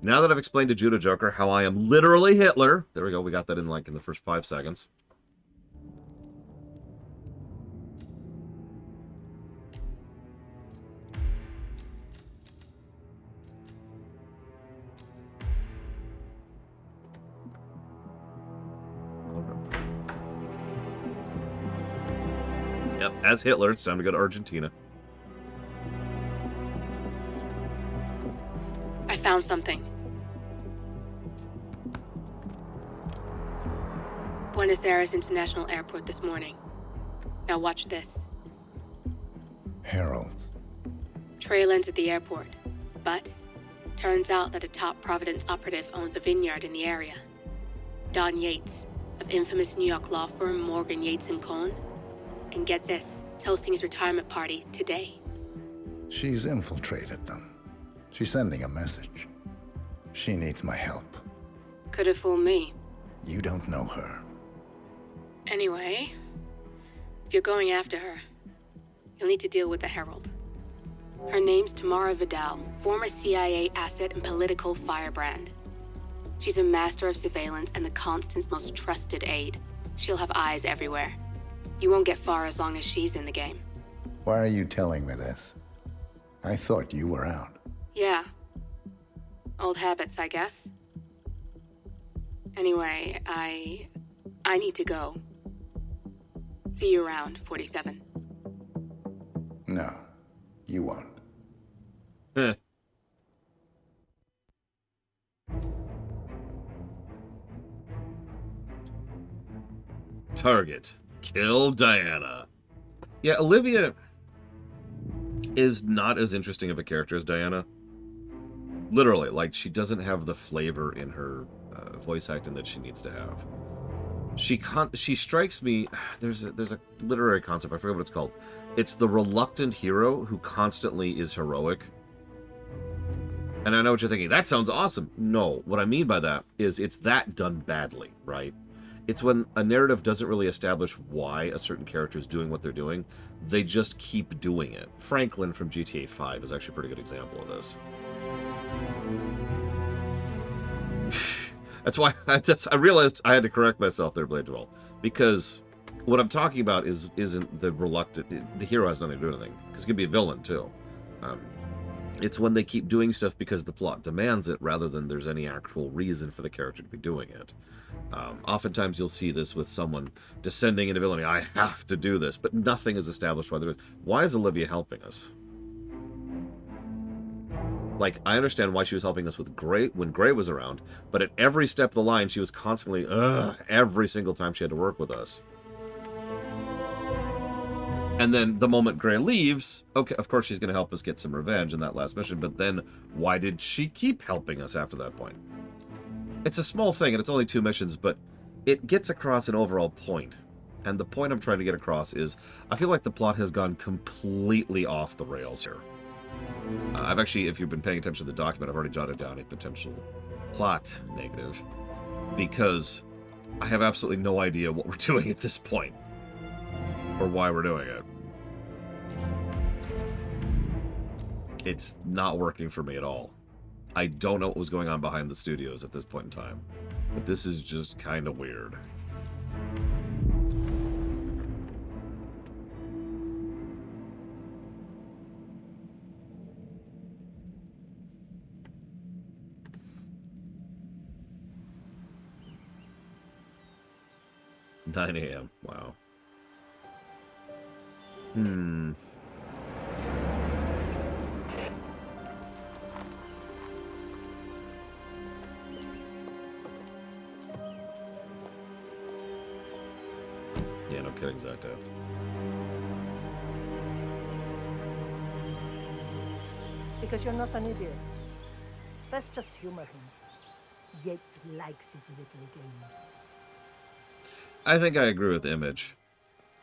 Now that I've explained to Judo Joker how I am literally Hitler, there we go, we got that in like in the first 5 seconds. Yep, as Hitler, it's time to go to Argentina. I found something. Buenos Aires International Airport this morning. Now watch this. Heralds. Trail ends at the airport, but turns out that a top Providence operative owns a vineyard in the area. Don Yates, of infamous New York law firm Morgan, Yates & Cohn. And get this, it's hosting his retirement party today. She's infiltrated them. She's sending a message. She needs my help. Could have fooled me. You don't know her. Anyway, if you're going after her, you'll need to deal with the Herald. Her name's Tamara Vidal, former CIA asset and political firebrand. She's a master of surveillance and the Constant's most trusted aide. She'll have eyes everywhere. You won't get far as long as she's in the game. Why are you telling me this? I thought you were out. Yeah. Old habits, I guess. Anyway, I need to go. See you around, 47. No, you won't. Target. Kill Diana. Yeah, Olivia is not as interesting of a character as Diana. Literally, like, she doesn't have the flavor in her voice acting that she needs to have. She strikes me. There's a literary concept, I forget what it's called. It's the reluctant hero who constantly is heroic. And I know what you're thinking. That sounds awesome. No, what I mean by that is it's that done badly, right? It's when a narrative doesn't really establish why a certain character is doing what they're doing. They just keep doing it. Franklin from GTA 5 is actually a pretty good example of this. That's why I realized I had to correct myself there, Blade Dwell, because what I'm talking about isn't the reluctant. The hero has nothing to do with anything, because it can be a villain too. It's when they keep doing stuff because the plot demands it, rather than there's any actual reason for the character to be doing it. Oftentimes you'll see this with someone descending into villainy. I have to do this, but nothing is established why there is. Why is Olivia helping us? Like, I understand why she was helping us with Gray when Gray was around, but at every step of the line, she was constantly, every single time she had to work with us. And then the moment Gray leaves, okay, of course she's going to help us get some revenge in that last mission, but then why did she keep helping us after that point? It's a small thing, and it's only 2 missions, but it gets across an overall point. And the point I'm trying to get across is, I feel like the plot has gone completely off the rails here. I've actually, if you've been paying attention to the document, I've already jotted down a potential plot negative, because I have absolutely no idea what we're doing at this point, or why we're doing it. It's not working for me at all. I don't know what was going on behind the studios at this point in time, but this is just kind of weird. "9 a.m. Wow. Yeah, no kidding, Zach. Because you're not an idiot. Let's just humor him. Yates likes his little games. I think I agree with Image.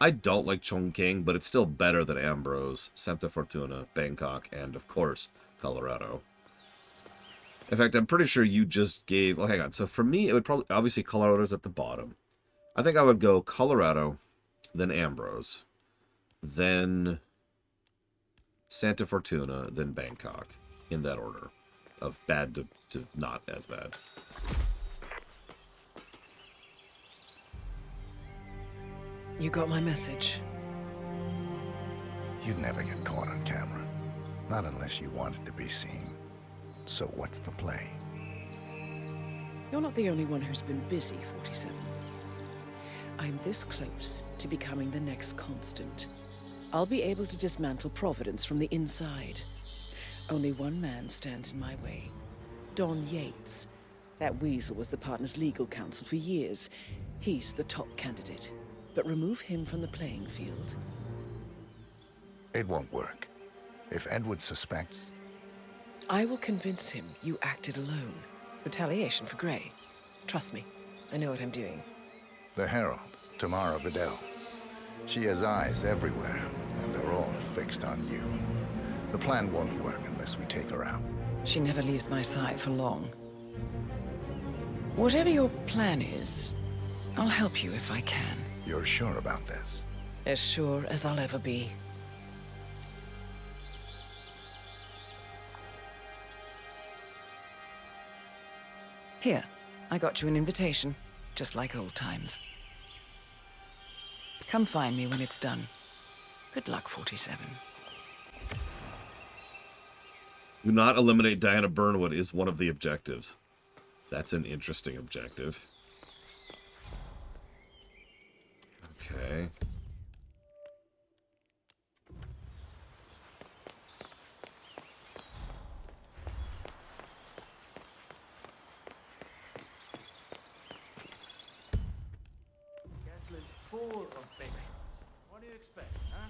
I don't like Chongqing, but it's still better than Ambrose, Santa Fortuna, Bangkok, and, of course, Colorado. In fact, I'm pretty sure you just gave... Oh, hang on. So for me, it would probably... Obviously, Colorado's at the bottom. I think I would go Colorado, then Ambrose, then Santa Fortuna, then Bangkok, in that order. of bad to not as bad. You got my message. You'd never get caught on camera. Not unless you wanted to be seen. So what's the play? You're not the only one who's been busy, 47. I'm this close to becoming the next constant. I'll be able to dismantle Providence from the inside. Only one man stands in my way. Don Yates. That weasel was the partner's legal counsel for years. He's the top candidate. But remove him from the playing field. It won't work. If Edward suspects... I will convince him you acted alone. Retaliation for Grey. Trust me, I know what I'm doing. The Herald, Tamara Vidal. She has eyes everywhere, and they're all fixed on you. The plan won't work unless we take her out. She never leaves my side for long. Whatever your plan is, I'll help you if I can. You're sure about this? As sure as I'll ever be. Here, I got you an invitation, just like old times. Come find me when it's done. Good luck, 47. Do not eliminate Diana Burnwood is one of the objectives. That's an interesting objective. Okay. Kessler's full of patients. What do you expect, huh?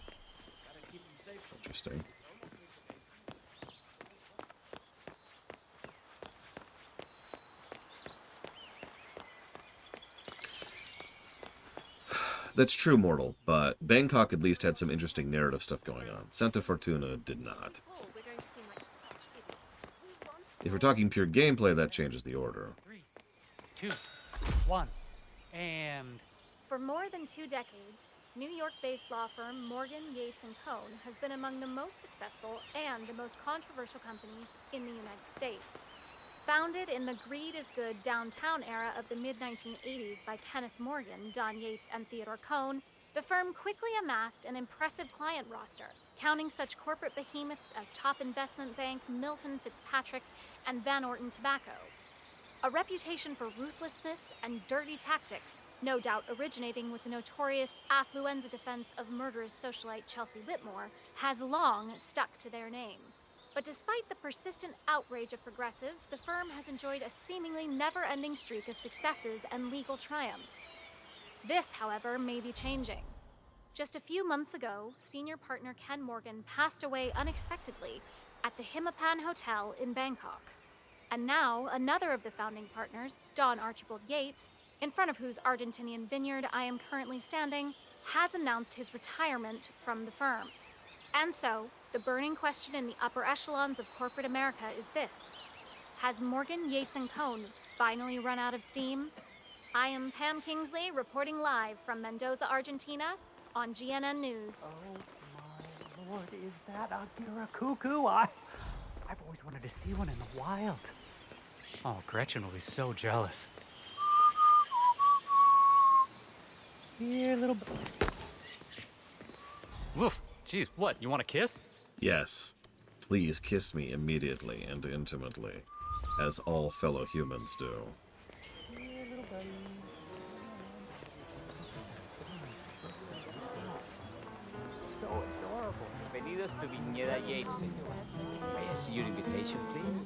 Gotta keep him safe from Interesting. That's true, Mortal, but Bangkok at least had some interesting narrative stuff going on. Santa Fortuna did not. If we're talking pure gameplay, that changes the order. 3, 2, 1, and... For more than 2 decades, New York-based law firm Morgan, Yates & Cohn has been among the most successful and the most controversial companies in the United States. Founded in the greed is good downtown era of the mid-1980s by Kenneth Morgan, Don Yates, and Theodore Cohn, the firm quickly amassed an impressive client roster, counting such corporate behemoths as Top Investment Bank, Milton Fitzpatrick, and Van Orton Tobacco. A reputation for ruthlessness and dirty tactics, no doubt originating with the notorious affluenza defense of murderous socialite Chelsea Whitmore, has long stuck to their name. But despite the persistent outrage of progressives, the firm has enjoyed a seemingly never-ending streak of successes and legal triumphs. This, however, may be changing. Just a few months ago, senior partner Ken Morgan passed away unexpectedly at the Hitman Hotel in Bangkok. And now, another of the founding partners, Don Archibald Yates, in front of whose Argentinian vineyard I am currently standing, has announced his retirement from the firm. And so, the burning question in the upper echelons of corporate America is this: has Morgan, Yates & Cohn finally run out of steam? I am Pam Kingsley, reporting live from Mendoza, Argentina, on GNN News. Oh my lord, is that Akira cuckoo? I've always wanted to see one in the wild. Oh, Gretchen will be so jealous. Here, little... Woof. Jeez, what? You want a kiss? Yes. Please kiss me immediately and intimately, as all fellow humans do. So adorable. Bienvenidos to Viñeda Yates, señor. May I see your invitation, please?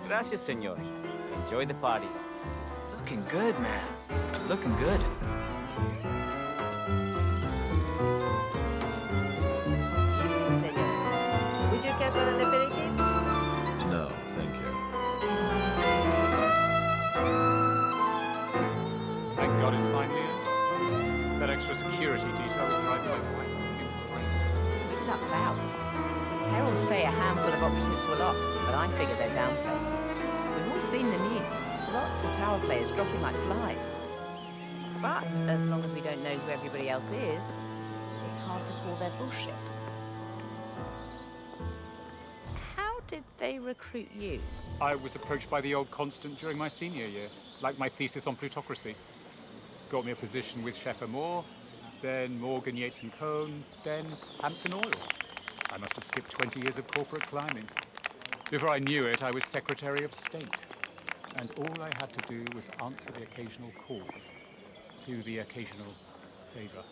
Gracias, señor. Enjoy the party. Looking good, man. Looking good. Señor, would you care for an aperitif? No, thank you. Thank God it's finally in. That extra security detail will drive my wife crazy. He lucked out. Heralds say a handful of operatives were lost, but I figure they're downplaying. We've all seen the news. Lots of power players dropping like flies. But as long as we don't know who everybody else is, it's hard to call their bullshit. How did they recruit you? I was approached by the old constant during my senior year, like my thesis on plutocracy. Got me a position with Sheffer Moore, then Morgan, Yates and Cohn, then Hampson Oil. I must have skipped 20 years of corporate climbing. Before I knew it, I was Secretary of State. And all I had to do was answer the occasional call, do the occasional favor.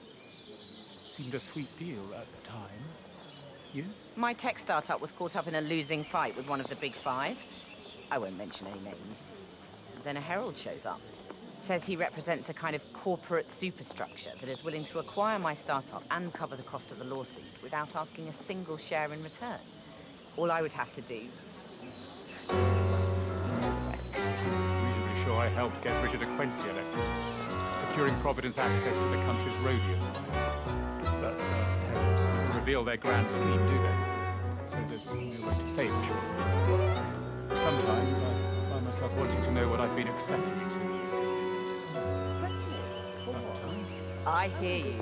Seemed a sweet deal at the time. You? My tech startup was caught up in a losing fight with one of the big five. I won't mention any names. Then a herald shows up. Says he represents a kind of corporate superstructure that is willing to acquire my startup and cover the cost of the lawsuit without asking a single share in return. All I would have to do... Rest. Reasonably sure I helped get Richard de Quincy elected, securing Providence access to the country's rodeo lines. But heralds never reveal their grand scheme, do they? So there's no way to say for sure. Sometimes I find myself wanting to know what I've been accessory to. Other times. I hear you.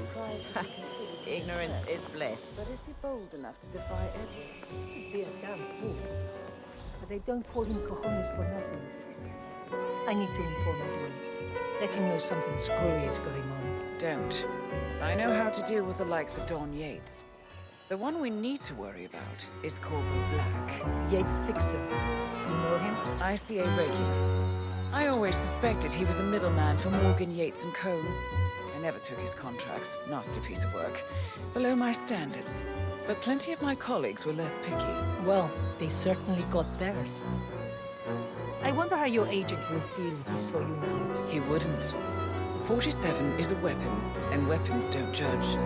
Ignorance is bliss. But is he bold enough to defy Edward? He'd be a damn fool. But they don't call him cojones for nothing. I need to inform Edwards. Let him know something screwy is going on. Don't. I know how to deal with the likes of Don Yates. The one we need to worry about is Corvo Black. Yates Fixer. You know him? ICA regular. I always suspected he was a middleman for Morgan, Yates and Cohn. I never took his contracts. Nasty piece of work. Below my standards. But plenty of my colleagues were less picky. Well, they certainly got theirs. I wonder how your agent would feel if he saw you now. He wouldn't. 47 is a weapon, and weapons don't judge.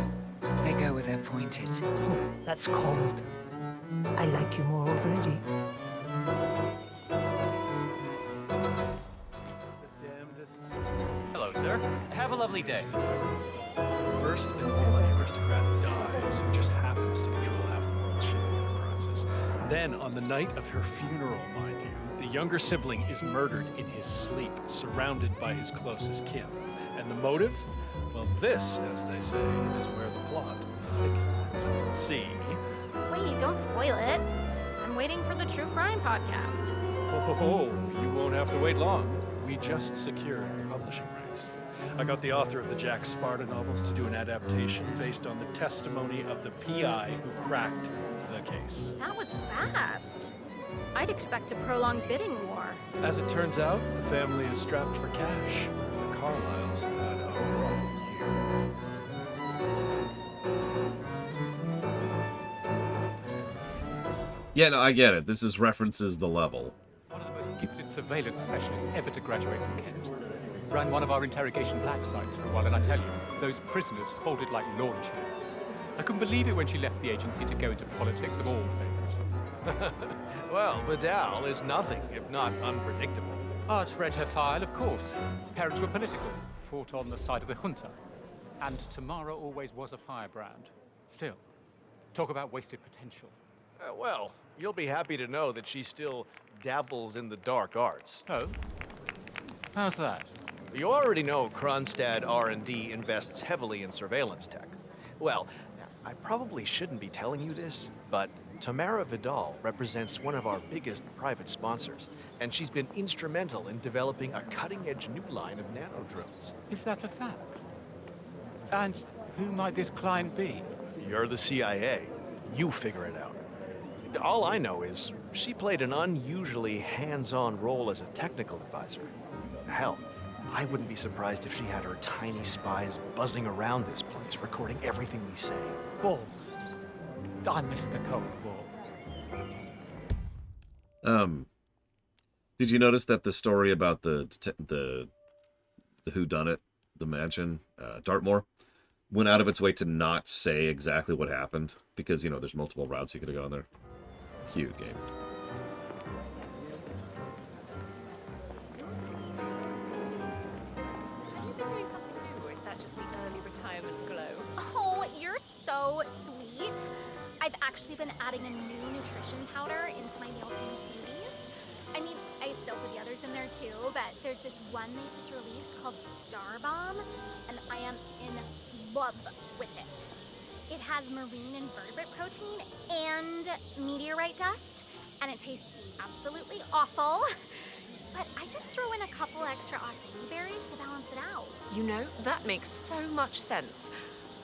They go where they're pointed. Oh, that's cold. I like you more already. Hello, sir. Have a lovely day. First, an almighty aristocrat dies who just happens to control half the world's shipping enterprises. Then, on the night of her funeral, mind you, the younger sibling is murdered in his sleep, surrounded by his closest kin. And the motive? Well, this, as they say, is where the plot thickens. See? Wait, don't spoil it. I'm waiting for the True Crime podcast. Oh, you won't have to wait long. We just secured the publishing rights. I got the author of the Jack Sparta novels to do an adaptation based on the testimony of the PI who cracked the case. That was fast. I'd expect a prolonged bidding war. As it turns out, the family is strapped for cash. The Carlyles have had a rough year. Yeah, no, I get it. This is references the level. One of the most gifted surveillance specialists ever to graduate from Kent. Ran one of our interrogation black sites for a while, and I tell you, those prisoners folded like lawn chairs. I couldn't believe it when she left the agency to go into politics of all things. Well, Vidal is nothing if not unpredictable. Art read her file, of course. Parents were political, fought on the side of the junta. And Tamara always was a firebrand. Still, talk about wasted potential. Well, you'll be happy to know that she still dabbles in the dark arts. Oh? How's that? You already know Kronstadt R&D invests heavily in surveillance tech. Well, I probably shouldn't be telling you this, but Tamara Vidal represents one of our biggest private sponsors, and she's been instrumental in developing a cutting-edge new line of nanodrones. Is that a fact? And who might this client be? You're the CIA. You figure it out. All I know is she played an unusually hands-on role as a technical advisor. Hell, I wouldn't be surprised if she had her tiny spies buzzing around this place, recording everything we say. Balls. I missed the Cold War. Did you notice that the story about the whodunit, the mansion, Dartmoor, went out of its way to not say exactly what happened? Because, you know, there's multiple routes you could have gone there. Cute game. Or is that just the early retirement glow? Oh, you're so sweet. I've actually been adding a new nutrition powder into my mealtime smoothies. I mean, I still put the others in there too, but there's this one they just released called Star Bomb, and I am in love with it. It has marine invertebrate protein and meteorite dust, and it tastes absolutely awful. But I just threw in a couple extra acai berries to balance it out. You know, that makes so much sense.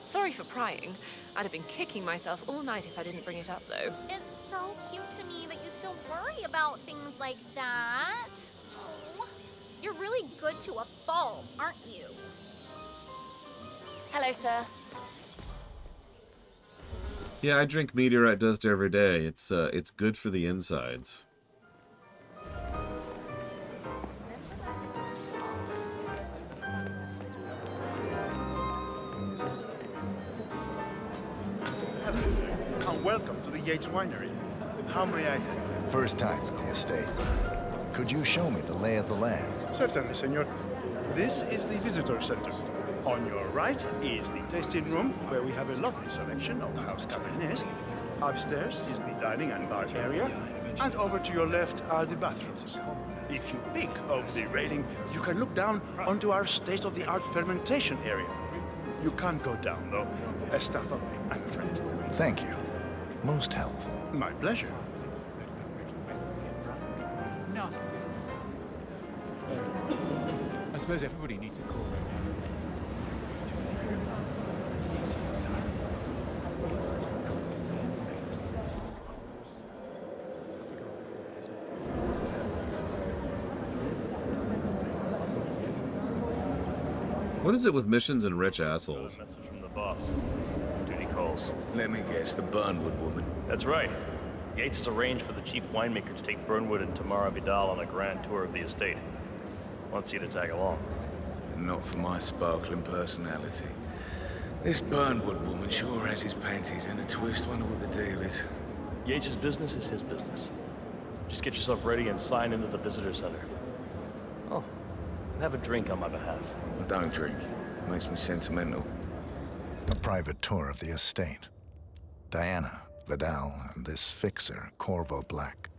Sorry for prying. I'd have been kicking myself all night if I didn't bring it up, though. It's so cute to me that you still worry about things like that. Oh, you're really good to a fault, aren't you? Hello, sir. Yeah, I drink meteorite dust every day. It's good for the insides. And welcome to the Yates Winery. How may I help? First time at the estate. Could you show me the lay of the land? Certainly, senor. This is the visitor center. On your right is the tasting room, where we have a lovely selection of house cabernets. Upstairs is the dining and bar area, and over to your left are the bathrooms. If you peek over the railing, you can look down onto our state-of-the-art fermentation area. You can't go down, though. Staff only, I'm afraid. Thank you. Most helpful. My pleasure. I suppose everybody needs a call. What is it with missions and rich assholes? Message from the boss. Duty calls. Let me guess, the Burnwood woman. That's right. Yates has arranged for the chief winemaker to take Burnwood and Tamara Vidal on a grand tour of the estate. Wants you to tag along. Not for my sparkling personality. This Burnwood woman sure has his panties in a twist. Wonder what the deal is. Yates' business is his business. Just get yourself ready and sign into the visitor center. Oh, and have a drink on my behalf. I don't drink. Makes me sentimental. A private tour of the estate. Diana, Vidal, and this fixer, Corvo Black.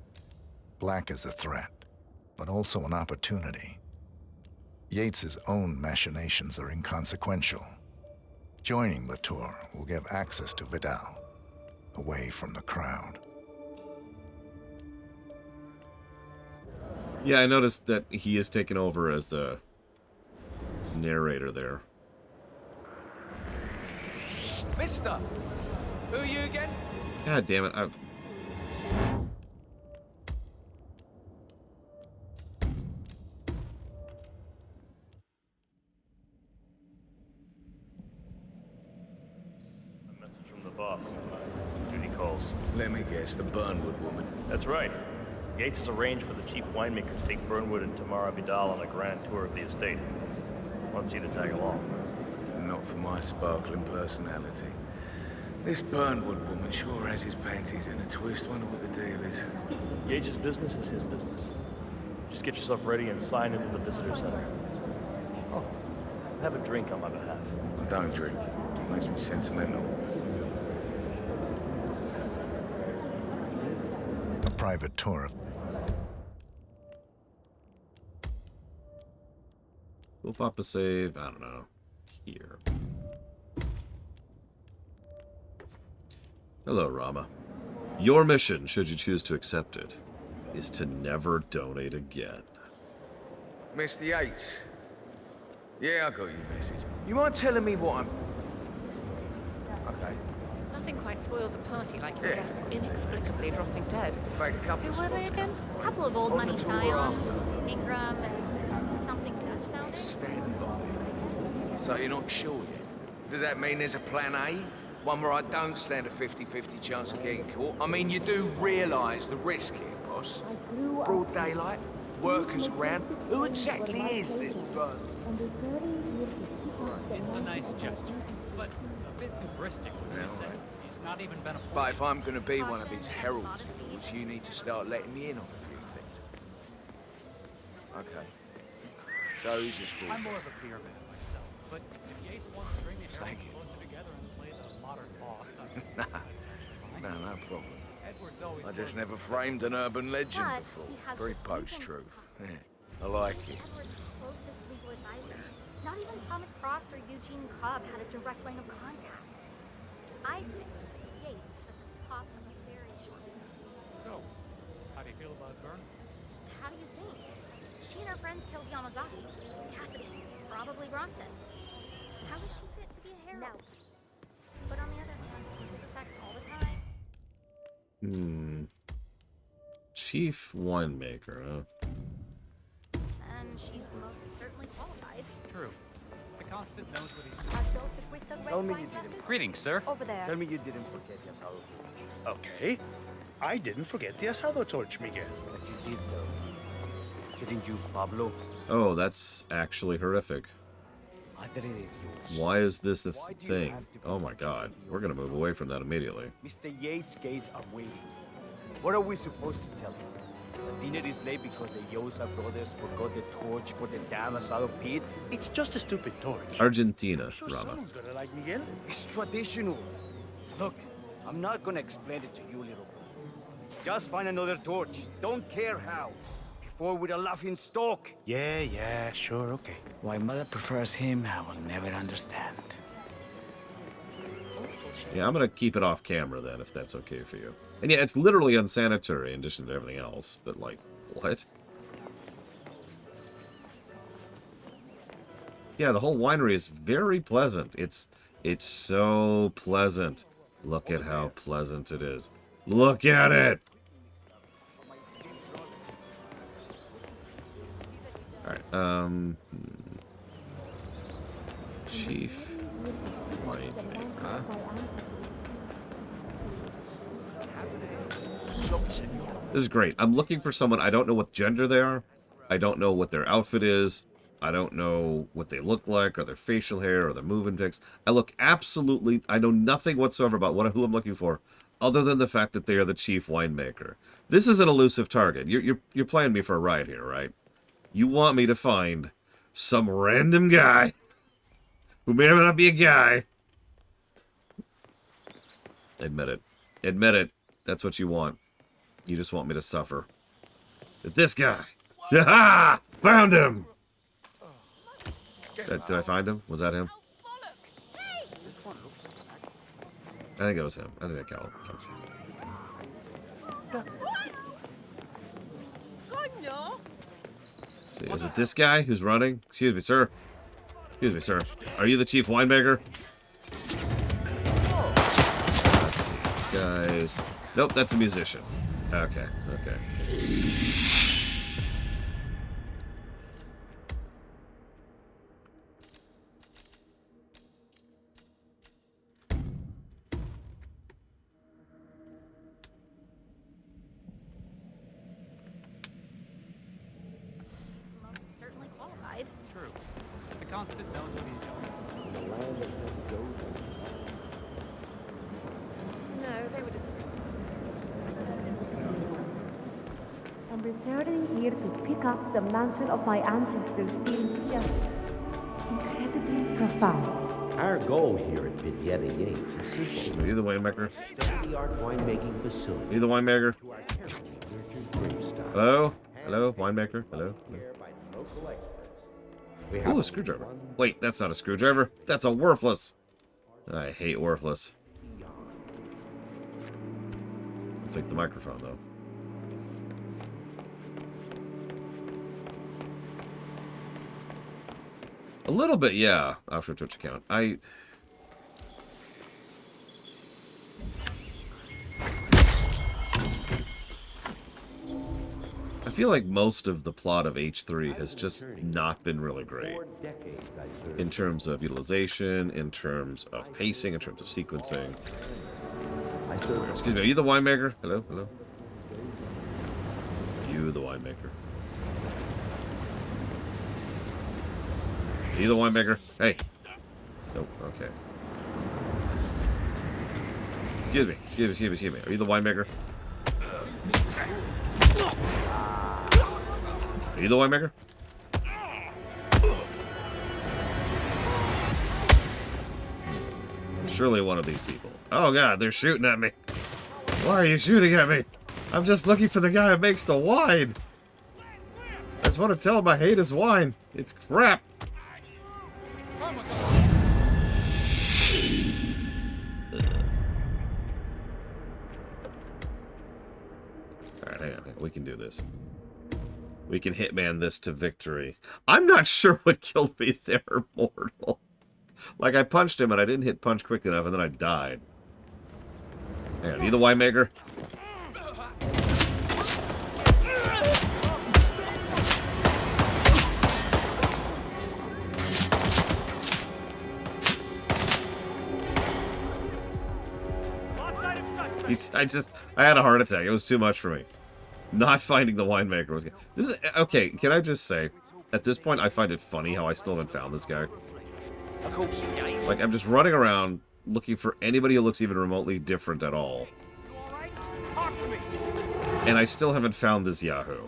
Black is a threat, but also an opportunity. Yates's own machinations are inconsequential. Joining the tour will give access to Vidal, away from the crowd. Yeah, I noticed that he is taken over as a narrator there. Mister! Who are you again? God damn it. Boss. Duty calls. Let me guess, the Burnwood woman. That's right. Yates has arranged for the chief winemaker to take Burnwood and Tamara Vidal on a grand tour of the estate. Wants you to tag along. Not for my sparkling personality. This Burnwood woman sure has his panties in a twist. Wonder what the deal is. Yates' business is his business. Just get yourself ready and sign into the visitor center. Oh, have a drink on my behalf. I don't drink. Makes me sentimental. A private tour of... We'll pop a save, I don't know, here. Hello, Rama. Your mission, should you choose to accept it, is to never donate again. Mr. Yates. Yeah, I got your message. You mind telling me what I'm... Okay. Nothing quite spoils a party like your guests inexplicably dropping dead. Who were they again? A couple of old money scions. Ingram and something Dutch sounding. Stand by. So you're not sure yet? Does that mean there's a plan A? One where I don't stand a 50-50 chance of getting caught? I mean, you do realise the risk here, boss. Broad daylight, workers around. Who exactly is this bloke? It's a nice gesture, but a bit hubristic, would you say? He's not even been appointed. But if I'm going to be one of these heralds of yours, you need to start letting me in on a few things. Okay. So who's this for? I'm more of a beer man myself, but if Yates wants to bring the heralds closer together and play the modern boss, No problem. Edward's always I just never framed an urban legend before. Very post-truth. Yeah, I like it. Edward's closest legal advisor. Not even Thomas Cross or Eugene Cobb had a direct line of contact. I think Yates is at the top of a very short list. So, do you feel about Vern? How do you think? She and her friends killed Yamazaki, Cassidy, probably Bronson. How is she fit to be a herald? But on the other hand, this affects all the time. Chief winemaker, huh? And she's most certainly qualified. True. The Constant knows what he's Tell me you didn't. Greetings, sir. Over there. Tell me you didn't forget the asado torch. Okay. I didn't forget the asado torch, Miguel. But you did, though. Didn't you, Pablo? Oh, that's actually horrific. Madre de Dios. Why is this a Why do you thing? have to be Oh my god. We're gonna move away from that immediately. Mr. Yates' gays are waiting. What are we supposed to tell him? The dinner is late because the Yosa brothers forgot the torch for the damn asado pit? It's just a stupid torch. Argentina, I'm sure Rama. someone's gonna like Miguel. It's traditional. Look, I'm not gonna explain it to you, little boy. Just find another torch. Don't care how. Before with a laughing stock. Yeah, sure, okay. Why Mother prefers him, I will never understand. Yeah, I'm gonna keep it off camera then, if that's okay for you. And yeah, it's literally unsanitary in addition to everything else, but like, what? Yeah, the whole winery is very pleasant. It's so pleasant. Look at how pleasant it is. Look at it! Alright, Chief winemaker. This is great. I'm looking for someone. I don't know what gender they are. I don't know what their outfit is. I don't know what they look like, or their facial hair, or their moving pics. I know nothing whatsoever about who I'm looking for, other than the fact that they are the chief winemaker. This is an elusive target. You're playing me for a ride here, right? You want me to find some random guy who may or may not be a guy. Admit it. Admit it. That's what you want. You just want me to suffer. This guy. Ha! Found him! Did I find him? Was that him? I think it was him. I think that counts. Let's see. Is it this guy who's running? Excuse me, sir. Excuse me, sir. Are you the chief winemaker? Let's see. This guy's... Nope, that's a musician. Okay. Most certainly qualified. True. The Constant knows what he's doing. No, they were just... I'm returning here to pick up the mantle of my ancestors feels just incredibly profound. Our goal here at Vignetta Yates is simple. Are you the winemaker? State-of-the-art winemaking facility. Are you the winemaker? Hello? Hello? Winemaker? Hello? Ooh, a screwdriver. Wait, that's not a screwdriver. That's a worthless. I hate worthless. I'll take the microphone, though. A little bit, yeah. Offshore Twitch account. I feel like most of the plot of H3 has just not been really great. In terms of utilization, in terms of pacing, in terms of sequencing. Excuse me, are you the winemaker? Hello? Hello? You the winemaker. Are you the winemaker? Hey. Nope, okay. Excuse me. Are you the winemaker? Are you the winemaker? Surely one of these people. Oh god, they're shooting at me. Why are you shooting at me? I'm just looking for the guy who makes the wine. I just want to tell him I hate his wine. It's crap. Alright, hang on. can do this. We can Hitman this to victory. I'm not sure what killed me there, mortal. Like, I punched him, and I didn't hit punch quick enough, and then I died. Hang on, are you the winemaker? I had a heart attack. It was too much for me. Not finding the winemaker was good. This is okay. Can I just say, at this point, I find it funny how I still haven't found this guy. Like, I'm just running around looking for anybody who looks even remotely different at all, and I still haven't found this Yahoo.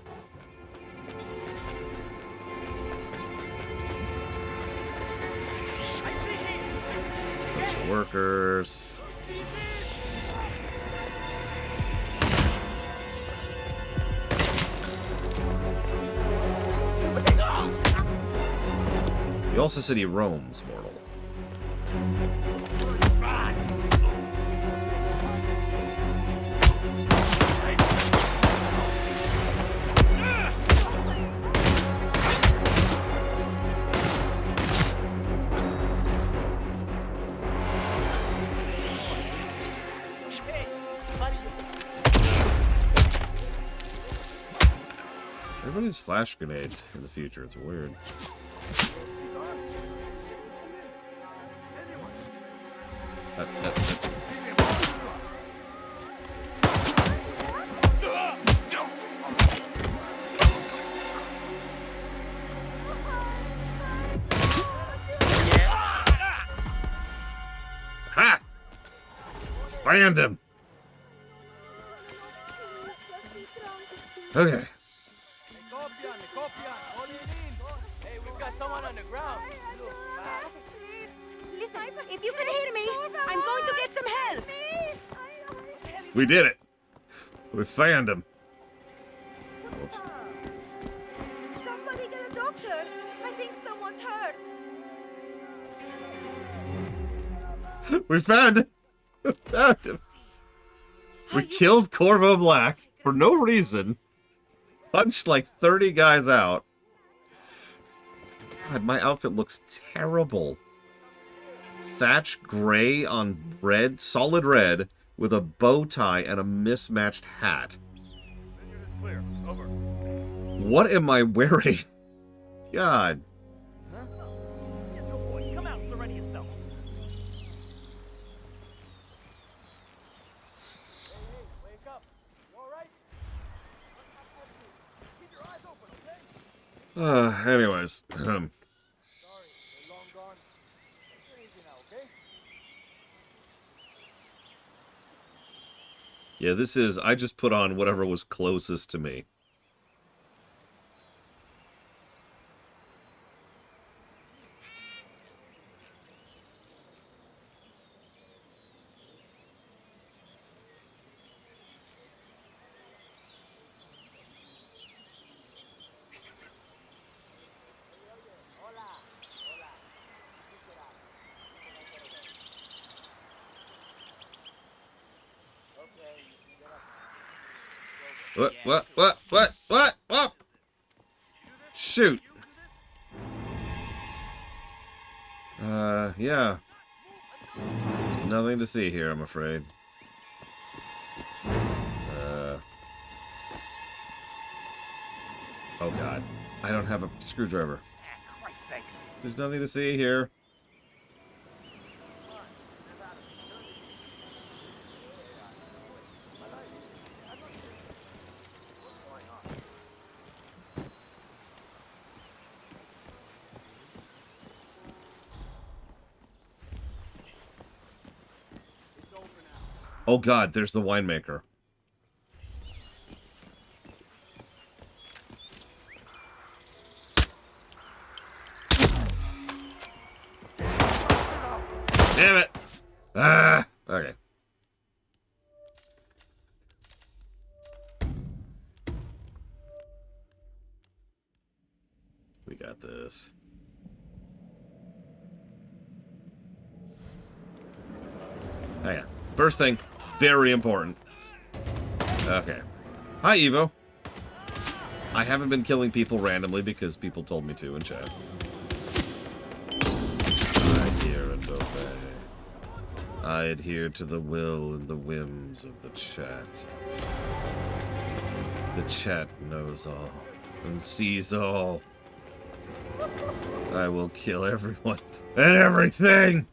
Workers. He also said he roams, mortal. Everybody's flash grenades in the future. It's weird. Ha! Find him. Okay. Hey, we've got someone on the ground. If you can hear me, I'm going to get some help. We did it. We found him. Oops. Somebody get a doctor. I think someone's hurt. We found him. We found him. We killed Corvo Black for no reason. Punched like 30 guys out. God, my outfit looks terrible. Thatch gray on red, solid red, with a bow tie and a mismatched hat. What am I wearing? God. Come out, surrender yourself. Wake up. You all right? Keep your eyes open, okay? Anyways. Yeah, this is... I just put on whatever was closest to me. What? Shoot. Yeah. There's nothing to see here, I'm afraid. Oh god. I don't have a screwdriver. There's nothing to see here. Oh god, there's the winemaker. Damn it! Ah! Okay. We got this. Oh yeah. First thing, very important. Okay. Hi, Evo. I haven't been killing people randomly because people told me to in chat. I hear and obey. I adhere to the will and the whims of the chat. The chat knows all and sees all. I will kill everyone and everything!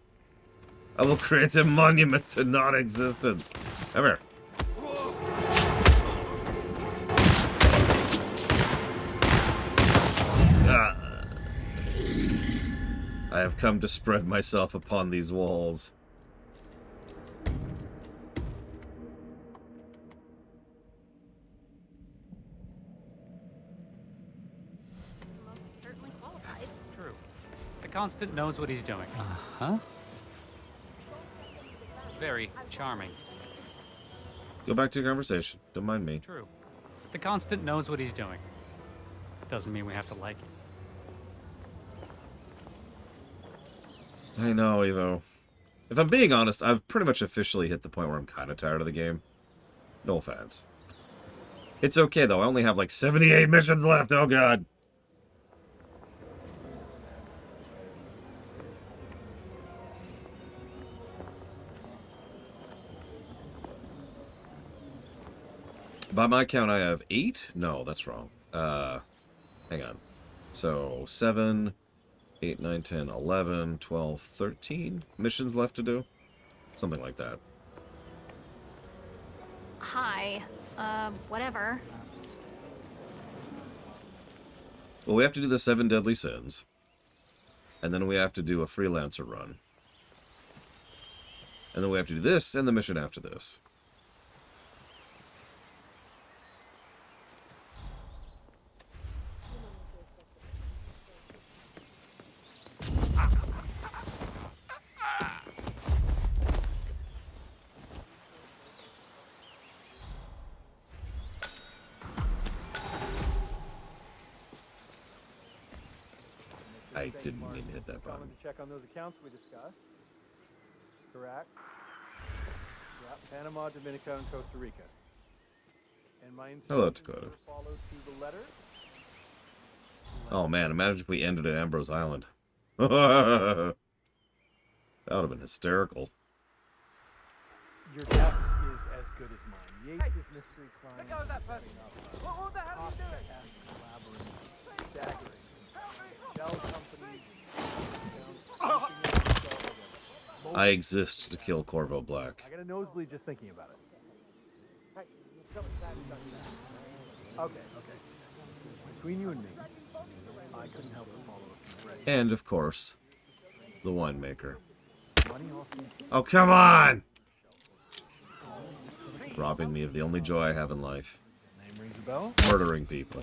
I will create a monument to non-existence. Come here. I have come to spread myself upon these walls. Certainly qualified. True. The Constant knows what he's doing. Uh-huh. Very charming. Go back to your conversation. Don't mind me. True. The Constant knows what he's doing. Doesn't mean we have to like it. I know, Evo. If I'm being honest, I've pretty much officially hit the point where I'm kind of tired of the game. No offense. It's okay, though. I only have like 78 missions left. Oh, God. By my count, I have 8? No, that's wrong. Hang on. So, 7, 8, 9, 10, 11, 12, 13 missions left to do? Something like that. Hi. Whatever. Well, we have to do the 7 Deadly Sins. And then we have to do a freelancer run. And then we have to do this and the mission after this. I didn't mean to hit that button. To check on those accounts we discussed. Correct. Yeah, Panama, Dominica, and Costa Rica. And my Hello, Dakota. follow to the letter. Oh man, imagine if we ended at Ambrose Island. That would have been hysterical. Your guess is as good as mine. Yates' mystery crime. Let go of that person. What the hell are you doing? Staggering. Shell companies. I exist to kill Corvo Black. I got a nosebleed just thinking about it. Hey, okay. Between you and me, I couldn't help but follow a thread. And, of course, the winemaker. Oh, come on! Robbing me of the only joy I have in life. Name rings a bell? Murdering people.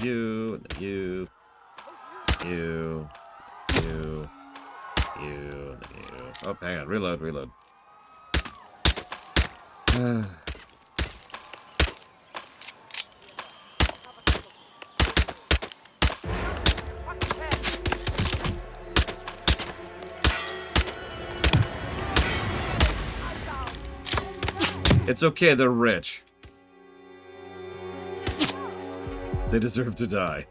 You, and then you, and then you. Oh, hang on. Reload. It's okay, they're rich. They deserve to die.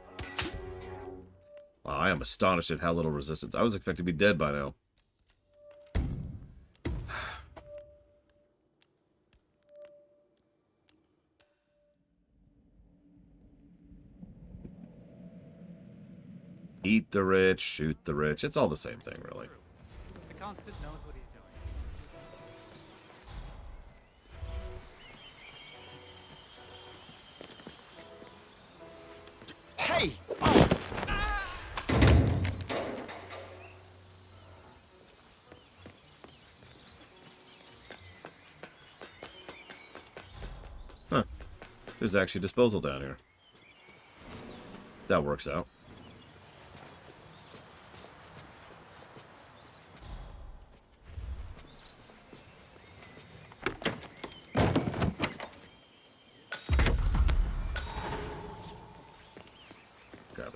Wow, I am astonished at how little resistance. I was expecting to be dead by now. Eat the rich, shoot the rich. It's all the same thing, really. The Constant knows what he's doing. Hey! Huh. There's actually disposal down here. That works out.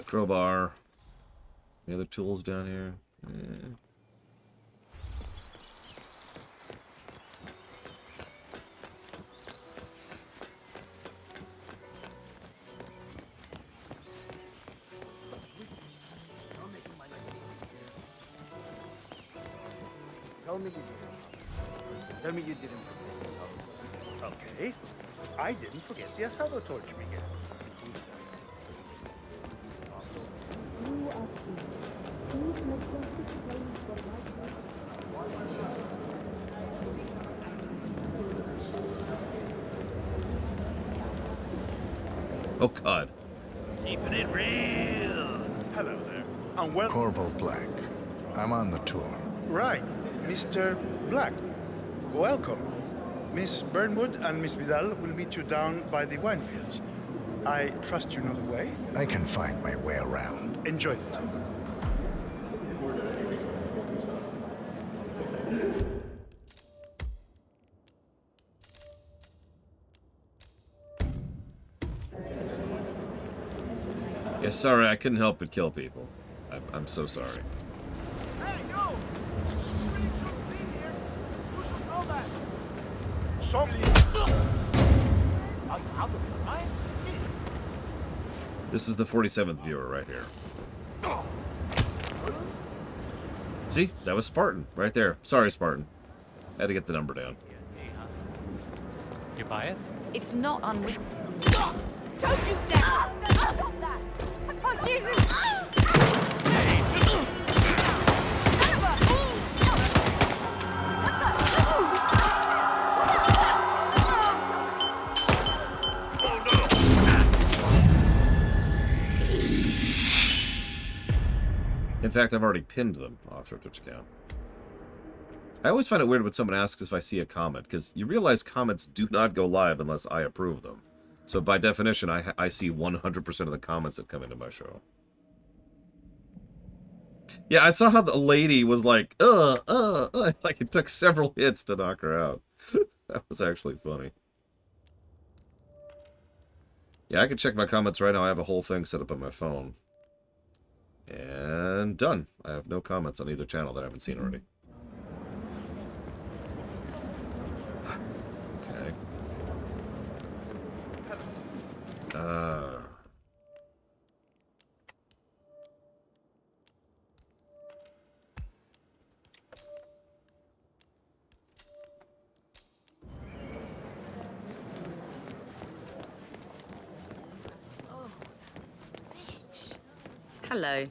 Crowbar. Any other tools down here? Tell me you didn't forget this holiday. Okay. I didn't forget the asado torch, Miguel. Oh, God. Keeping it real. Hello there. And well. Corvo Black. I'm on the tour. Right, Mr. Black. Welcome. Miss Burnwood and Miss Vidal will meet you down by the wine fields. I trust you know the way. I can find my way around. Enjoy the tour. Yeah, sorry, I couldn't help but kill people. I'm so sorry. Hey, you! You should know that. This is the 47th viewer right here. See? That was Spartan right there. Sorry, Spartan. Had to get the number down. You buy it? It's not unreal. Don't you dare! Oh, Jesus! In fact, I've already pinned them off their Twitch account. I always find it weird when someone asks if I see a comment, because you realize comments do not go live unless I approve them. So by definition, I see 100% of the comments that come into my show. Yeah, I saw how the lady was like, like it took several hits to knock her out. That was actually funny. Yeah, I can check my comments right now. I have a whole thing set up on my phone. And done. I have no comments on either channel that I haven't seen already. Okay. Hello.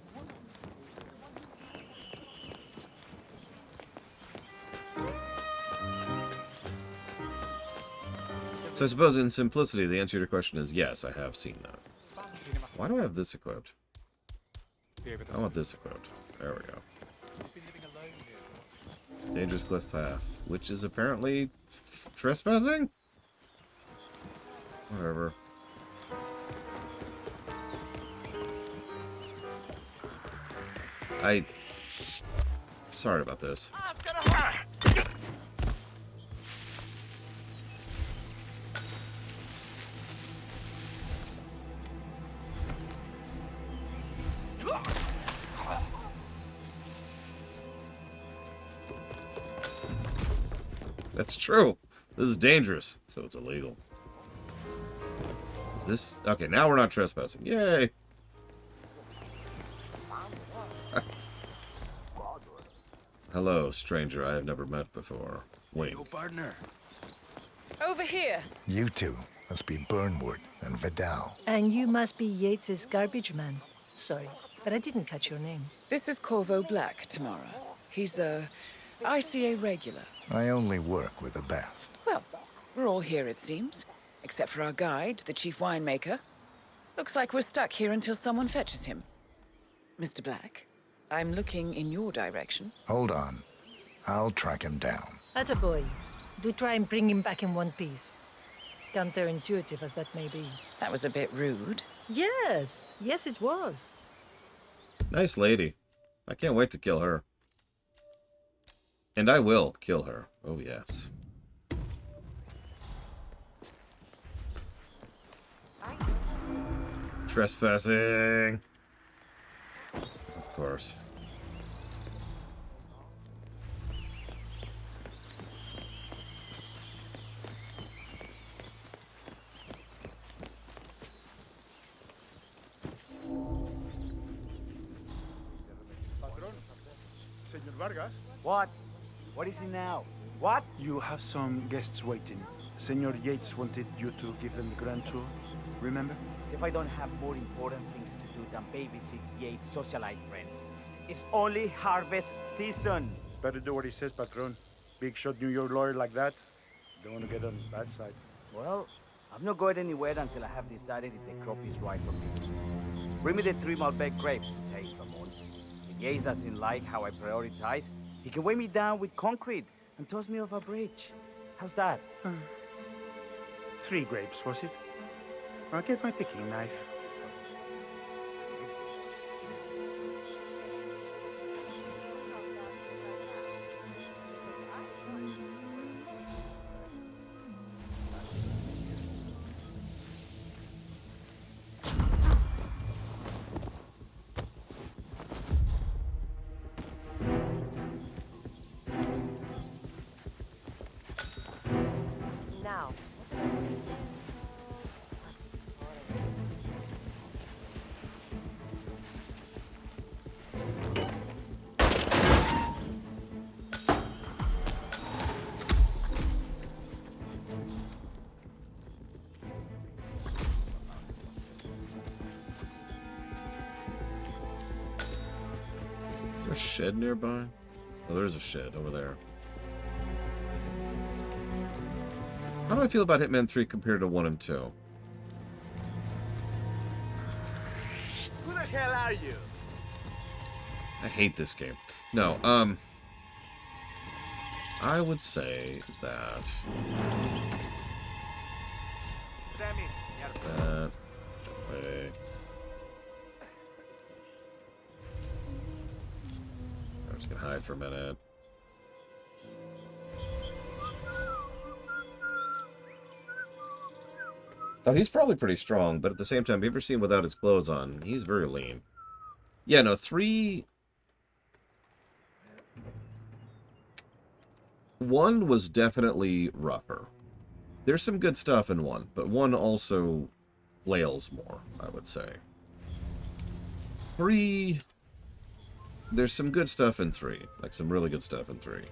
So I suppose in simplicity, the answer to your question is yes, I have seen that. Why do I have this equipped? I want this equipped. There we go. Dangerous cliff path, which is apparently trespassing? Whatever. Sorry about this. That's true. This is dangerous, so it's illegal. Is this... Okay, now we're not trespassing. Yay! Hello, stranger I have never met before. Wink. Partner. Over here. You two must be Burnwood and Vidal. And you must be Yates's garbage man. Sorry, but I didn't catch your name. This is Corvo Black, Tamara. He's a ICA regular. I only work with the best. Well, we're all here, it seems. Except for our guide, the chief winemaker. Looks like we're stuck here until someone fetches him. Mr. Black, I'm looking in your direction. Hold on. I'll track him down. Attaboy. Do try and bring him back in one piece. Counterintuitive as that may be. That was a bit rude. Yes. Yes, it was. Nice lady. I can't wait to kill her. And I will kill her. Oh, yes. Trespassing. course. Patron, Senor Vargas. What? What is it now? What? You have some guests waiting. Senor Yates wanted you to give them the grand tour. Remember? If I don't have more important things to do than babysit Yates' socialite friends. It's only harvest season. Better do what he says, Patron. Big shot New York lawyer like that. Don't want to get on his bad side. Well, I'm not going anywhere until I have decided if the crop is right for me. Bring me the 3 Malbec grapes, hey, Ramon. If Yates doesn't like how I prioritize, he can weigh me down with concrete and toss me off a bridge. How's that? 3 grapes, was it? I'll get my picking knife. Now. Is there a shed nearby? Oh, there's a shed over there. How do I feel about Hitman 3 compared to 1 and 2? Who the hell are you? I hate this game. No, I would say that... That way. I'm just gonna hide for a minute. Oh, he's probably pretty strong, but at the same time, have you ever seen him without his clothes on? He's very lean. Yeah, no, 3... 1 was definitely rougher. There's some good stuff in 1, but 1 also flails more, I would say. 3... There's some good stuff in 3. Like, some really good stuff in 3.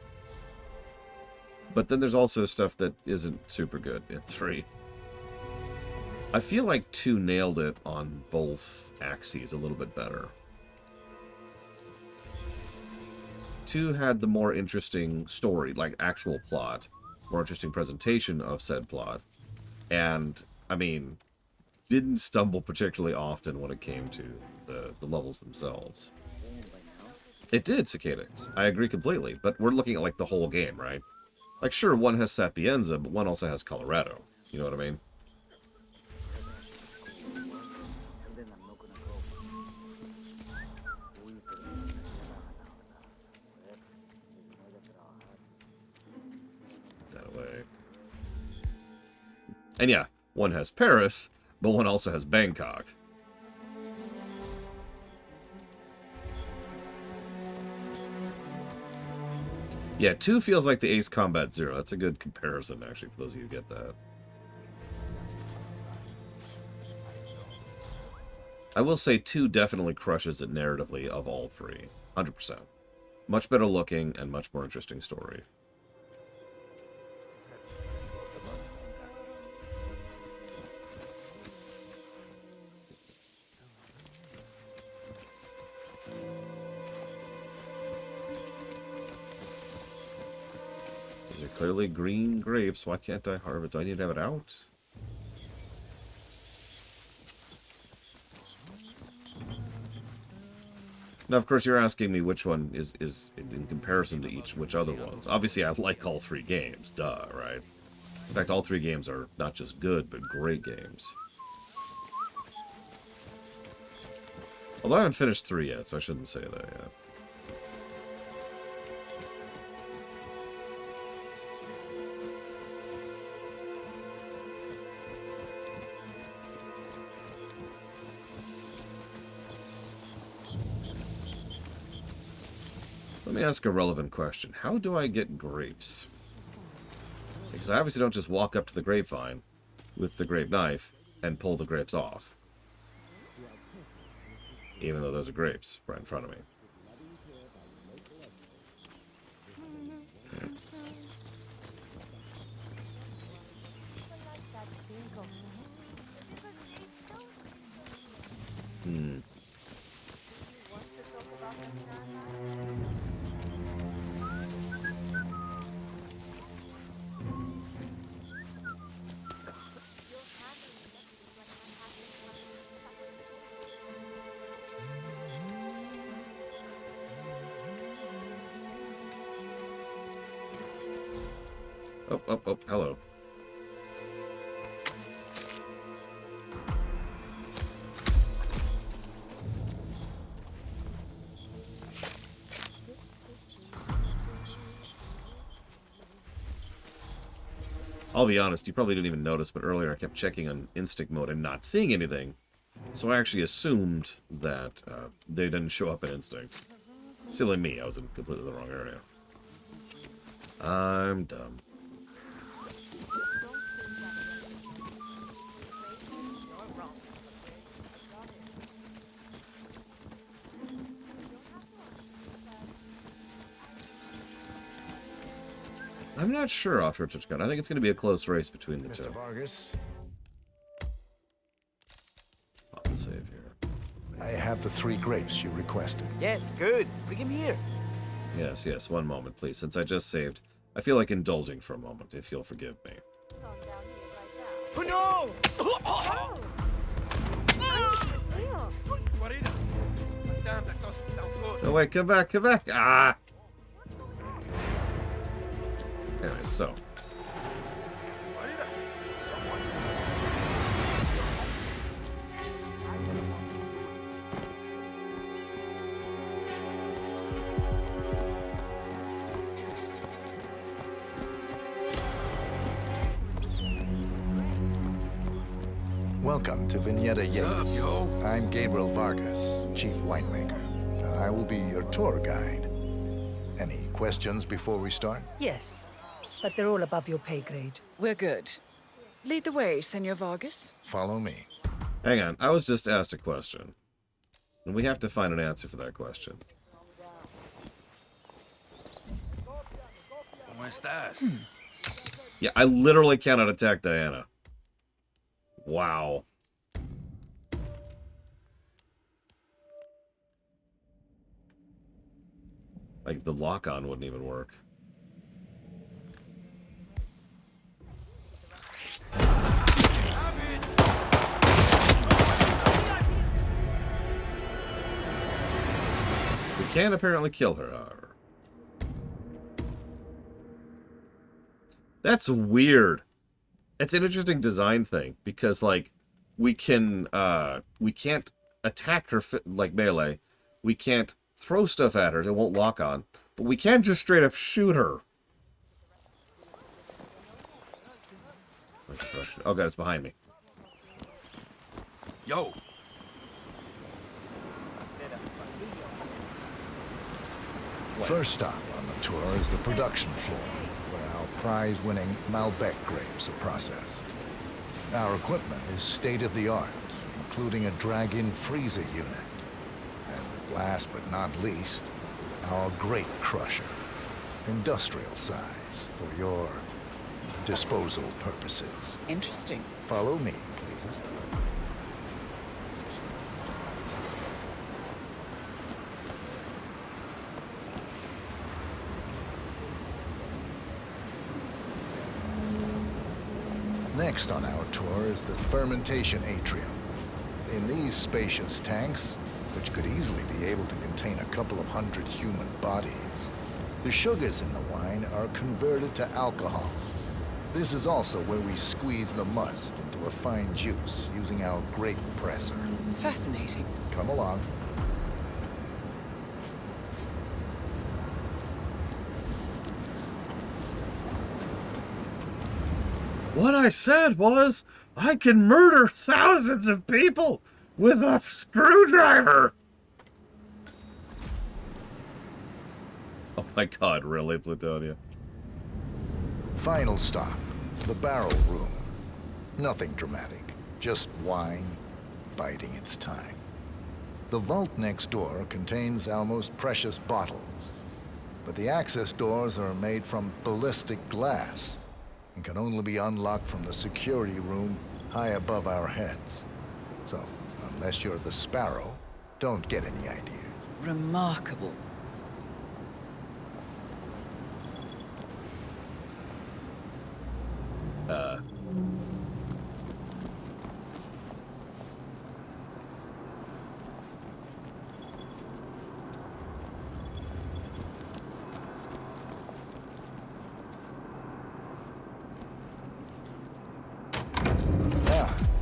But then there's also stuff that isn't super good in 3. I feel like 2 nailed it on both axes a little bit better. 2 had the more interesting story, like actual plot, more interesting presentation of said plot, and, I mean, didn't stumble particularly often when it came to the levels themselves. It did, Cicadas. I agree completely, but we're looking at, like, the whole game, right? Like, sure, 1 has Sapienza, but 1 also has Colorado. You know what I mean? That way. And yeah, 1 has Paris, but 1 also has Bangkok. Yeah, 2 feels like the Ace Combat Zero. That's a good comparison, actually, for those of you who get that. I will say 2 definitely crushes it narratively of all 3. 100%. Much better looking and much more interesting story. These are clearly green grapes. Why can't I harvest? Do I need to have it out? Now, of course, you're asking me which one is in comparison to which other ones. Obviously, I like all 3 games. Duh, right? In fact, all 3 games are not just good, but great games. Although I haven't finished 3 yet, so I shouldn't say that yet. Let me ask a relevant question. How do I get grapes? Because I obviously don't just walk up to the grapevine with the grape knife and pull the grapes off. Even though those are grapes right in front of me. Hmm. Oh, hello. I'll be honest, you probably didn't even notice, but earlier I kept checking on instinct mode and not seeing anything. So I actually assumed that they didn't show up in instinct. Silly me, I was in completely the wrong area. I'm dumb. I'm not sure, Offshore Touchgun. I think it's going to be a close race between the two. Mr. Vargas, I'll save here. I have the 3 grapes you requested. Yes, good. Bring him here. Yes, yes, one moment, please. Since I just saved, I feel like indulging for a moment, if you'll forgive me. Oh, no! No, wait, come back, come back! Ah! Anyway, so. Welcome to Vignetta Yates. I'm Gabriel Vargas, chief winemaker. I will be your tour guide. Any questions before we start? Yes, but they're all above your pay grade. We're good. Lead the way, Senor Vargas. Follow me. Hang on, I was just asked a question. And we have to find an answer for that question. Yeah, I literally cannot attack Diana. Wow. Like, the lock-on wouldn't even work. We can apparently kill her, however. That's weird. It's an interesting design thing, because, like, we can't attack her, like, melee. We can't throw stuff at her, it won't lock on. But we can just straight up shoot her. Oh god, it's behind me. Yo! First stop on the tour is the production floor, where our prize-winning Malbec grapes are processed. Our equipment is state-of-the-art, including a drag-in freezer unit. And last but not least, our grape crusher, industrial size for your disposal purposes. Interesting. Follow me, please. Next on our tour is the fermentation atrium. In these spacious tanks, which could easily be able to contain a couple of hundred human bodies, the sugars in the wine are converted to alcohol. This is also where we squeeze the must into a fine juice using our grape presser. Fascinating. Come along. What I said was, I can murder thousands of people with a screwdriver. My God, really, Plutonia? Final stop, the barrel room. Nothing dramatic, just wine biding its time. The vault next door contains our most precious bottles, but the access doors are made from ballistic glass and can only be unlocked from the security room high above our heads. So, unless you're the Sparrow, don't get any ideas. Remarkable.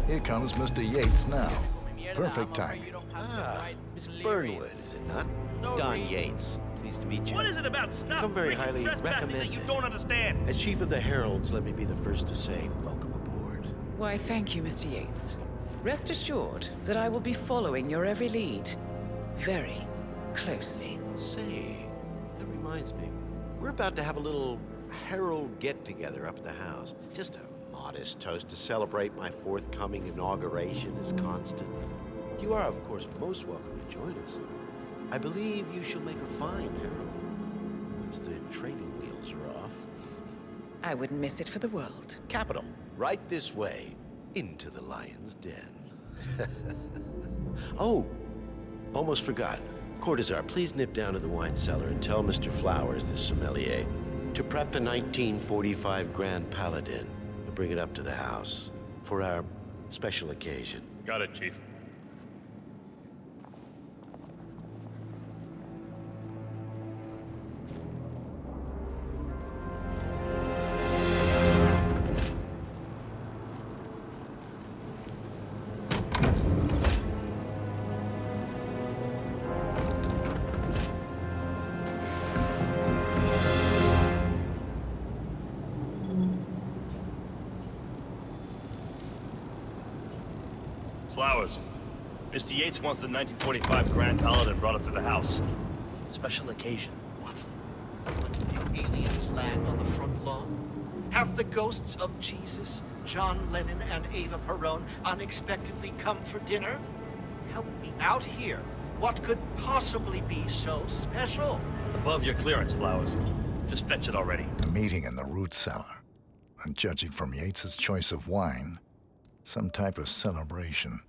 Here comes Mr. Yates now. Perfect timing. Ah, Miss Burnwood, is it not? Don Yates. Pleased to meet you. What is it about stuff? Come very highly trespassing that recommended. you don't understand? As Chief of the Heralds, let me be the first to say welcome aboard. Why, thank you, Mr. Yates. Rest assured that I will be following your every lead. Very closely. Say, that reminds me. We're about to have a little Herald get-together up at the house. Just a modest toast to celebrate my forthcoming inauguration as Constant. You are, of course, most welcome to join us. I believe you shall make a fine Herald once the training wheels are off. I wouldn't miss it for the world. Capital. Right this way, into the lion's den. Oh, almost forgot. Cortazar, please nip down to the wine cellar and tell Mr. Flowers, the sommelier, to prep the 1945 Grand Paladin and bring it up to the house for our special occasion. Got it, Chief. Flowers. Mr. Yates wants the 1945 Grand Paladin brought up to the house. Special occasion. What? Did the aliens land on the front lawn? Have the ghosts of Jesus, John Lennon, and Eva Perón unexpectedly come for dinner? Help me out here. What could possibly be so special? Above your clearance, Flowers. Just fetch it already. A meeting in the root cellar. And judging from Yates's choice of wine, some type of celebration.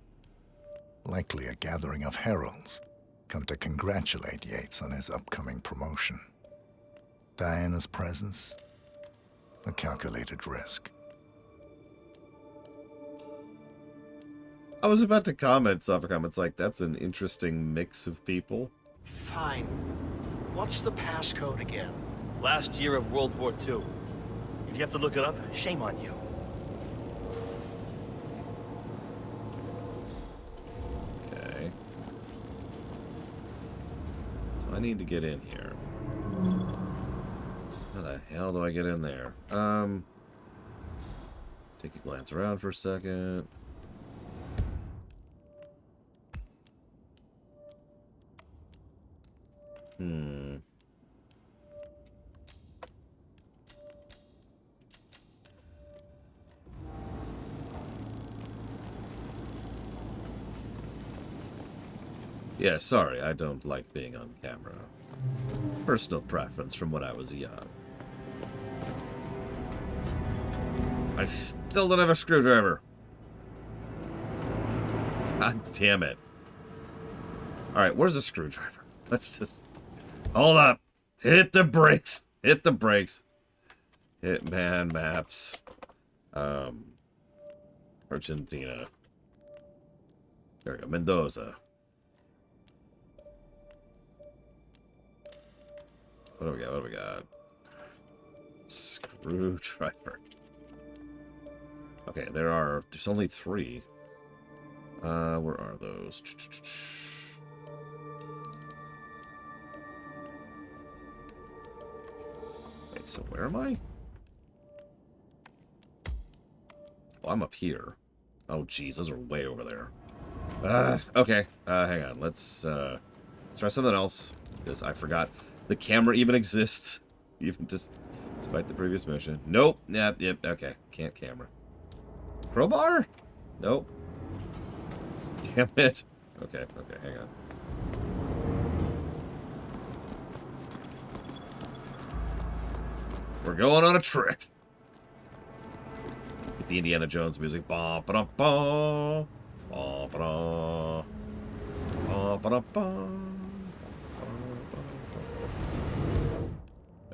Likely a gathering of heralds, come to congratulate Yates on his upcoming promotion. Diana's presence, a calculated risk. I was about to comment, suffer comments like, that's an interesting mix of people. Fine. What's the passcode again? Last year of World War II. If you have to look it up, shame on you. Okay. So I need to get in here. How the hell do I get in there? Take a glance around for a second. Yeah, sorry, I don't like being on camera. Personal preference from when I was young. I still don't have a screwdriver. God damn it. Alright, where's the screwdriver? Let's just... Hold up. Hit the brakes. Hit the brakes. Hitman maps. Argentina. There we go. Mendoza. What do we got? What do we got? Screwdriver. Okay, there's only 3. Where are those? Wait, so where am I? Oh, I'm up here. Oh, geez, those are way over there. Okay, hang on. Let's try something else, because I forgot. The camera even exists. Even just despite the previous mission. Nope. Yep, okay. Can't camera. Crowbar? Nope. Damn it. Okay, hang on. We're going on a trip. Get the Indiana Jones music. Ba ba ba ba ba ba ba ba.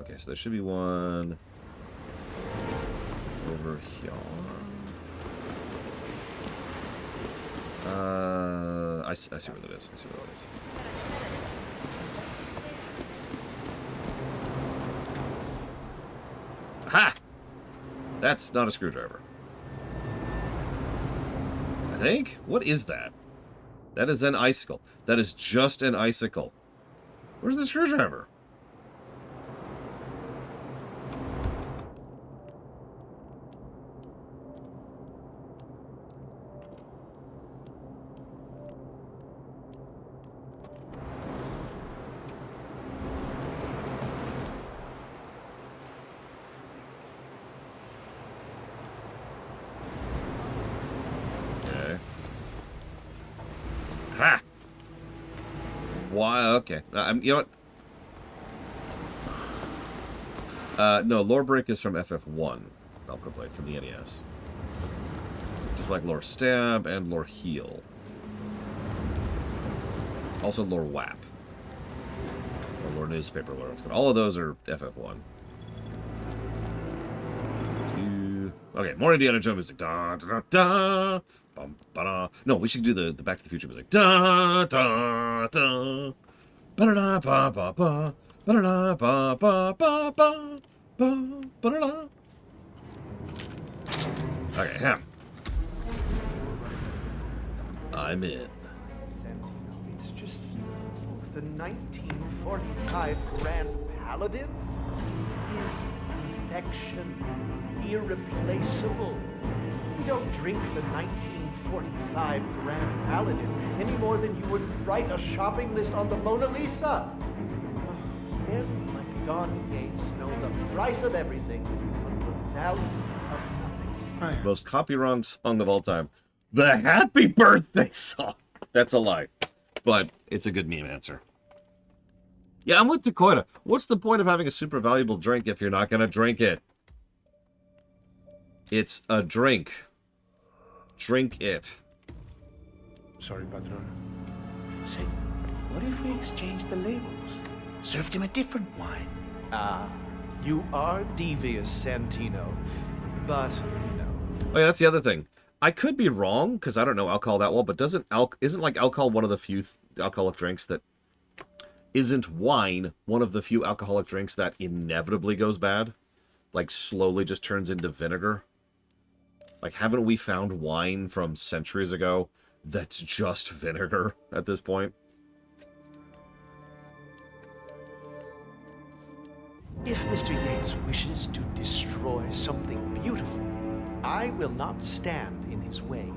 Okay, so there should be one over here. I see where that is. Aha! That's not a screwdriver. I think? What is that? That is an icicle. That is just an icicle. Where's the screwdriver? Ha! Why? Okay. You know what? No, Lore Break is from FF1. Velcro Blade from the NES. Just like Lore Stab and Lore Heal. Also Lore Whap. Or Lore Newspaper, Lore. All of those are FF1. Okay, more Indiana Jones music. Da da da. Bum, ba-da. No, we should do the Back to the Future music. Da da da. Ba-da-da ba ba ba. Ba-da-da ba ba ba ba. Ba ba-da-da. Okay, ham. I'm in. It's just the 1945 Grand Paladin. His perfection, irreplaceable. You don't drink the 1945 Grand Paladin any more than you would write a shopping list on the Mona Lisa. Him, like Don Yates, know the price of everything, but the value of nothing. Most copy-wrong song of all time. The Happy Birthday song. That's a lie. But it's a good meme answer. Yeah, I'm with Dakota. What's the point of having a super valuable drink if you're not going to drink it? It's a drink. Drink it. Sorry, Patron. Say, what if we exchange the labels? Served him a different wine. Ah, you are devious, Santino. But no. Oh yeah, that's the other thing. I could be wrong because I don't know alcohol that well, but isn't like alcohol one of the few alcoholic drinks that isn't wine one of the few alcoholic drinks that inevitably goes bad? Like slowly just turns into vinegar? Like haven't we found wine from centuries ago that's just vinegar at this point? If Mr. Yates wishes to destroy something beautiful, I will not stand in his way.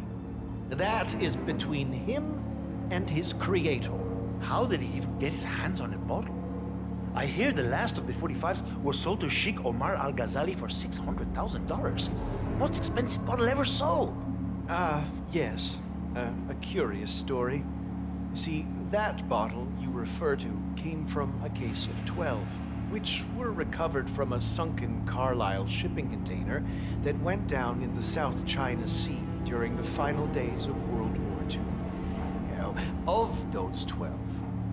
That is between him and his creator. How did he even get his hands on a bottle? I hear the last of the 45s were sold to Sheikh Omar Al-Ghazali for $600,000. Most expensive bottle ever sold. Yes. A curious story. See, that bottle you refer to came from a case of 12, which were recovered from a sunken Carlisle shipping container that went down in the South China Sea during the final days of World War II. Now, of those 12,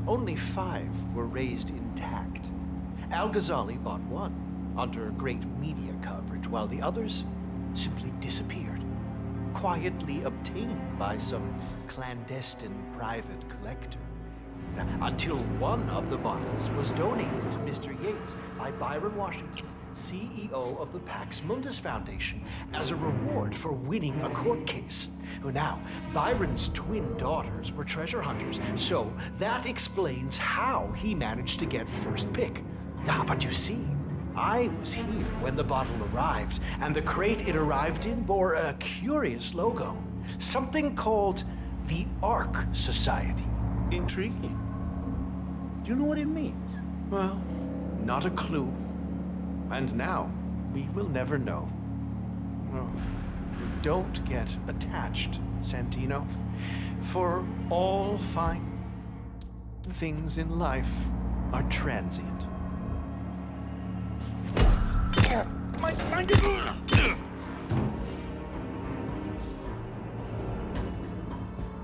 only 5 were raised intact. Al-Ghazali bought one under great media coverage, while the others simply disappeared, quietly obtained by some clandestine private collector. Until one of the bottles was donated to Mr. Yates by Byron Washington, CEO of the Pax Mundus Foundation, as a reward for winning a court case. Now, Byron's twin daughters were treasure hunters, so that explains how he managed to get first pick. But you see, I was here when the bottle arrived, and the crate it arrived in bore a curious logo. Something called the Ark Society. Intriguing. Do you know what it means? Well, not a clue. And now, we will never know. Oh, don't get attached, Santino. For all fine things in life are transient.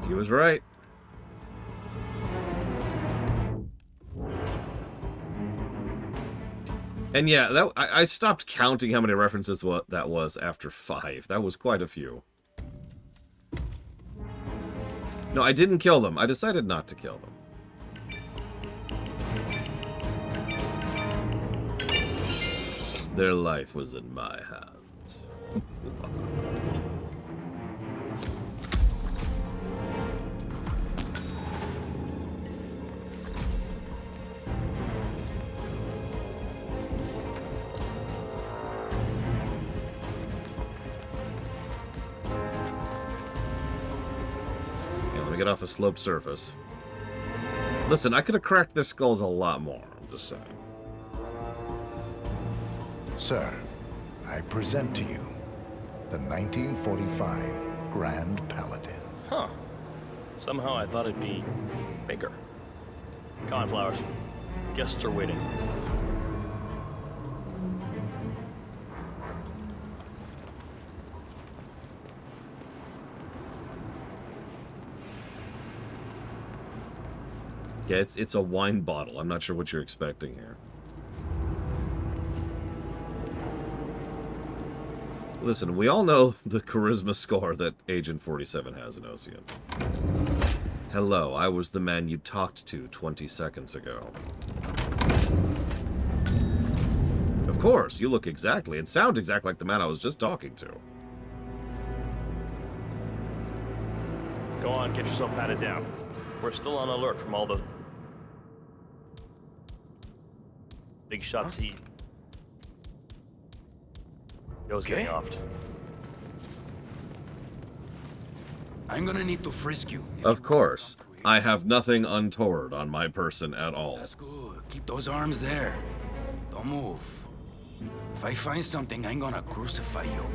He was right. And yeah, I stopped counting how many references that was after 5. That was quite a few. No, I didn't kill them. I decided not to kill them. Their life was in my hands. Get off a sloped surface. Listen, I could have cracked their skulls a lot more. I'm just saying. Sir, I present to you the 1945 Grand Paladin. Huh. Somehow I thought it'd be bigger. Come on, Flowers. Guests are waiting. Yeah, it's a wine bottle. I'm not sure what you're expecting here. Listen, we all know the charisma score that Agent 47 has in Oceans. Hello, I was the man you talked to 20 seconds ago. Of course, you look exactly and sound exactly like the man I was just talking to. Go on, get yourself patted down. We're still on alert from all the big shots he goes getting offed. I'm gonna need to frisk you. Of course. I have nothing untoward on my person at all. That's good. Keep those arms there. Don't move. If I find something, I'm gonna crucify you.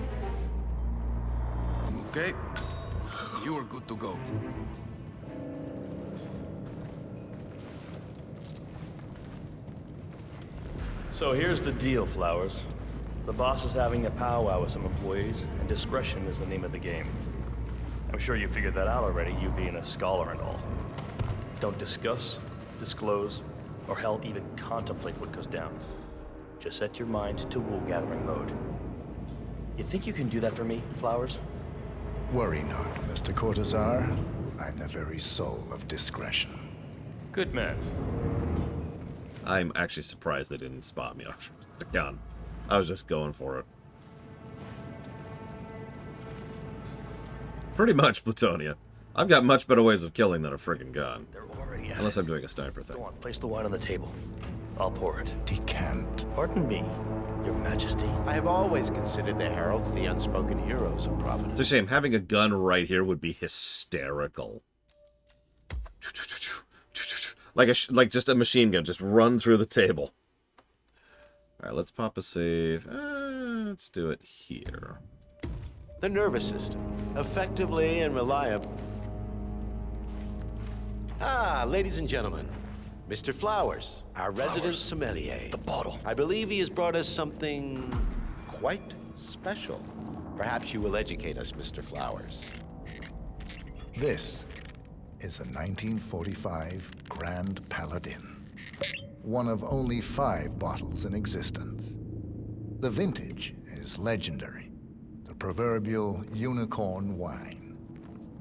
Okay? You are good to go. So here's the deal, Flowers. The boss is having a powwow with some employees, and discretion is the name of the game. I'm sure you figured that out already, you being a scholar and all. Don't discuss, disclose, or hell, even contemplate what goes down. Just set your mind to wool-gathering mode. You think you can do that for me, Flowers? Worry not, Mr. Cortazar. I'm the very soul of discretion. Good man. I'm actually surprised they didn't spot me. It's a gun. I was just going for it. Pretty much, Plutonia. I've got much better ways of killing than a friggin' gun. They're already at Unless it. I'm doing a sniper thing. Go on, place the wine on the table. I'll pour it. Decant. Pardon me, Your Majesty. I have always considered the heralds the unspoken heroes of Providence. It's a shame. Having a gun right here would be hysterical. Like just a machine gun, just run through the table. All right, let's pop a save. Let's do it here. The nervous system, effectively and reliable. Ah, ladies and gentlemen, Mr. Flowers, our resident sommelier. The bottle. I believe he has brought us something quite special. Perhaps you will educate us, Mr. Flowers. This is the 1945 Grand Paladin, one of only 5 bottles in existence. The vintage is legendary, the proverbial unicorn wine.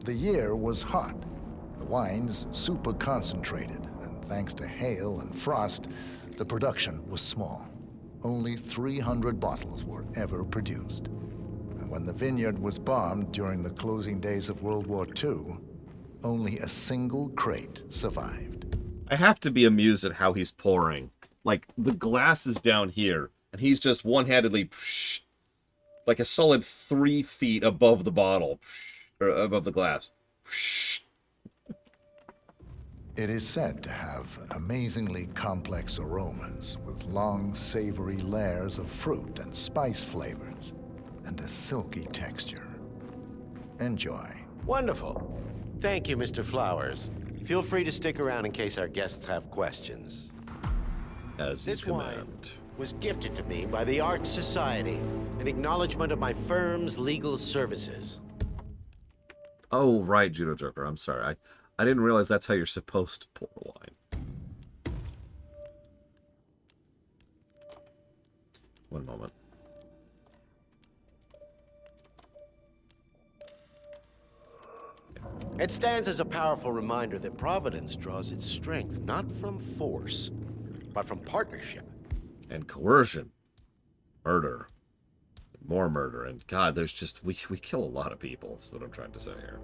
The year was hot, the wine's super concentrated, and thanks to hail and frost, the production was small. Only 300 bottles were ever produced. And when the vineyard was bombed during the closing days of World War II, only a single crate survived. I have to be amused at how he's pouring. Like, the glass is down here, and he's just one-handedly, like a solid 3 feet above the bottle, or above the glass. It is said to have amazingly complex aromas with long, savory layers of fruit and spice flavors and a silky texture. Enjoy. Wonderful. Thank you, Mr. Flowers. Feel free to stick around in case our guests have questions. As you This command. wine was gifted to me by the Art Society in acknowledgement of my firm's legal services. Oh, right, Judo Joker. I'm sorry. I didn't realize that's how you're supposed to pour wine. One moment. It stands as a powerful reminder that Providence draws its strength not from force, but from partnership. And coercion. Murder. More murder. And God, there's just... We kill a lot of people, is what I'm trying to say here.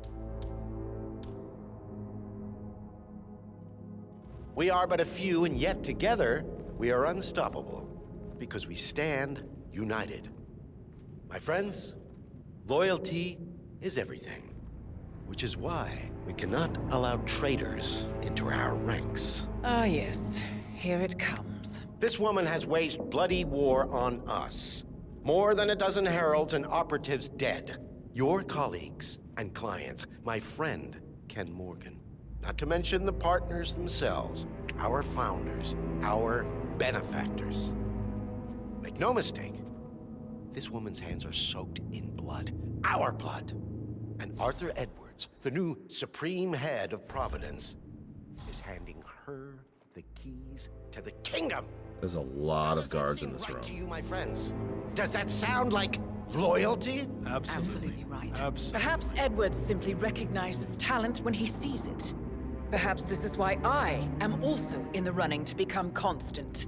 We are but a few, and yet together we are unstoppable, because we stand united. My friends, loyalty is everything, which is why we cannot allow traitors into our ranks. Ah, yes. Here it comes. This woman has waged bloody war on us. More than a dozen heralds and operatives dead. Your colleagues and clients, my friend, Ken Morgan. Not to mention the partners themselves, our founders, our benefactors. Make no mistake, this woman's hands are soaked in blood, our blood. And Arthur Edwards, the new supreme head of Providence, is handing her the keys to the kingdom. There's a lot of guards in this room. To you, my friends, does that sound like loyalty? Absolutely right. Perhaps Edwards simply recognizes talent when he sees it. Perhaps this is why I am also in the running to become constant.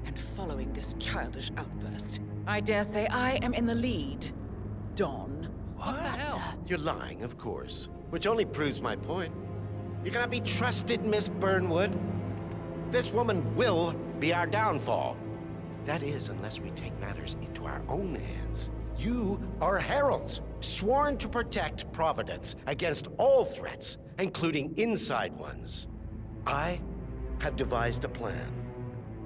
And following this childish outburst, I dare say I am in the lead. Don. What the hell? You're lying, of course. Which only proves my point. You cannot be trusted, Miss Burnwood. This woman will be our downfall. That is, unless we take matters into our own hands. You are heralds, sworn to protect Providence against all threats, including inside ones. I have devised a plan.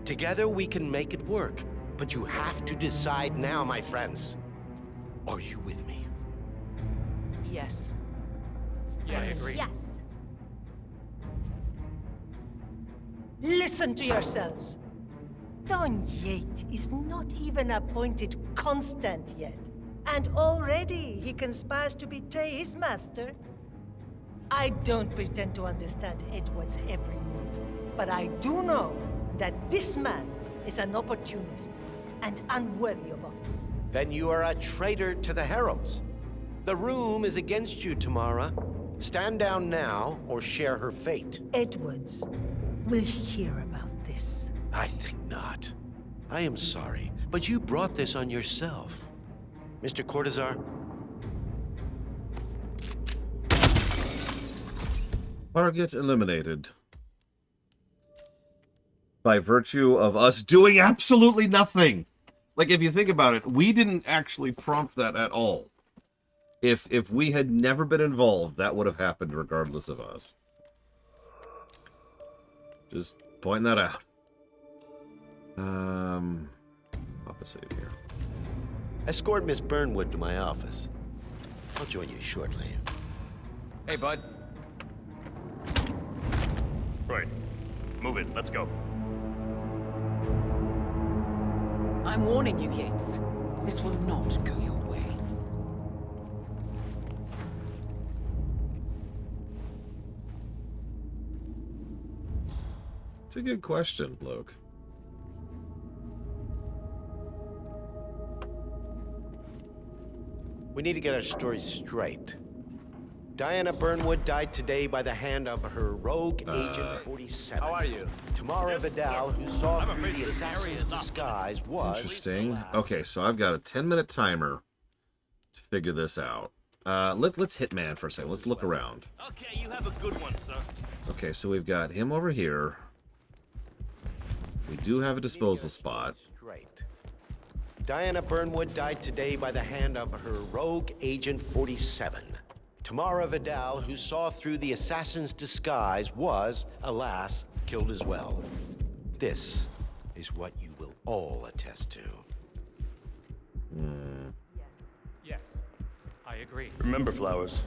Together we can make it work, but you have to decide now, my friends. Are you with me? Yes. Yes. Yes. Listen to yourselves. Don Yates is not even appointed constant yet. And already he conspires to betray his master. I don't pretend to understand Edward's every move, but I do know that this man is an opportunist and unworthy of office. Then you are a traitor to the heralds. The room is against you, Tamara. Stand down now or share her fate. Edwards will hear about this. I think not. I am sorry, but you brought this on yourself. Mr. Cortazar? Target eliminated. By virtue of us doing absolutely nothing. Like, if you think about it, we didn't actually prompt that at all. If we had never been involved, that would have happened regardless of us. Just pointing that out. Pop a save here. Escort Miss Burnwood to my office. I'll join you shortly. Hey, bud. Right. Move it. Let's go. I'm warning you, Yates. This will not go your way. It's a good question, Luke. We need to get our stories straight. Diana Burnwood died today by the hand of her rogue Agent 47. How are you? Tamara Vidal, who saw through the assassin's disguise, was... Interesting. Okay, so I've got a 10-minute timer to figure this out. Let's Hitman for a second. Let's look around. Okay, you have a good one, sir. Okay, so we've got him over here. We do have a disposal spot. Straight. Diana Burnwood died today by the hand of her rogue Agent 47. Tamara Vidal, who saw through the assassin's disguise, was, alas, killed as well. This is what you will all attest to. Yes, I agree. Remember, Flowers,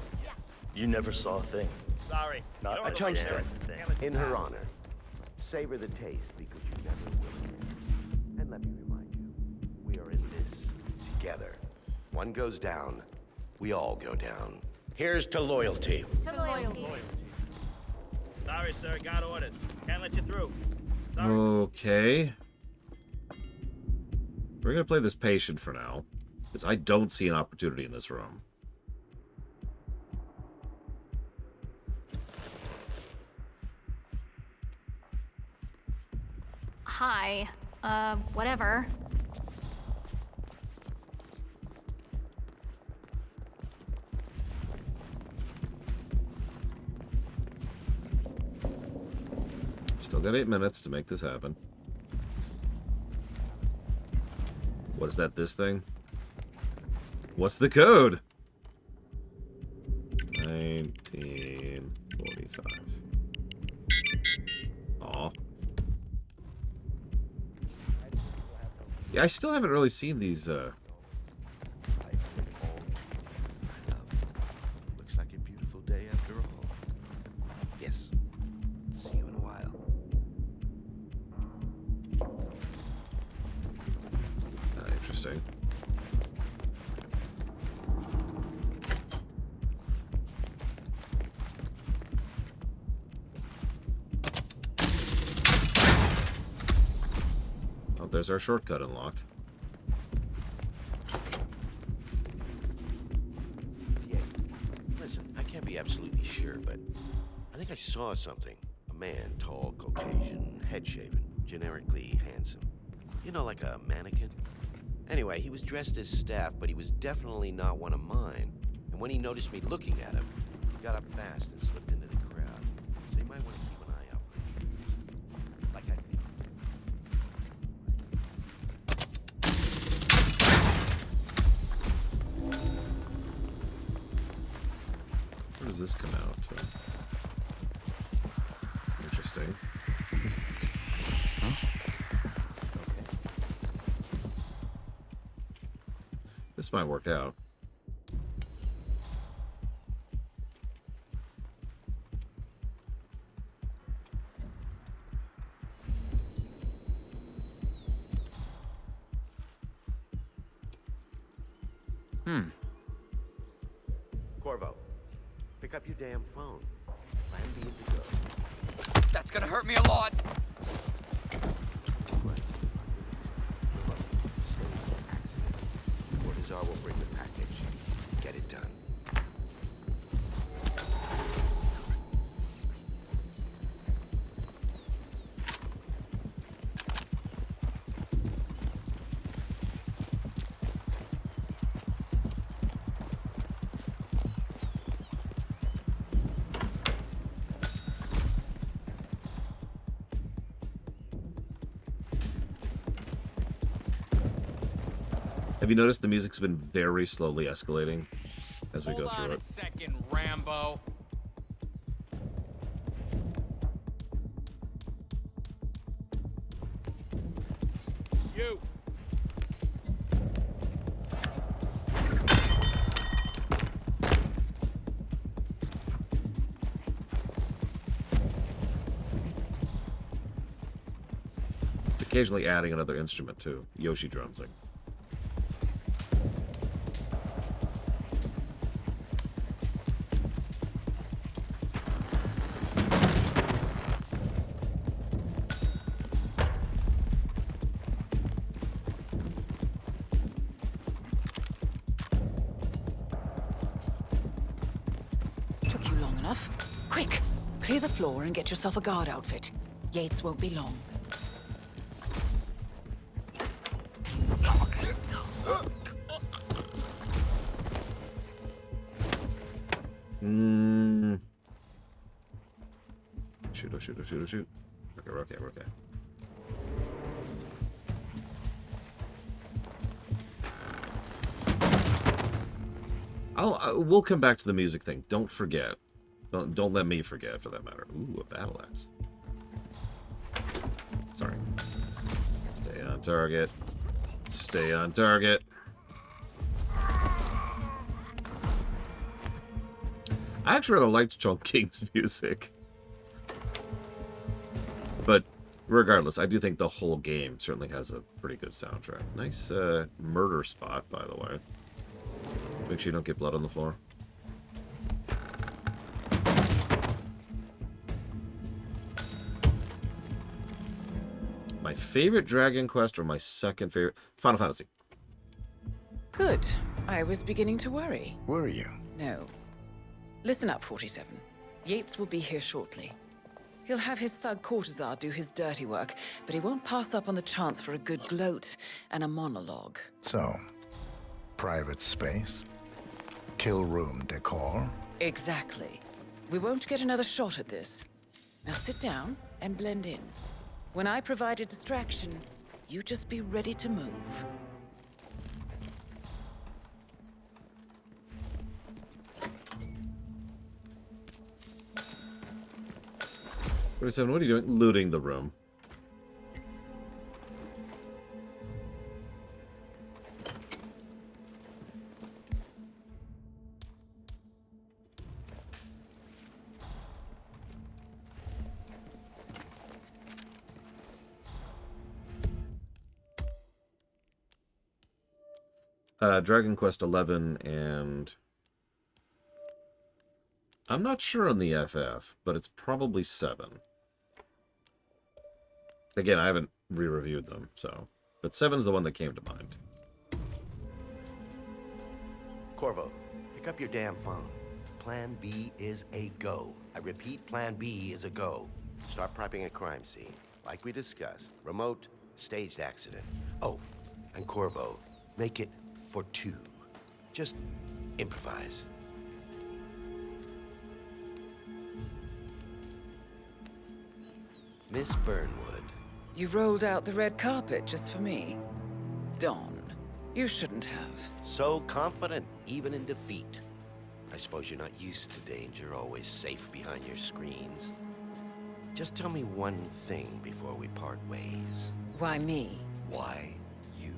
you never saw a thing. Sorry. Not A a toast damn thing. in her honor. Savor the taste because you never will. And let me remind you, we are in this together. One goes down, we all go down. Here's to loyalty. To loyalty. Sorry, sir. Got orders. Can't let you through. Okay. We're gonna play this patient for now, because I don't see an opportunity in this room. Hi. Whatever. Still got 8 minutes to make this happen. What is that, this thing? What's the code? 1945. Aw. Yeah, I still haven't really seen these, Looks like a beautiful day after all. Yes. See you in a while. Interesting. Oh, there's our shortcut unlocked. Yeah. Listen, I can't be absolutely sure, but I think I saw something. A man, tall, Caucasian, head-shaven, generically handsome. You know, like a mannequin? Anyway, he was dressed as staff, but he was definitely not one of mine. And when he noticed me looking at him, he got up fast and slipped into the crowd. So you might want to keep an eye out for him. Like I did. Where does this come out? Interesting. This might work out. Corvo, pick up your damn phone. Plan B to go. That's gonna hurt me a lot. Cortazar will bring the package. Get it done. Have you noticed the music's been very slowly escalating as we go through it? Hold on a second, Rambo. You. It's occasionally adding another instrument too. Yoshi drums. Like. Took you long enough. Quick, clear the floor and get yourself a guard outfit. Yates won't be long. Shoot, oh shoot, oh shoot, oh shoot. Okay, we're okay, we're okay. We'll come back to the music thing. Don't forget. Don't let me forget, for that matter. Ooh, a battle axe. Sorry. Stay on target. Stay on target. I actually really liked Chong King's music. But regardless, I do think the whole game certainly has a pretty good soundtrack. Nice murder spot, by the way. Make sure you don't get blood on the floor. My favorite Dragon Quest or my second favorite? Final Fantasy. Good. I was beginning to worry. Were you? No. Listen up, 47. Yates will be here shortly. He'll have his thug Cortazar do his dirty work, but he won't pass up on the chance for a good gloat and a monologue. So, private space? Kill room decor? Exactly. We won't get another shot at this. Now sit down and blend in. When I provide a distraction, you just be ready to move. 47, what are you doing? Looting the room. Dragon Quest 11 and... I'm not sure on the FF, but it's probably 7. Again, I haven't re-reviewed them, so... But 7's the one that came to mind. Corvo, pick up your damn phone. Plan B is a go. I repeat, Plan B is a go. Start prepping a crime scene. Like we discussed. Remote, staged accident. Oh, and Corvo, make it for 2. Just improvise. Miss Burnwood. You rolled out the red carpet just for me. Don, you shouldn't have. So confident, even in defeat. I suppose you're not used to danger, always safe behind your screens. Just tell me one thing before we part ways. Why me? Why you?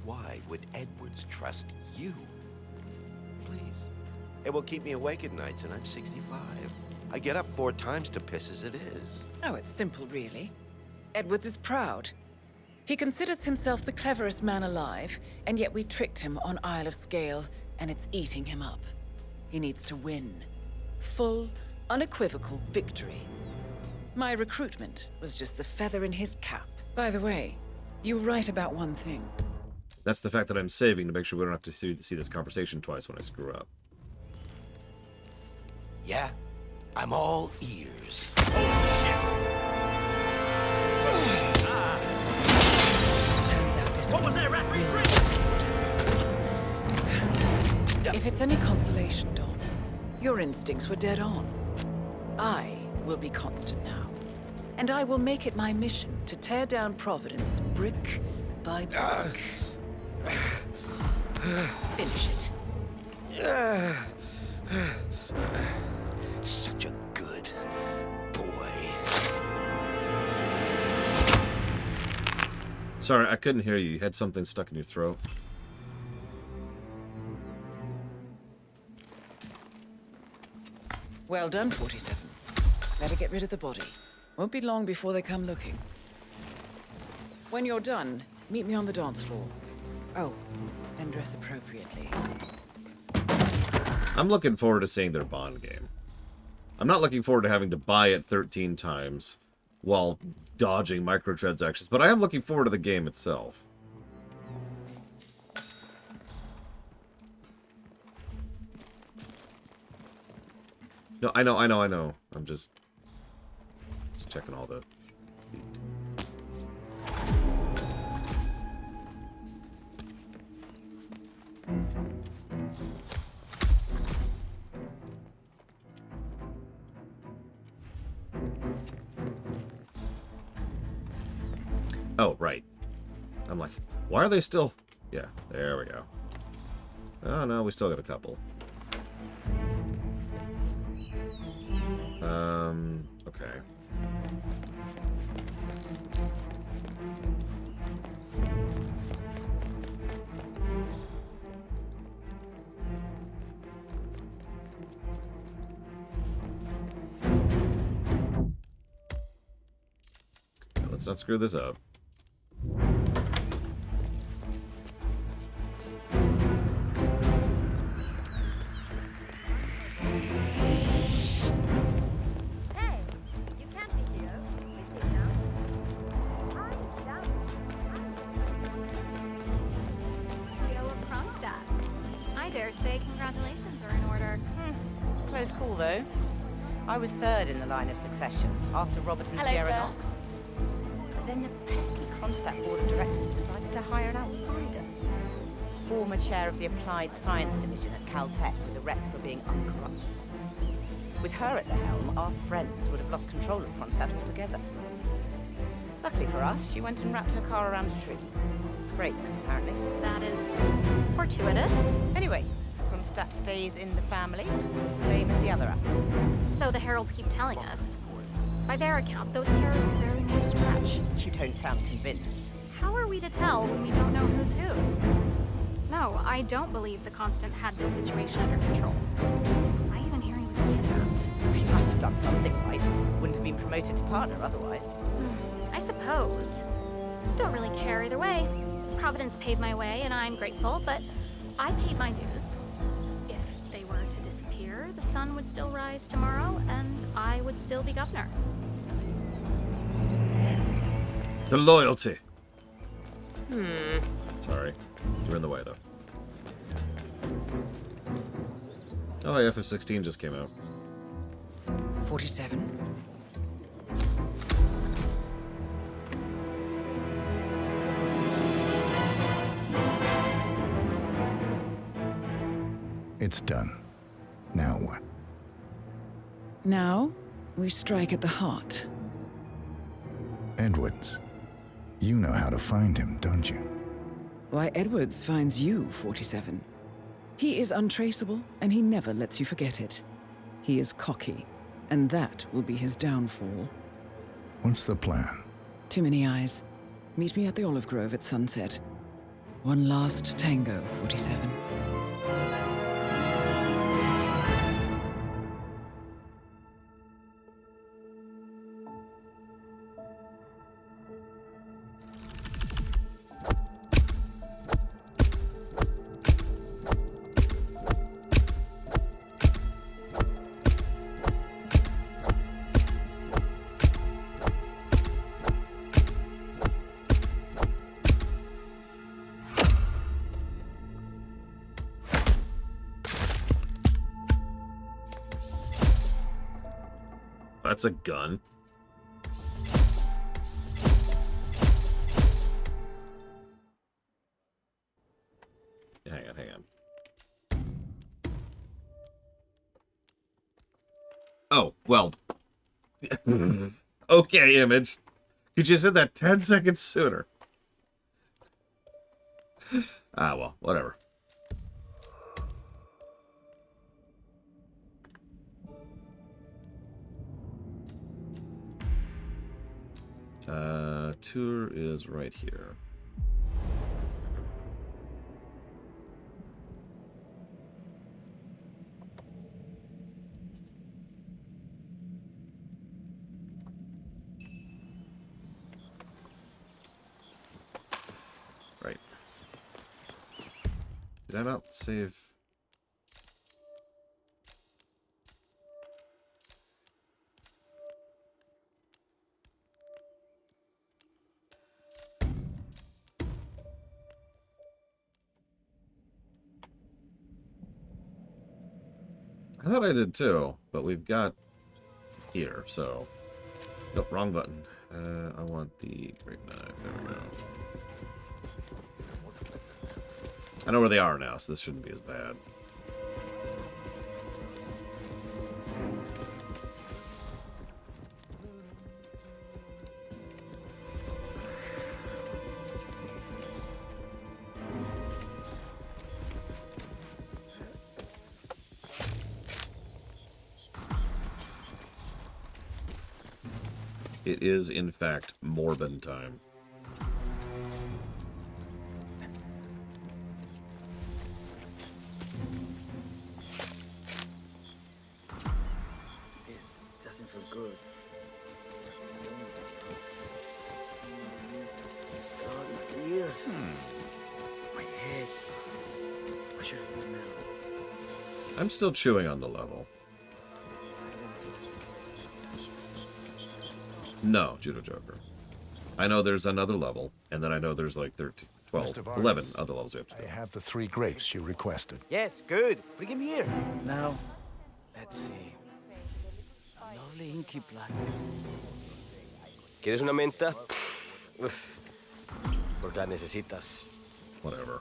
Why would Edwards trust you? Please. It will keep me awake at nights, and I'm 65. I get up 4 times to piss as it is. Oh, it's simple, really. Edwards is proud. He considers himself the cleverest man alive, and yet we tricked him on Isle of Scale, and it's eating him up. He needs to win. Full, unequivocal victory. My recruitment was just the feather in his cap. By the way, you were right about one thing. That's the fact that I'm saving to make sure we don't have to see this conversation twice when I screw up. Yeah? I'm all ears. Turns out this What was that, rat? If it's any consolation, Don, your instincts were dead on. I will be constant now. And I will make it my mission to tear down Providence brick by brick. Finish it. Such a good boy. Sorry, I couldn't hear you. You had something stuck in your throat. Well done, 47. Better get rid of the body. Won't be long before they come looking. When you're done, meet me on the dance floor. Oh, and dress appropriately. I'm looking forward to seeing their Bond game. I'm not looking forward to having to buy it 13 times while dodging microtransactions, but I am looking forward to the game itself. No, I know. I'm just checking all the... Oh, right. I'm like, why are they still... Yeah, there we go. Oh, no, we still got a couple. Okay. Let's not screw this up. Hey, you can't be here. Please sit down. Leo of Kronstadt. I dare say congratulations are in order. Close call, though. I was third in the line of succession, after Robert and Hello, Sierra sir. Knox. But then the pesky Kronstadt board of directors decided to hire an outsider. Former chair of the Applied Science Division at Caltech with a rep for being uncorrupt. With her at the helm, our friends would have lost control of Kronstadt altogether. Luckily for us, she went and wrapped her car around a tree. Brakes, apparently. That is fortuitous. Anyway, Kronstadt stays in the family, same as the other assets. So the heralds keep telling us. By their account, those terrorists barely made a scratch. You don't sound convinced. How are we to tell when we don't know who's who? No, I don't believe the Constant had this situation under control. I even hear he was kidnapped. You must have done something right. Wouldn't have been promoted to partner otherwise. I suppose. Don't really care either way. Providence paved my way, and I'm grateful, but I paid my dues. If they were to disappear, the sun would still rise tomorrow, and I would still be governor. The loyalty. Hmm. Sorry. You're in the way, though. Oh, yeah, FF16 just came out. 47. It's done. Now what? Now, we strike at the heart. Edwards. You know how to find him, don't you? Why, Edwards finds you, 47. He is untraceable, and he never lets you forget it. He is cocky, and that will be his downfall. What's the plan? Too many eyes. Meet me at the Olive Grove at sunset. One last tango, 47. That's a gun. Hang on. Oh, well. Okay, Image. Could you have said that 10 seconds sooner? Ah, well, whatever. Tour is right here. Right. Did I not save? I thought I did too, but we've got here, so... Nope, wrong button. I want the great knife. There we go. I know where they are now, so this shouldn't be as bad. It is, in fact, Morbin time. It doesn't feel good. God, my ears. My head. I should have eaten now. I'm still chewing on the level. No, Judo Joker. I know there's another level, and then I know there's like 13, 12, Mr. Vargas, 11 other levels we have to do. I have the 3 grapes you requested. Yes, good. Bring him here. Now, let's see. Lovely inky black. ¿Quieres una menta? Uf, porque la necesitas. Whatever.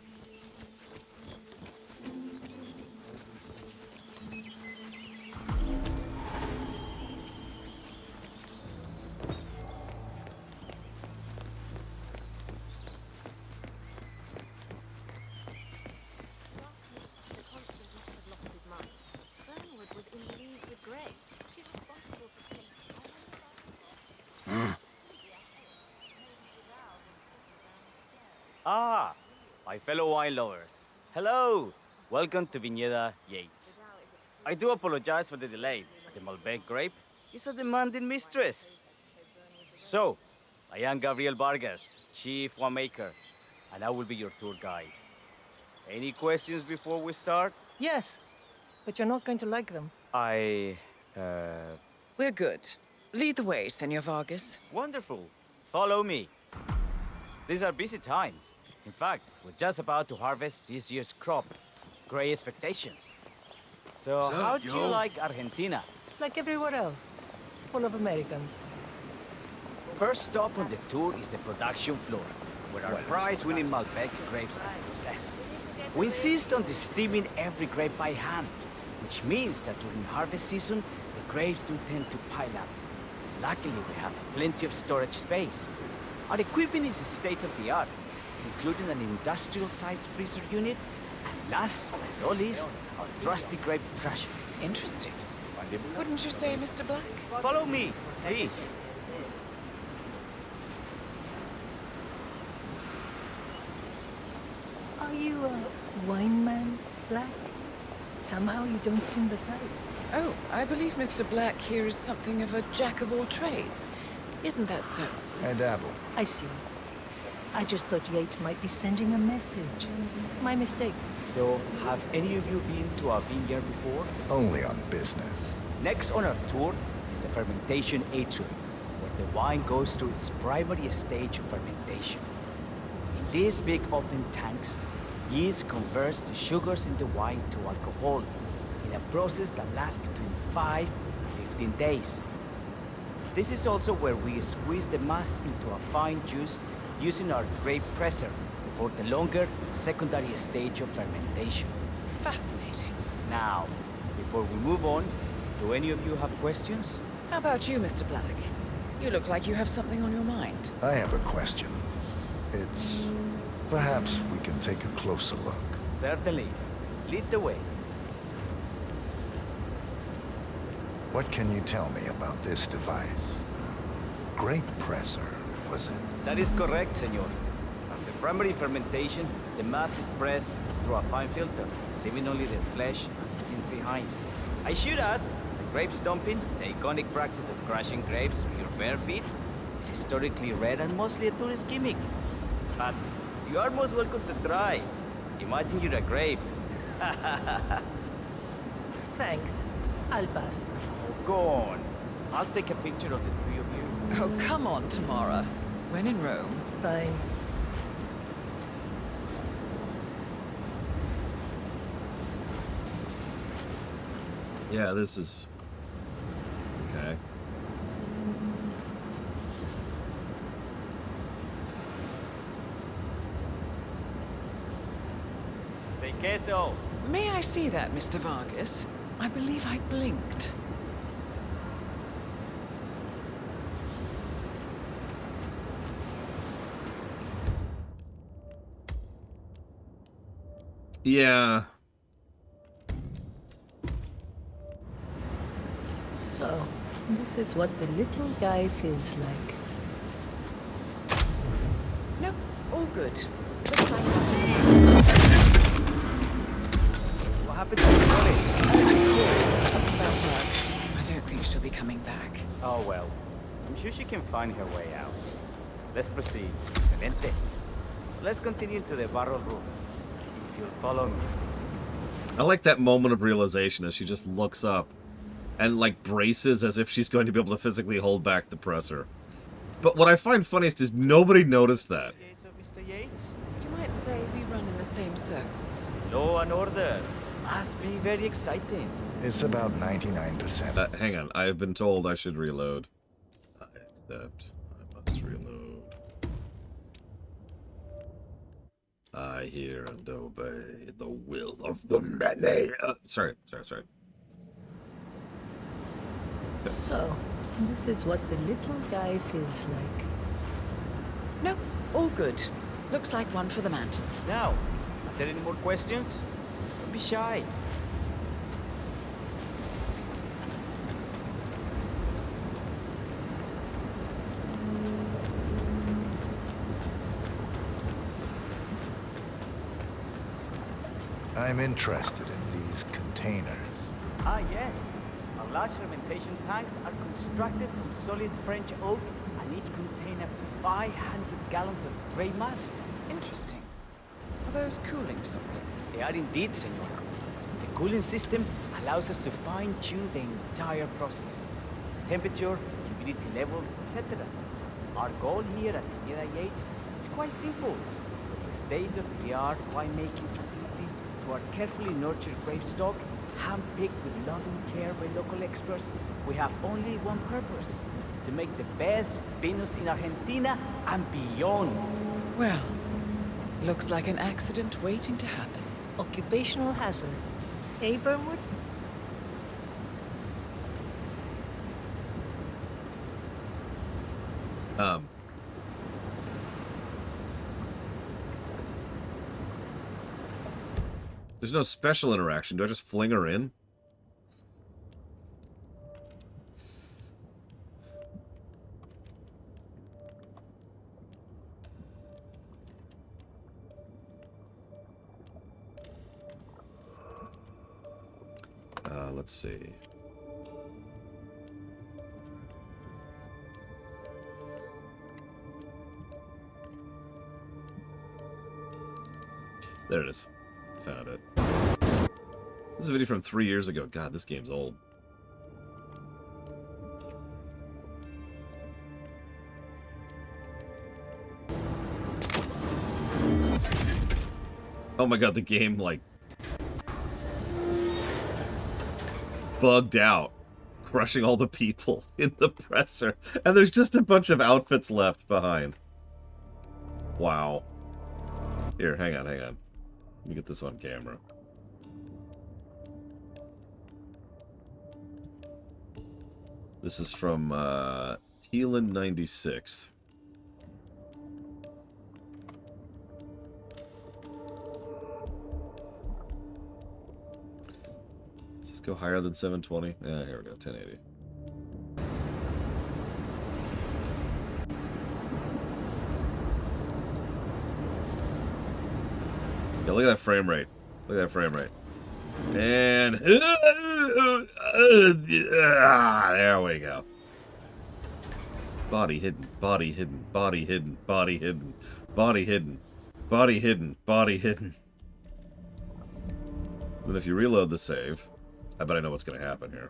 Ah, my fellow wine lovers. Hello. Welcome to Viñeda Yates. I do apologize for the delay, but the Malbec grape is a demanding mistress. So, I am Gabriel Vargas, Chief Winemaker, and I will be your tour guide. Any questions before we start? Yes, but you're not going to like them. We're good. Lead the way, Senor Vargas. Wonderful. Follow me. These are busy times. In fact, we're just about to harvest this year's crop. Great expectations. So, how do you like Argentina? Like everywhere else. Full of Americans. First stop on the tour is the production floor, where our prize-winning Malbec grapes are processed. We insist on steaming every grape by hand, which means that during harvest season, the grapes do tend to pile up. Luckily, we have plenty of storage space. Our equipment is state-of-the-art, including an industrial-sized freezer unit, and last but not least, our trusty grape crusher. Interesting. Wouldn't you say, Mr. Black? Follow me, please. Are you a wine man, Black? Somehow you don't seem the type. Oh, I believe Mr. Black here is something of a jack of all trades. Isn't that so? I dabble. I see. I just thought Yates might be sending a message. My mistake. So, have any of you been to a vineyard before? Only on business. Next on our tour is the fermentation atrium, where the wine goes through its primary stage of fermentation. In these big open tanks, yeast converts the sugars in the wine to alcohol, in a process that lasts between 5 and 15 days. This is also where we squeeze the mass into a fine juice using our grape presser for the longer secondary stage of fermentation. Fascinating. Now, before we move on, do any of you have questions? How about you, Mr. Black? You look like you have something on your mind. I have a question. It's... perhaps we can take a closer look. Certainly. Lead the way. What can you tell me about this device? Grape presser, was it? That is correct, senor. After primary fermentation, the mass is pressed through a fine filter, leaving only the flesh and skins behind. I should add, that grape stomping, the iconic practice of crushing grapes with your bare feet, is historically rare and mostly a tourist gimmick. But you are most welcome to try. Imagine you're a grape. Thanks. I'll pass. Go on. I'll take a picture of the three of you. Oh, come on, Tamara. When in Rome. Fine. Yeah, this is... okay. De queso. May I see that, Mr. Vargas? I believe I blinked. Yeah. So, This is what the little guy feels like. No, all good. Looks like one. What happened to Tori? Something about work. I don't think she'll be coming back. Oh well. I'm sure she can find her way out. Let's proceed. Vente. Let's continue to the barrel room. If you'll follow me. I like that moment of realization as she just looks up and, like, braces as if she's going to be able to physically hold back the presser. But what I find funniest is nobody noticed that. So, Mr. Yates, You might say we run in the same circles. law and order. Must be very exciting. It's about 99%. Hang on, I have been told I should reload. I accept. I must reload. I hear and obey the will of the many. Sorry. So, this is what the little guy feels like. No, all good. Looks like one for the mantle. Now, are there any more questions? Don't be shy. I'm interested in these containers. Ah, yes. Our large fermentation tanks are constructed from solid French oak and each contain up to 500 gallons of gray must. Interesting. Are those cooling sockets? They are indeed, Senora. The cooling system allows us to fine-tune the entire process. Temperature, humidity levels, etc. Our goal here at Mira Yates is quite simple. From the state-of-the-art winemaking facility to our carefully nurtured grape stock, hand-picked with loving care by local experts, we have only one purpose: to make the best vinos in Argentina and beyond. Well, looks like an accident waiting to happen. Occupational hazard. Eh, Burnwood? There's no special interaction. Do I just fling her in? Let's see. There it is. Found it. This is a video from 3 years ago. God, this game's old. Oh my god, the game, like, bugged out, crushing all the people in the presser. And there's just a bunch of outfits left behind. Wow. Here, hang on. Let me get this on camera. This is from Teelan 96. Let's go higher than 720. Yeah, here we go, 1080. Yeah, look at that frame rate. Look at that frame rate. And there we go. Body hidden, body hidden, body hidden, body hidden, body hidden, body hidden, body hidden. Then if you reload the save, I bet I know what's going to happen here.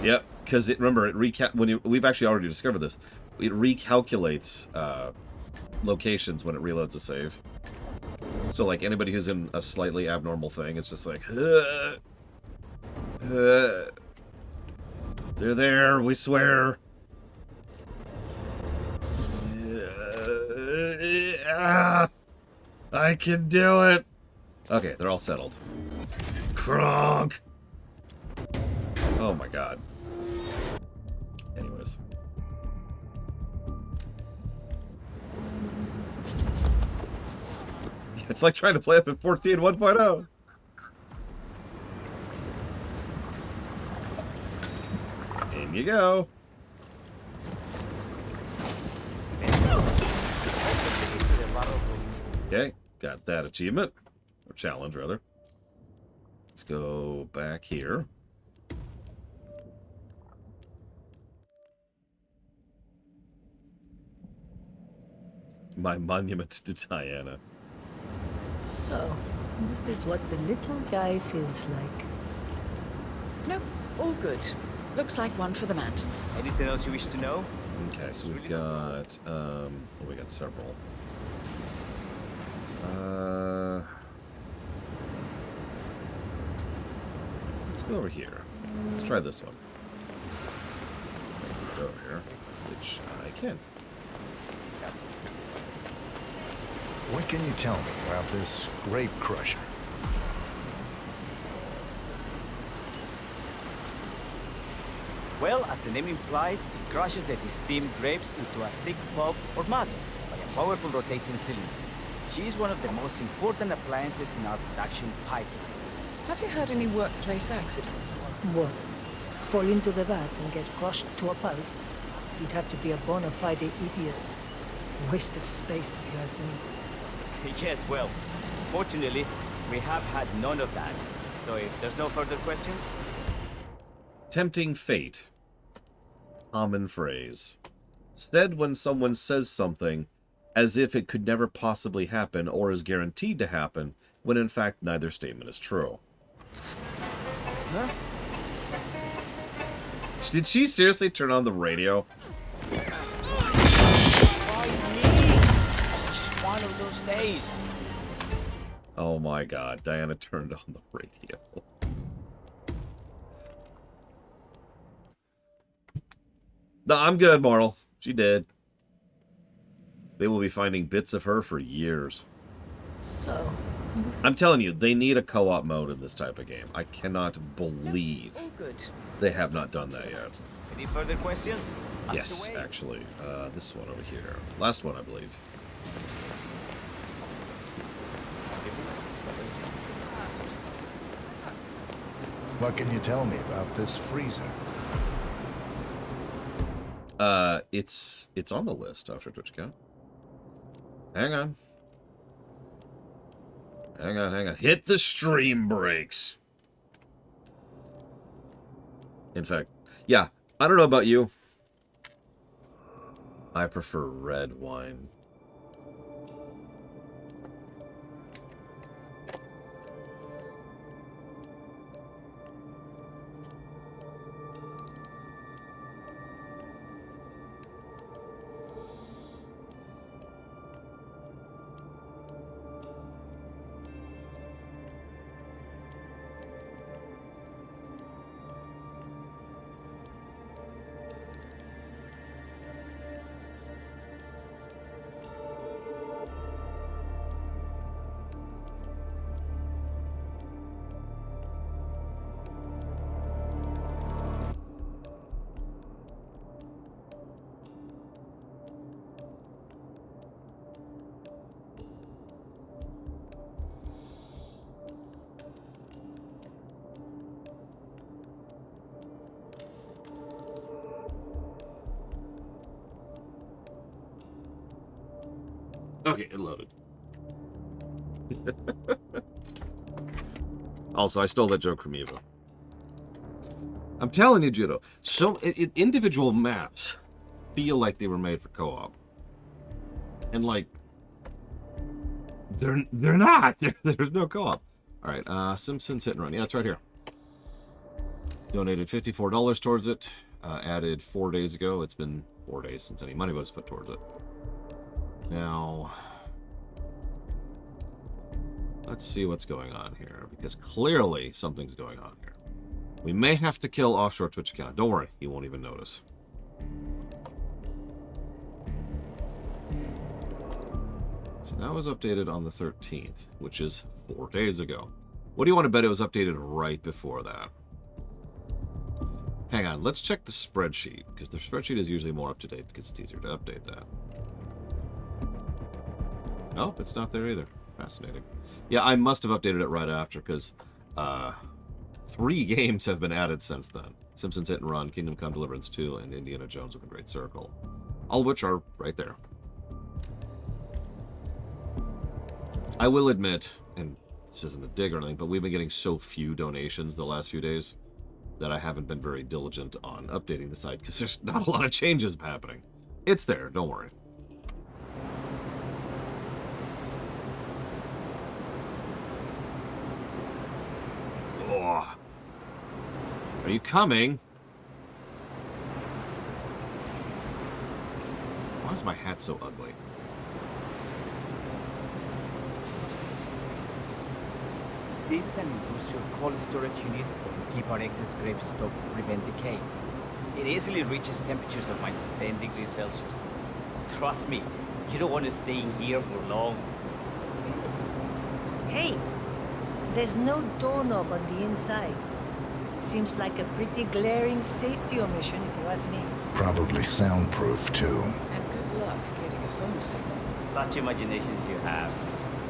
Yep, because remember, we've actually already discovered this. It recalculates locations when it reloads a save. So, like, anybody who's in a slightly abnormal thing, it's just like, they're there, we swear. I can do it. Okay, they're all settled. Kronk. Oh my god. Anyways. It's like trying to play up at 14 1.0. In you go. Okay, got that achievement. Or challenge, rather. Let's go back here. My monument to Diana. So, this is what the little guy feels like. Nope, all good. Looks like one for the mat. Anything else you wish to know? Okay, so we've got we got several. Let's go over here. Let's try this one. Go over here, which I can. What can you tell me about this grape crusher? Well, as the name implies, it crushes the steamed grapes into a thick pulp or must by a powerful rotating cylinder. She is one of the most important appliances in our production pipeline. Have you had any workplace accidents? What? Fall into the vat and get crushed to a pulp? You'd have to be a bona fide idiot. Waste of space, if you ask me. Yes, well, fortunately, we have had none of that. So if there's no further questions... Tempting fate. Common phrase. Said when someone says something as if it could never possibly happen or is guaranteed to happen, when in fact neither statement is true. Huh? Did she seriously turn on the radio? Why me? It's just one of those days. Oh my god, Diana turned on the radio. No, I'm good, Marl. She did. They will be finding bits of her for years. So, I'm telling you, they need a co-op mode in this type of game. I cannot believe they have not done that yet. Any further questions? Ask Yes, away. actually. This one over here. Last one, I believe. What can you tell me about this freezer? It's on the list after Twitch account. Hang on. Hang on. Hit the stream brakes. In fact, yeah, I don't know about you. I prefer red wine. Okay, it loaded. Also, I stole that joke from Eva. I'm telling you, Judo. So, individual maps feel like they were made for co-op, and like they're not. There's no co-op. All right, Simpsons Hit and Run. Yeah, it's right here. Donated $54 towards it. Added 4 days ago. It's been 4 days since any money was put towards it. Now, let's see what's going on here, because clearly something's going on here. We may have to kill offshore Twitch account. Don't worry, he won't even notice. So that was updated on the 13th, which is 4 days ago. What do you want to bet it was updated right before that? Hang on, let's check the spreadsheet, because the spreadsheet is usually more up to date because it's easier to update that. Nope, it's not there either. Fascinating. Yeah, I must have updated it right after, because 3 games have been added since then. Simpsons Hit and Run, Kingdom Come Deliverance 2, and Indiana Jones and the Great Circle. All of which are right there. I will admit, and this isn't a dig or anything, but we've been getting so few donations the last few days that I haven't been very diligent on updating the site, because there's not a lot of changes happening. It's there, don't worry. Oh. Are you coming? Why is my hat so ugly? This is an industrial cold storage unit to keep our excess grape stock to prevent decay. It easily reaches temperatures of -10 degrees Celsius. Trust me, you don't want to stay in here for long. Hey, there's no doorknob on the inside. Seems like a pretty glaring safety omission if you ask me. Probably soundproof, too. And good luck getting a phone signal. Such imaginations you have.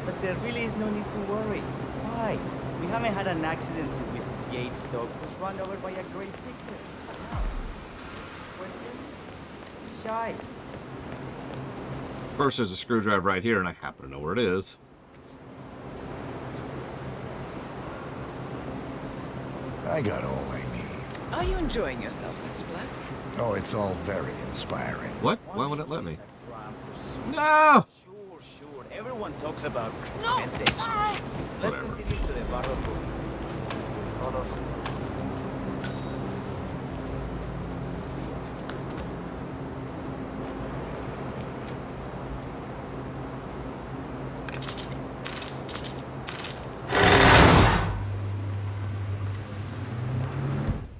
But there really is no need to worry. Why? We haven't had an accident since Mrs. Yates' dog was run over by a great picture. Shy. First, there's a screwdriver right here, and I happen to know where it is. I got all I need. Are you enjoying yourself, Mr. Black? Oh, it's all very inspiring. What? Why would it let me? No! Sure. Everyone talks about Crescentes. Let's continue to the barrel room. Todos.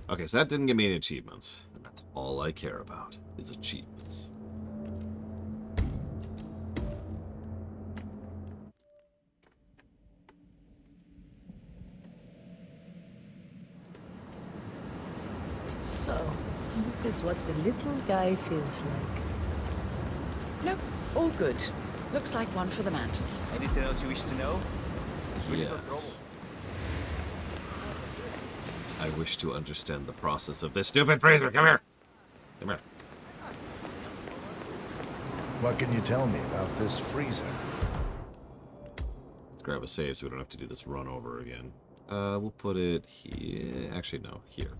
Okay, so that didn't give me any achievements. And that's all I care about, is achievements. So, this is what the little guy feels like. Nope, all good. Looks like one for the mat. Anything else you wish to know? Yes. I wish to understand the process of this stupid freezer. Come here. Come here. What can you tell me about this freezer? Let's grab a save so we don't have to do this run over again. We'll put it here. Actually, no, here.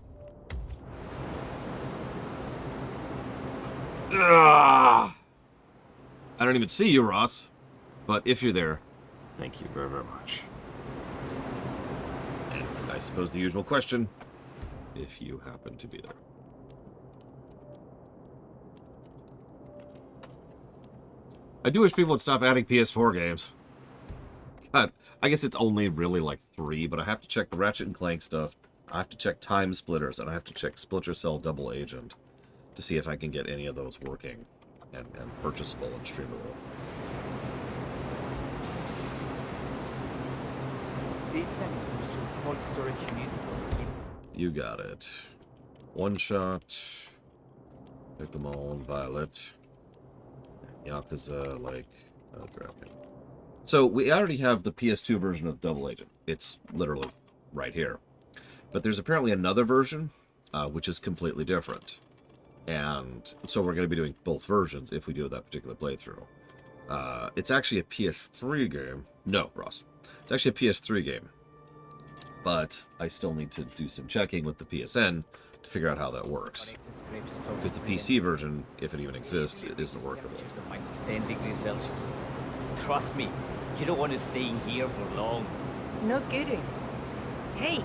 Ugh! I don't even see you, Ross. But if you're there, thank you very, very much. And I suppose the usual question, if you happen to be there. I do wish people would stop adding PS4 games. God, I guess it's only really like 3, but I have to check the Ratchet & Clank stuff. I have to check Time Splitters, and I have to check Splinter Cell Double Agent to see if I can get any of those working and purchasable and streamable. Cold storage unit. You got it. One Shot, Pokemon, Violet, Yakuza, like, Dragon. So we already have the PS2 version of Double Agent. It's literally right here. But there's apparently another version, which is completely different. And so we're going to be doing both versions if we do that particular playthrough. It's actually a PS3 game. No, Ross. It's actually a PS3 game. But I still need to do some checking with the PSN to figure out how that works. Because the PC version, if it even exists, it isn't workable. -10 degrees Celsius. Trust me, you don't want to stay in here for long. No kidding. Hey,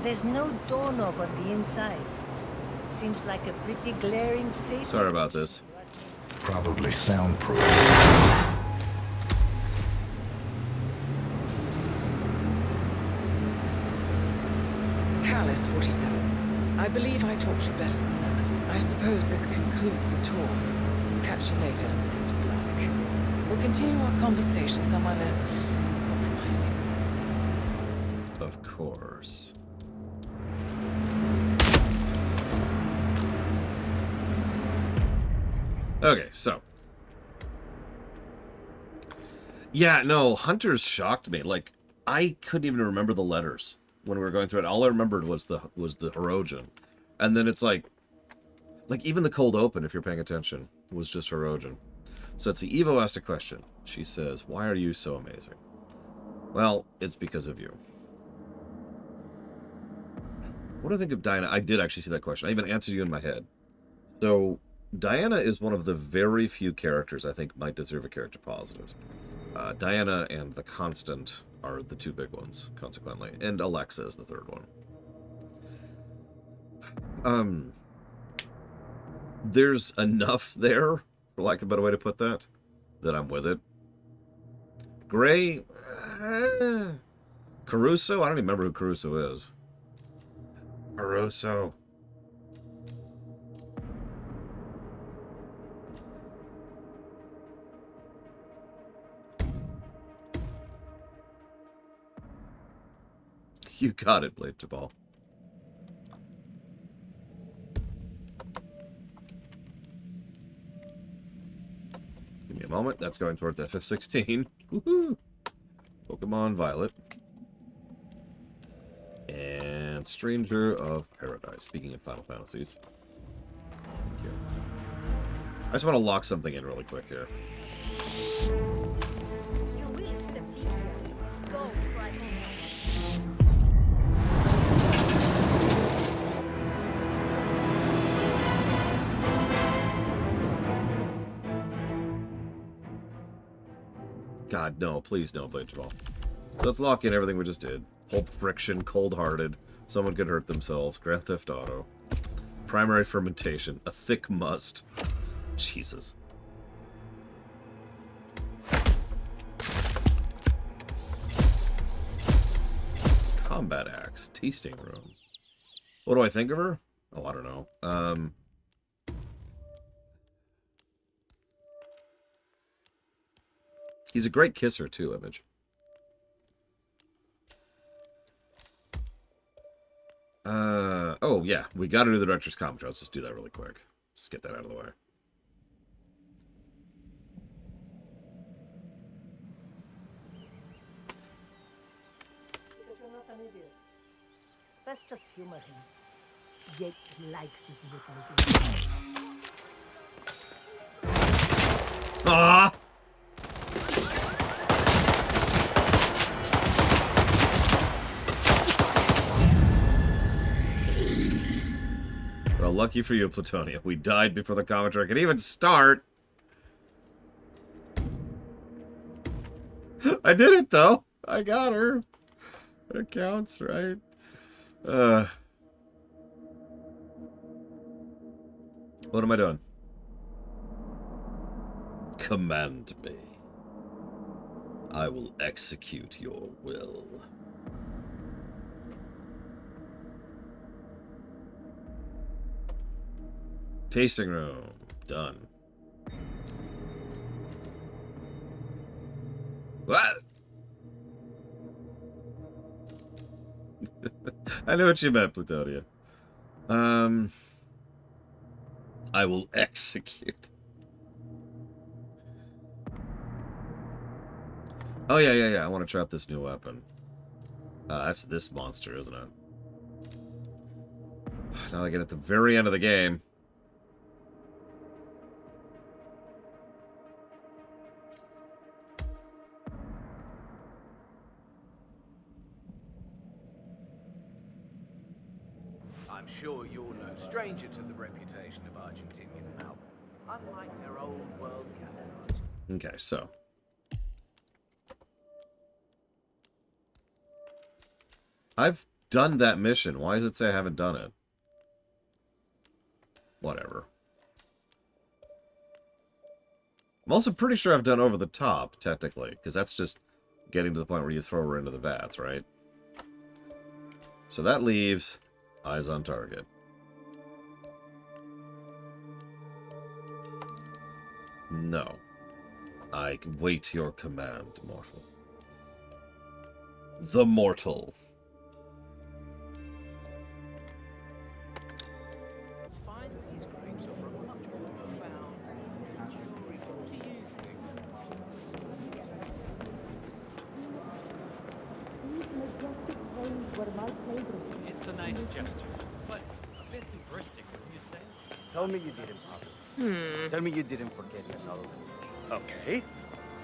there's no doorknob on the inside. Seems like a pretty glaring safety. Sorry about this. Probably soundproof. Careless 47. I believe I taught you better than that. I suppose this concludes the tour. Catch you later, Mr. Black. We'll continue our conversation somewhere less compromising. Of course. Okay, so. Yeah, no, Hunters shocked me. Like, I couldn't even remember the letters when we were going through it. All I remembered was the Hirogen. And then it's like even the cold open, if you're paying attention, was just Hirogen. So it's the Evo asked a question. She says, "Why are you so amazing?" Well, it's because of you. What do I think of Diana? I did actually see that question. I even answered you in my head. So, Diana is one of the very few characters I think might deserve a character positive. Diana and the Constant are the two big ones, consequently. And Alexa is the third one. There's enough there, for lack of a better way to put that I'm with it. Gray... Caruso? I don't even remember who Caruso is. Caruso. You got it, Blade Jabal. Give me a moment. That's going towards FF16. Woohoo! Pokemon Violet. And Stranger of Paradise. Speaking of Final Fantasies. Thank you. I just want to lock something in really quick here. God, no. Please no, Blade Jabal. So let's lock in everything we just did. Pulp Friction, Cold Hearted, Someone Could Hurt Themselves, Grand Theft Auto, Primary Fermentation, A Thick Must. Jesus. Combat Axe, Tasting Room. What do I think of her? Oh, I don't know. He's a great kisser, too, Image. Oh, yeah. We gotta do the director's commentary. Let's just do that really quick. Just get that out of the way. Because you're not an idiot. Let's just humor him. Yates likes his little game. Ah! Well, lucky for you, Plutonia. We died before the commentary could even start. I did it, though. I got her. It counts, right? What am I doing? Command me. I will execute your will. Tasting room. Done. What? I know what you meant, Plutonia. I will execute. Oh, yeah. I want to try out this new weapon. That's this monster, isn't it? Now I get at the very end of the game. I'm sure you're no stranger to the reputation of Argentinian mouth, unlike their old world counterparts. Okay, so. I've done that mission. Why does it say I haven't done it? Whatever. I'm also pretty sure I've done Over the Top, technically, because that's just getting to the point where you throw her into the vats, right? So that leaves Eyes on Target. No. I wait your command, mortal. The Mortal. Find that these grapes offer a much more profound and enduring It's a nice gesture, but a bit hubristic, wouldn't you say? Tell me you didn't, Pablo. Tell me you didn't forget the asado. Okay.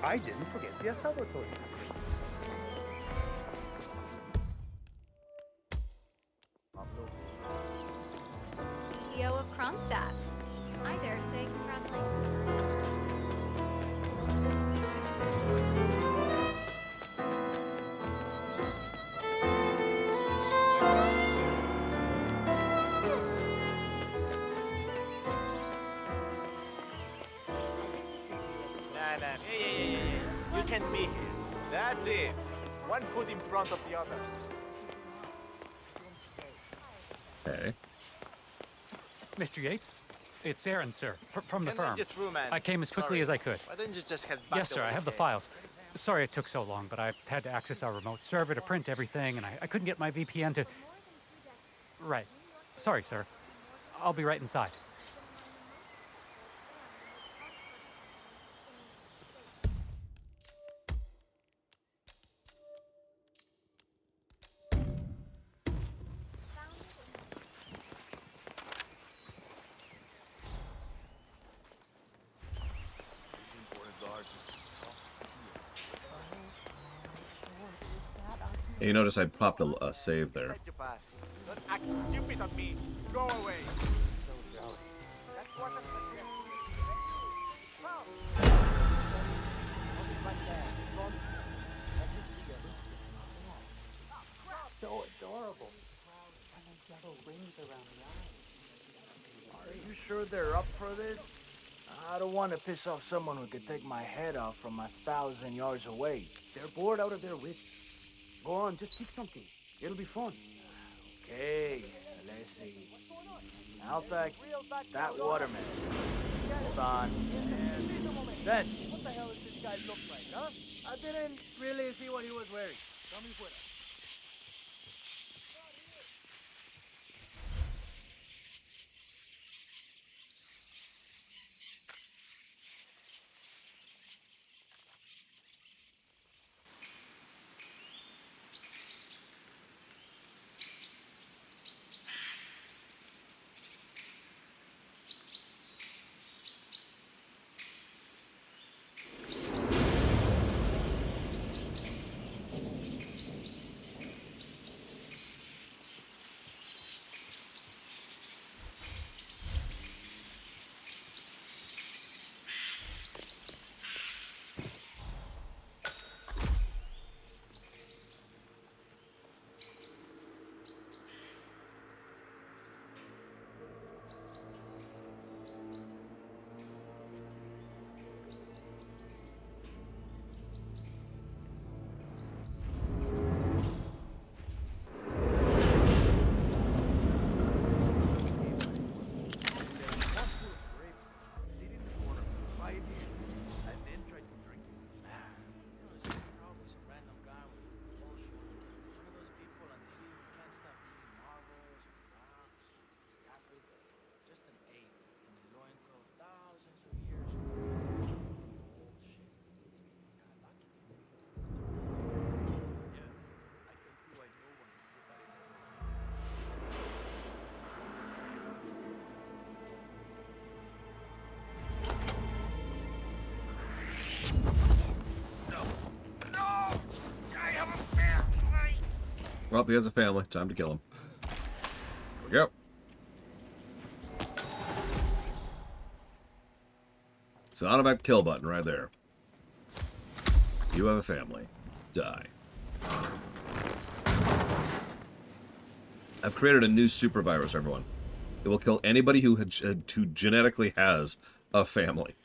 I didn't forget the asado toys. CEO of Kronstadt. I dare say congratulations. Yeah. You can't be here. That's it. One foot in front of the other. Okay. Mr. Yates? It's Aaron, sir, from the Can I firm. get through, man? I came as quickly Sorry. as I could. Why don't you just head back Yes, the sir, way I you have the came? files. Sorry it took so long, but I had to access our remote server to print everything, and I couldn't get my VPN to... Right. Sorry, sir. I'll be right inside. And you notice I popped a save there. Don't act stupid on me. Go away. So adorable. And they yellow rings around the eyes. Are you sure they're up for this? I don't want to piss off someone who could take my head off from 1,000 yards away. They're bored out of their wits. Go on, just pick something. It'll be fun. Okay, let's see. I'll take that watermelon. Hold on. Then. What the hell does this guy look like, huh? I didn't really see what he was wearing. Tell me what. Well, he has a family. Time to kill him. There we go. It's an automatic kill button right there. You have a family. Die. I've created a new super virus, everyone. It will kill anybody who genetically has a family.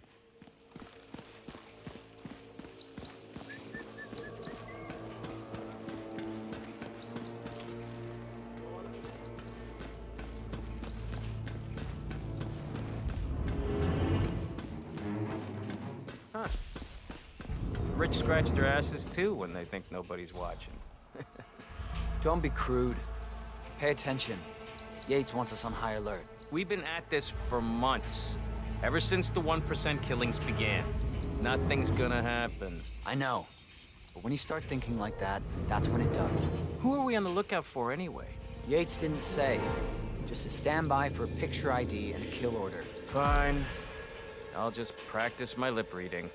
Rich scratch their asses too when they think nobody's watching. Don't be crude. Pay attention. Yates wants us on high alert. We've been at this for months. Ever since the 1% killings began. Nothing's gonna happen. I know. But when you start thinking like that, that's when it does. Who are we on the lookout for anyway? Yates didn't say. Just a standby for a picture ID and a kill order. Fine. I'll just practice my lip reading.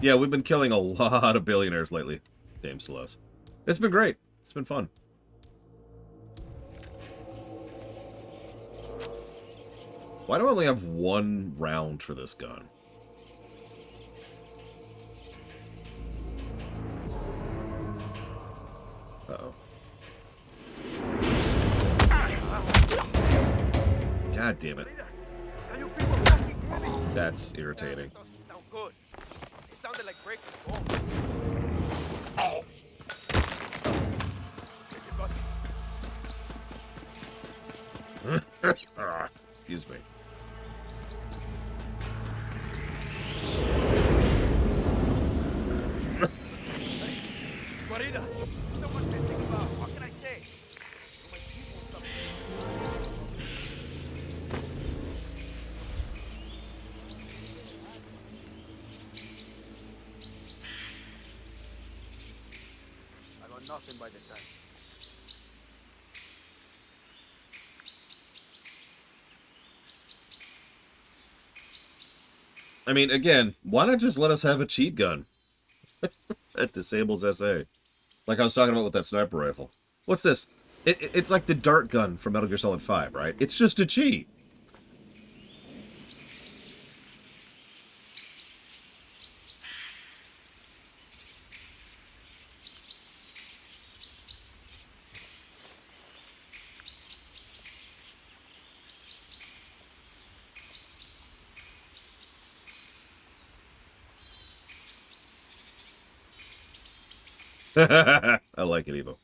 Yeah, we've been killing a lot of billionaires lately, James Solos. It's been great. It's been fun. Why do I only have one round for this gun? Uh-oh. God damn it. That's irritating. It sounded like breaking bones. Excuse me. Guarida, someone's missing about. What can I say? My people something. I got nothing by the time. I mean, again, why not just let us have a cheat gun? That disables SA. Like I was talking about with that sniper rifle. What's this? It's like the dart gun from Metal Gear Solid 5, right? It's just a cheat. I like it, Evo.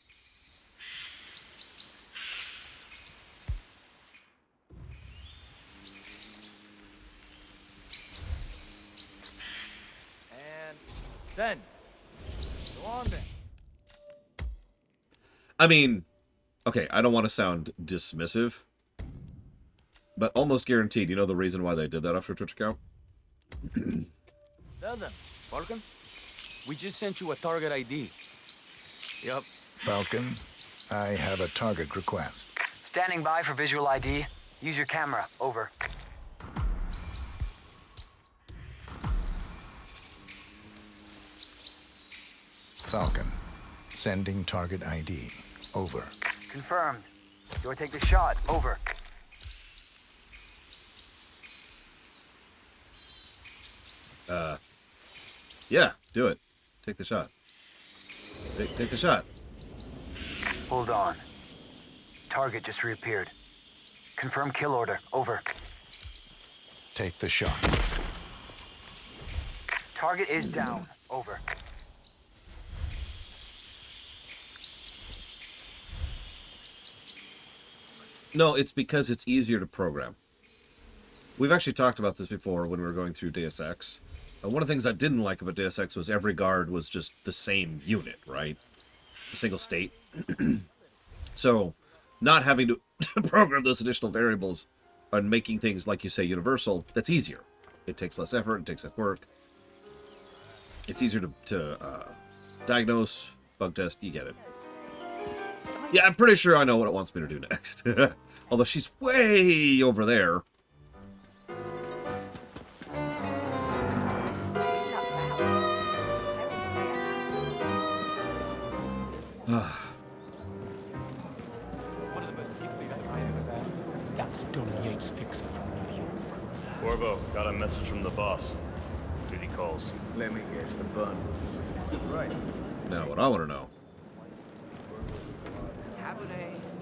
And then, go on then. I mean, okay, I don't want to sound dismissive, but almost guaranteed, you know the reason why they did that after Twitch account? Tell them, Falcon. We just sent you a target ID. Yup. Falcon, I have a target request. Standing by for visual ID. Use your camera. Over. Falcon, sending target ID. Over. Confirmed. Do I take the shot? Over. Yeah, do it. Take the shot. Take the shot. Hold on. Target just reappeared. Confirm kill order. Over. Take the shot. Target is down. Over. No, it's because it's easier to program. We've actually talked about this before when we were going through Deus Ex. One of the things I didn't like about Deus Ex was every guard was just the same unit, right? A single state. So, not having to program those additional variables and making things, like you say, universal, that's easier. It takes less effort, it takes less work. It's easier to diagnose, bug test, you get it. Yeah, I'm pretty sure I know what it wants me to do next. Although she's way over there. That's Don Yates' fixer from New York. Corvo, got a message from the boss. Duty calls. Let me guess, the bun. Right. Now, what I want to know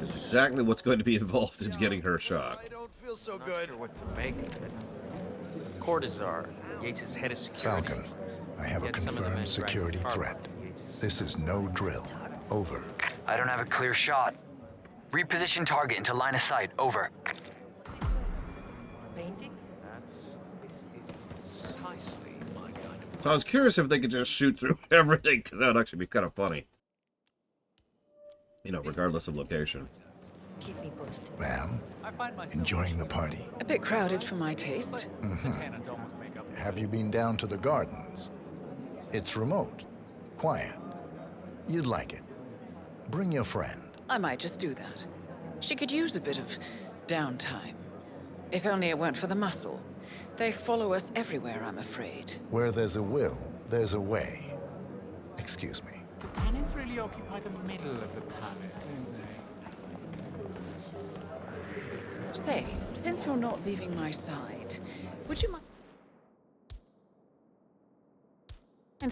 is exactly what's going to be involved in getting her shot. I don't feel so good. What to make of it? Cortazar, Yates' head of security. Falcon, I have a confirmed security threat. This is no drill. Over. I don't have a clear shot. Reposition target into line of sight. Over. Painting? That's precisely my kind of... So I was curious if they could just shoot through everything, because that would actually be kind of funny. You know, regardless of location. Keep me posted. Ma'am, enjoying the party? A bit crowded for my taste. Have you been down to the gardens? It's remote, quiet. You'd like it. Bring your friend. I might just do that. She could use a bit of downtime. If only it weren't for the muscle. They follow us everywhere, I'm afraid. Where there's a will, there's a way. Excuse me. The cannons really occupy the middle of the planet, don't they? Say, since you're not leaving my side, would you mind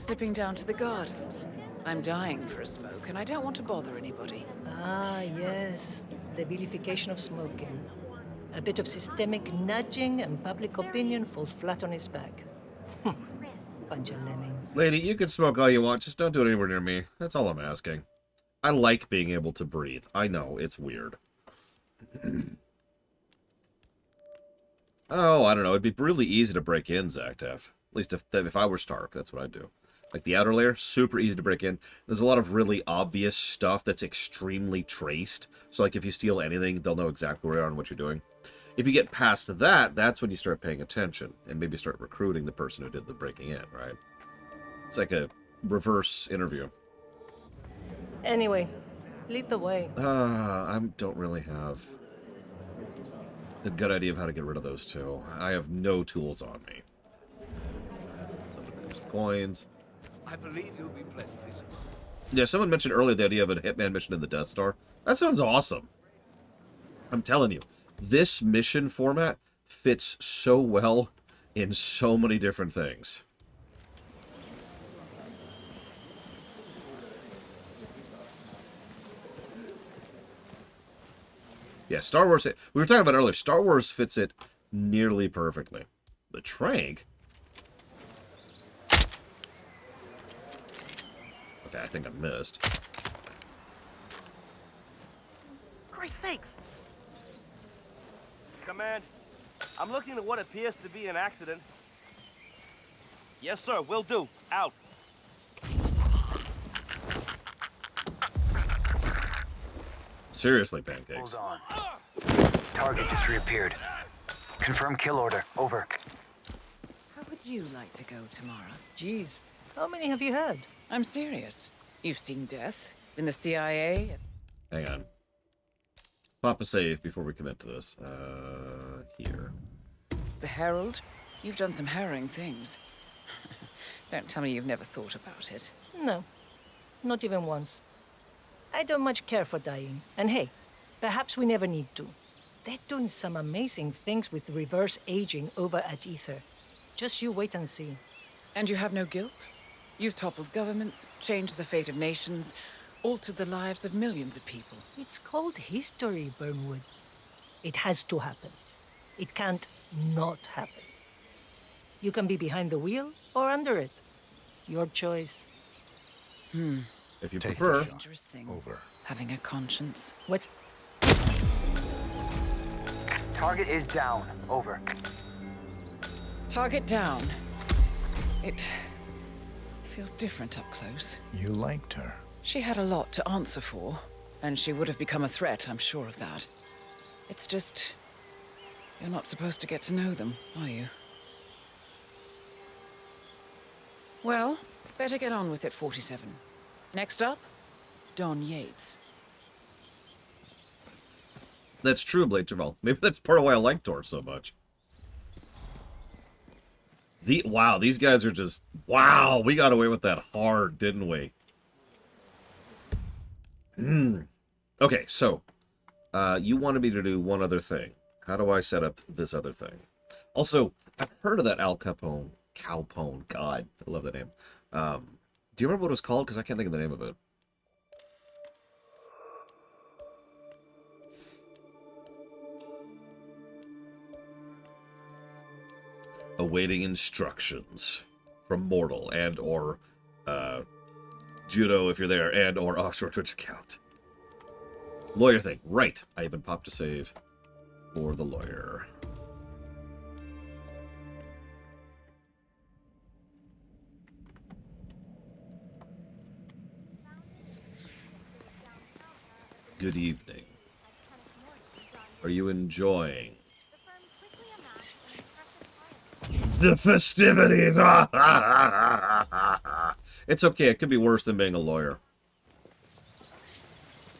slipping down to the gardens? I'm dying for a smoke, and I don't want to bother anybody. Ah, yes. The vilification of smoking. A bit of systemic nudging and public opinion falls flat on his back. Bunch of lemmings. Lady, you can smoke all you want, just don't do it anywhere near me. That's all I'm asking. I like being able to breathe. I know, it's weird. Oh, I don't know. It'd be really easy to break in, Zactef. At least if I were Stark, that's what I'd do. Like the outer layer, super easy to break in. There's a lot of really obvious stuff that's extremely traced. So like if you steal anything, they'll know exactly where you are and what you're doing. If you get past that, that's when you start paying attention and maybe start recruiting the person who did the breaking in, right? It's like a reverse interview. Anyway, lead the way. I don't really have a good idea of how to get rid of those two. I have no tools on me. Some coins. I believe you'll be pleasantly surprised. Yeah, someone mentioned earlier the idea of a Hitman mission in the Death Star. That sounds awesome. I'm telling you, this mission format fits so well in so many different things. Yeah, Star Wars... We were talking about earlier, Star Wars fits it nearly perfectly. The Trank... Okay, I think I missed. Christ's sakes! Command, I'm looking at what appears to be an accident. Yes, sir, will do. Out. Seriously, pancakes. Hold on. Target just reappeared. Confirm kill order. Over. How would you like to go tomorrow? Jeez, how many have you had? I'm serious. You've seen death in the CIA. Hang on. Pop a save before we commit to this. Here. The Herald. You've done some harrowing things. Don't tell me you've never thought about it. No, not even once. I don't much care for dying. And hey, perhaps we never need to. They're doing some amazing things with reverse aging over at Ether. Just you wait and see. And you have no guilt? You've toppled governments, changed the fate of nations, altered the lives of millions of people. It's called history, Burnwood. It has to happen. It can't not happen. You can be behind the wheel or under it. Your choice. If you Take prefer. the Dangerous thing. Over. Having a conscience. What's... Target is down. Over. Target down. It feels different up close. You liked her. She had a lot to answer for, and she would have become a threat, I'm sure of that. It's just... you're not supposed to get to know them, are you? Well, better get on with it, 47. Next up, Don Yates. That's true, Blade Jamal. Maybe that's part of why I like Tor so much. Wow, these guys are just... Wow, we got away with that hard, didn't we? Okay, so... you wanted me to do one other thing. How do I set up this other thing? Also, I've heard of that Al Capone. Calpone. God, I love that name. Do you remember what it was called? Because I can't think of the name of it. Awaiting instructions from Mortal and or Judo if you're there and or offshore Twitch account. Lawyer thing. Right. I even popped a save for the lawyer. good evening. Are you enjoying the festivities? It's okay. It could be worse than being a lawyer.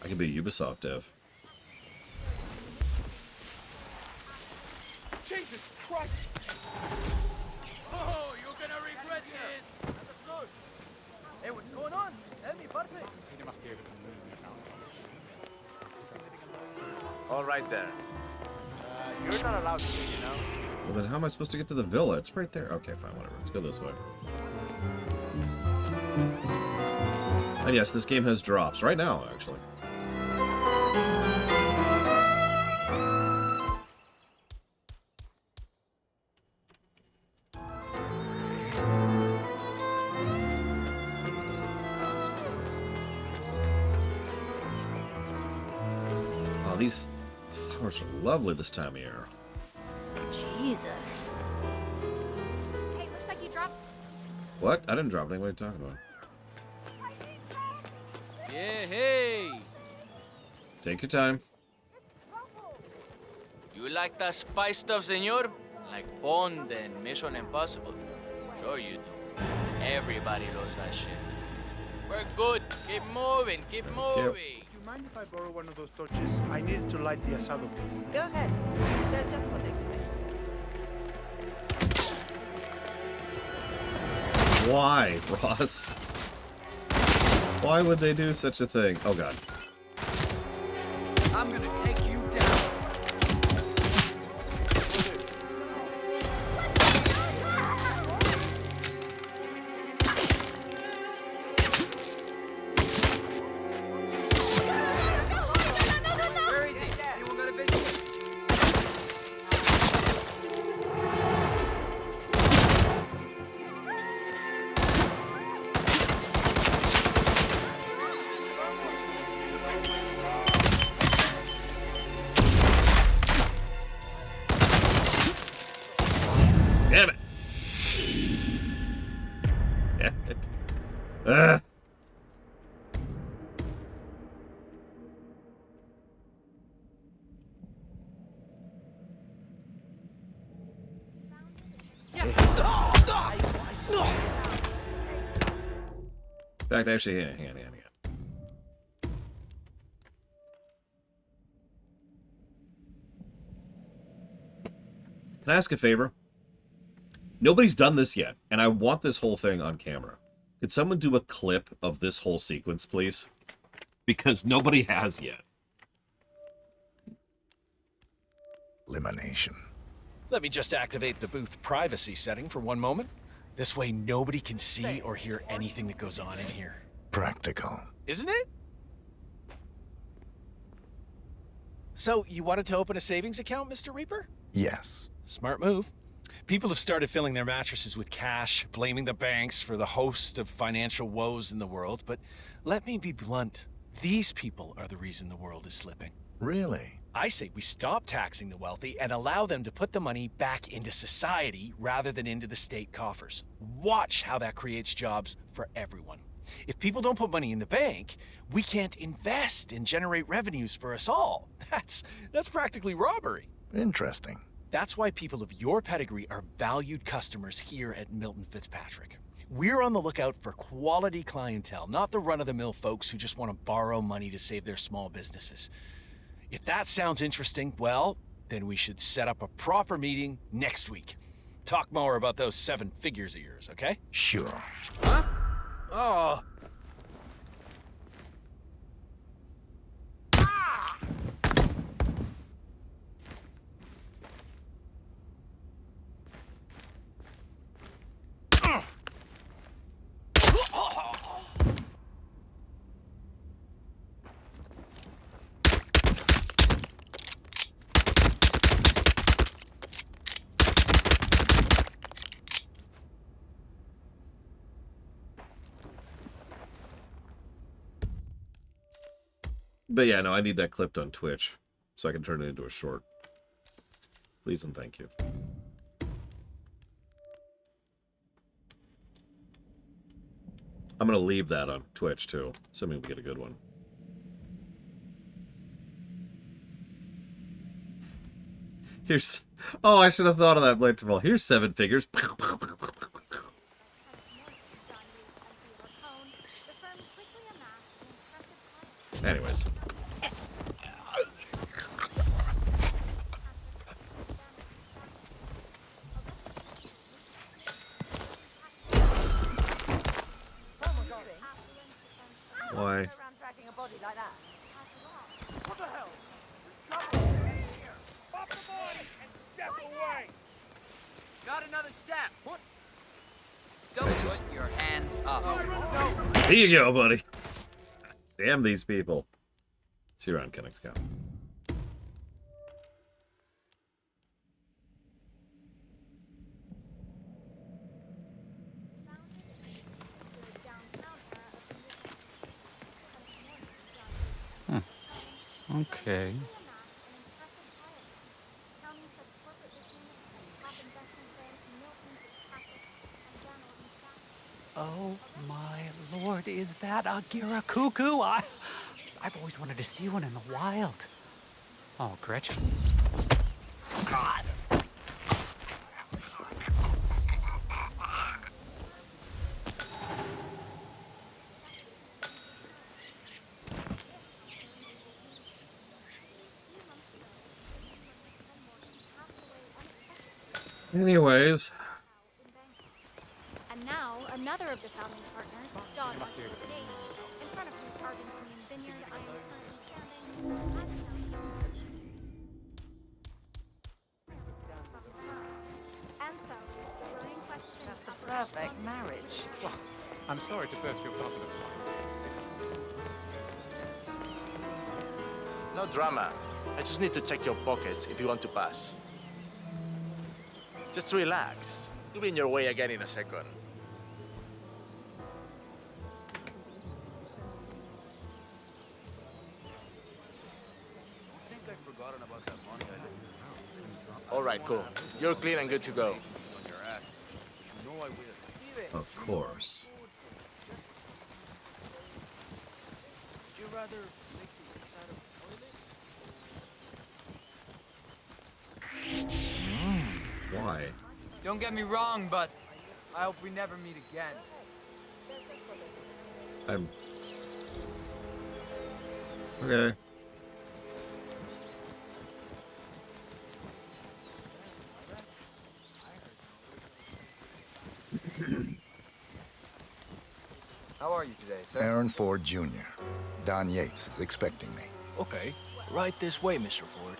I could be a Ubisoft dev. Jesus Christ! Oh, you're gonna regret this! Hey, what's going on? Tell me, Bartley. He must be able to move now. All right there. You're not allowed to, you know? Well, then how am I supposed to get to the villa? It's right there. Okay, fine, whatever. Let's go this way. And yes, this game has drops. Right now, actually. Oh, these flowers are lovely this time of year. Jesus. Hey, looks like you dropped. What? I didn't drop anything. What are you talking about? Yeah, hey! Take your time. You like that spy stuff, senor? Like Bond and Mission Impossible? Sure you do. Everybody loves that shit. We're good. Keep moving, keep moving. Do you mind if I borrow one of those torches? I need to light the asado. Go ahead. They're just what they can make. Why, Ross? Why would they do such a thing? Oh, God. I'm gonna take you down. Where is he? Anyone got a visual? Damn it! Damn it. Ah! In fact, actually, hang on. Can I ask a favor? Nobody's done this yet, and I want this whole thing on camera. Could someone do a clip of this whole sequence, please? Because nobody has yet. Elimination. Let me just activate the booth privacy setting for one moment. This way nobody can see or hear anything that goes on in here. Practical. Isn't it? So, you wanted to open a savings account, Mr. Reaper? Yes. Smart move. People have started filling their mattresses with cash, blaming the banks for the host of financial woes in the world, but let me be blunt. These people are the reason the world is slipping. Really? I say we stop taxing the wealthy and allow them to put the money back into society rather than into the state coffers. Watch how that creates jobs for everyone. If people don't put money in the bank, we can't invest and generate revenues for us all. That's practically robbery. Interesting. That's why people of your pedigree are valued customers here at Milton Fitzpatrick. We're on the lookout for quality clientele, not the run-of-the-mill folks who just want to borrow money to save their small businesses. If that sounds interesting, well, then we should set up a proper meeting next week. Talk more about those 7 figures of yours, okay? Sure. Huh? Oh. But yeah, no, I need that clipped on Twitch so I can turn it into a short. Please and thank you. I'm going to leave that on Twitch too, assuming we get a good one. Here's... Oh, I should have thought of that, Blade Ball. Here's 7 figures. Anyways. Why? What the hell? Trouble. Get here. Pop the body and step away. Got another step. What? Don't put your hands up. Here you go, buddy. Damn these people. See you around, Kennex Cow. Okay. Oh my lord, is that a Giracuckoo? I've always wanted to see one in the wild. Oh, Gretchen. God. Anyways. And now, another of the founding partners, John in front of whose Argentinian vineyard I am currently standing. And so, the burning question That's of the perfect marriage. Well, I'm sorry to burst your confidence. No drama. I just need to check your pockets if you want to pass. Just relax. You'll be in your way again in a second. All right, cool. You're clean and good to go. Of course. Would you rather lick the inside of the toilet? Why? Don't get me wrong, but I hope we never meet again. I'm... Okay. How are you today, sir? Aaron Ford Jr. Don Yates is expecting me. Okay. Right this way, Mr. Ford.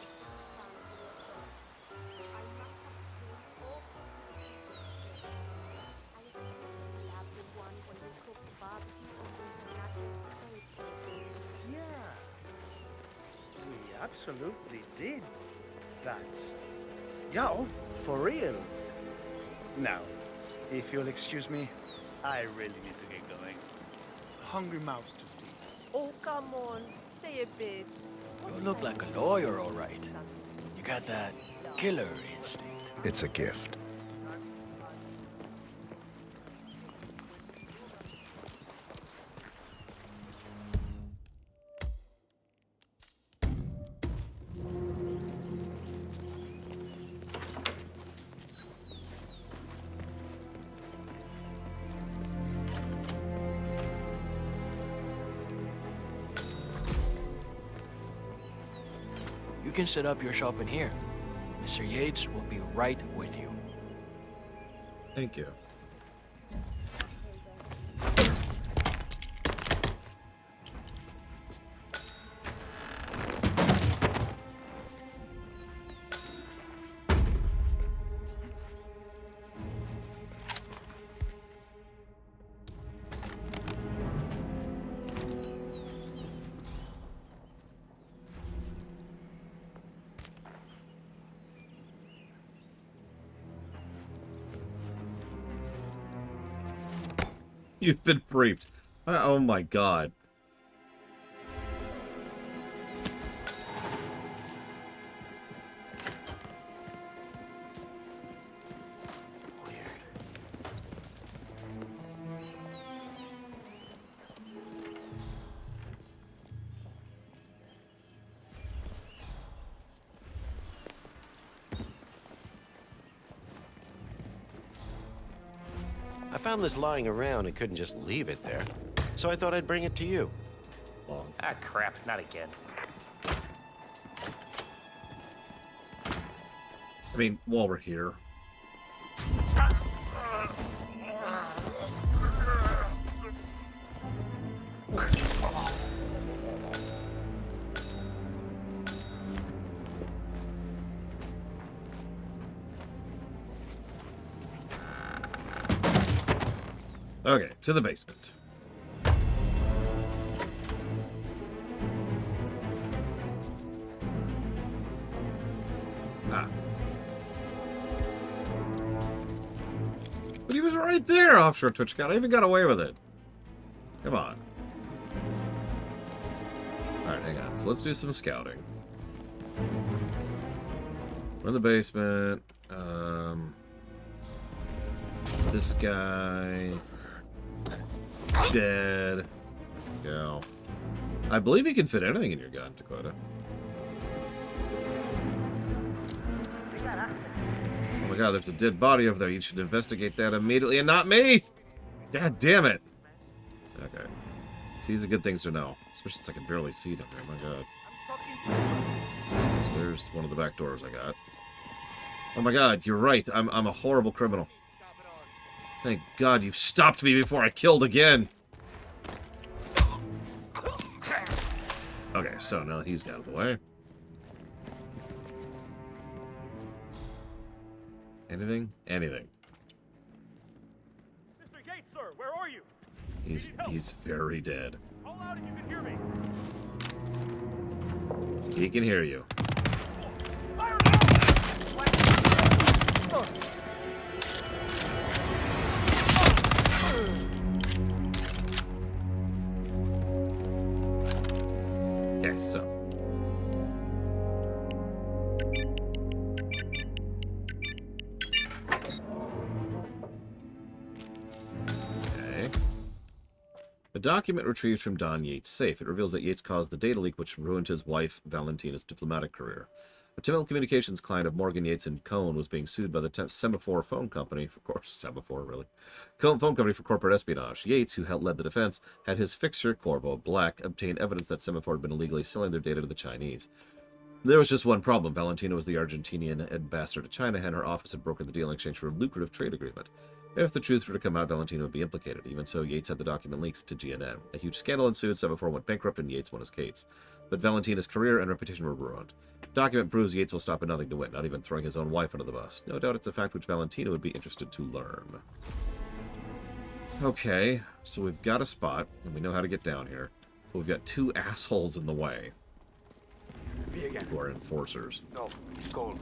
We absolutely did that. Yeah, oh, for real. Now, if you'll excuse me, I really need to get going. Hungry mouths to feed. Oh, come on. Stay a bit. You look like a lawyer, all right. You got that killer instinct. It's a gift. You can set up your shop in here. Mr. Yates will be right with you. Thank you. You've been briefed. Oh my god. I found this lying around and couldn't just leave it there. So I thought I'd bring it to you. Ah, crap, not again. I mean, while we're here. Okay, to the basement. Ah. But he was right there, offshore Twitch account. I even got away with it. Come on. Alright, hang on. So let's do some scouting. We're in the basement. This guy... dead. Go. I believe you can fit anything in your gun, Dakota. Oh my god, there's a dead body over there. You should investigate that immediately, and not me! God damn it! Okay. See, these are good things to know. Especially since I can barely see down there. Oh my god. So there's one of the back doors I got. Oh my god, you're right. I'm a horrible criminal. Thank God you've stopped me before I killed again. Okay, so now he's out of the way. Anything? Anything. Mr. Yates, sir, where are you? He's very dead. Call out if you can hear me. He can hear you. Okay, so. Okay. A document retrieved from Don Yates' safe. It reveals that Yates caused the data leak which ruined his wife, Valentina's diplomatic career. A telecommunications client of Morgan Yates and Cohn was being sued by the Semaphore phone company, of course, Semaphore, really, phone company for corporate espionage. Yates, who led the defense, had his fixer, Corvo Black, obtain evidence that Semaphore had been illegally selling their data to the Chinese. There was just one problem. Valentina was the Argentinian ambassador to China, and her office had brokered the deal in exchange for a lucrative trade agreement. If the truth were to come out, Valentina would be implicated. Even so, Yates had the document leaked to GNN. A huge scandal ensued, Semaphore went bankrupt, and Yates won his case. But Valentina's career and reputation were ruined. The document proves Yates will stop at nothing to win, not even throwing his own wife under the bus. No doubt it's a fact which Valentina would be interested to learn. Okay, so we've got a spot, and we know how to get down here. But we've got two assholes in the way. Who are enforcers. No, it's gold.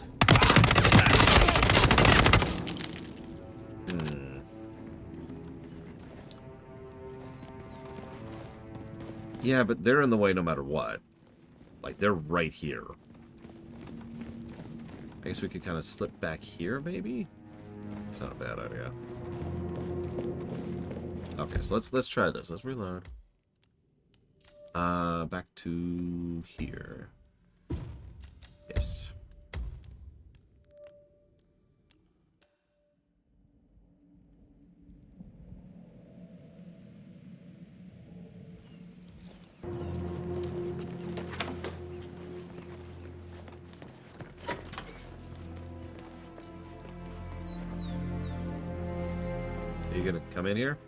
Yeah, but they're in the way no matter what. Like, they're right here. I guess we could kind of slip back here, maybe? It's not a bad idea. Okay, so let's try this. Let's reload. Back to here. Yes. Are you gonna come in here?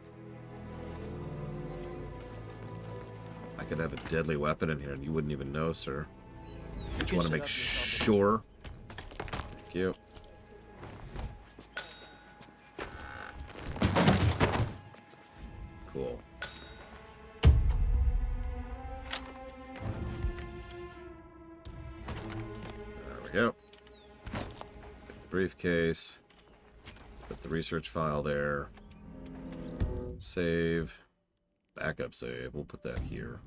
I could have a deadly weapon in here and you wouldn't even know, sir. Just want to make sure. Thank you. Cool. There we go. Get the briefcase. Put the research file there. Save. Backup save. We'll put that here.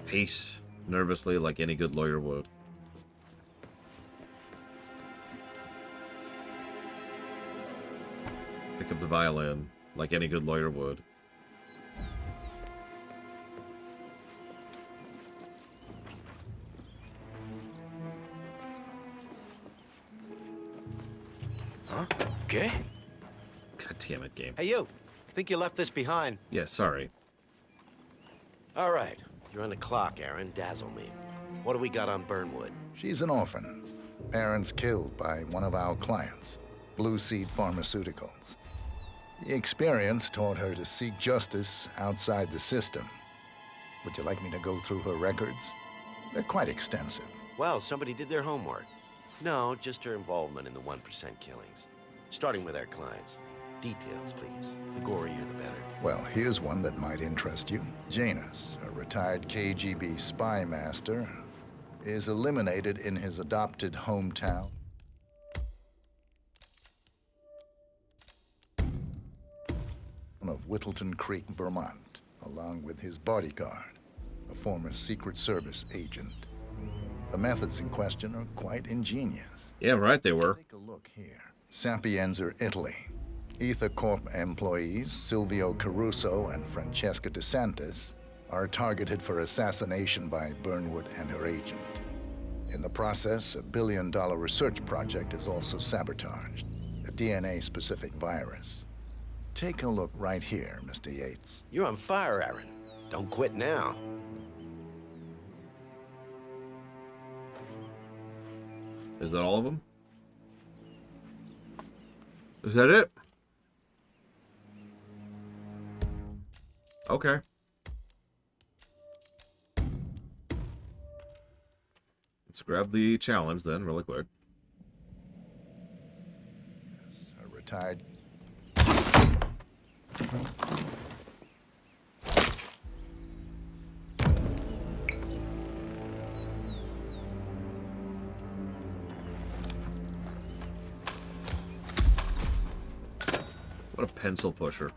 Pace nervously like any good lawyer would. Pick up the violin like any good lawyer would. Huh? Okay. God damn it, game. Hey, you. Think you left this behind? Yeah, sorry. All right. You're on the clock, Aaron. Dazzle me. What do we got on Burnwood? She's an orphan. Parents killed by one of our clients, Blue Seed Pharmaceuticals. The experience taught her to seek justice outside the system. Would you like me to go through her records? They're quite extensive. Well, somebody did their homework. No, just her involvement in the 1% killings. Starting with our clients. Details, please. The gorier, the better. Well, here's one that might interest you. Janus, a retired KGB spy master, is eliminated in his adopted hometown of Whittleton Creek, Vermont, along with his bodyguard, a former Secret Service agent. The methods in question are quite ingenious. Yeah, right, they were. Take a look here. Sapienza, Italy. Ether Corp employees Silvio Caruso and Francesca DeSantis are targeted for assassination by Burnwood and her agent. In the process, a billion-dollar research project is also sabotaged, a DNA-specific virus. Take a look right here, Mr. Yates. You're on fire, Aaron. Don't quit now. Is that all of them? Is that it? Okay. Let's grab the challenge then, really quick. Yes, a retired... What a pencil pusher.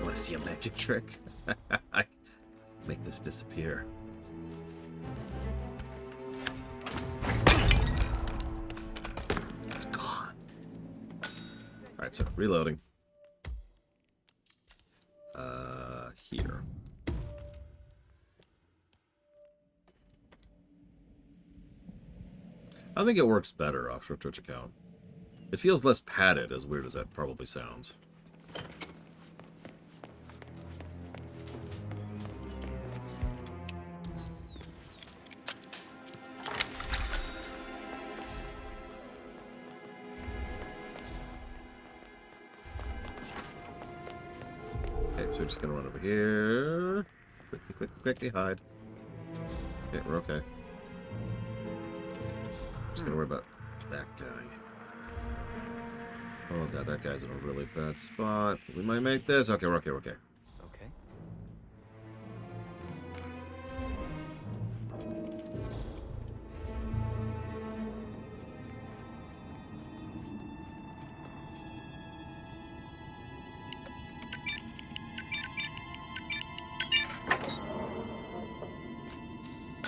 Want to see a magic trick? I make this disappear. It's gone. Alright, so reloading. Here. I think it works better offshore Twitch account. It feels less padded, as weird as that probably sounds. Okay, so we're just gonna run over here. Quickly hide. Okay, we're okay. Just gonna worry about that guy. Oh god, that guy's in a really bad spot. We might make this. Okay, we're okay, we're okay. Okay.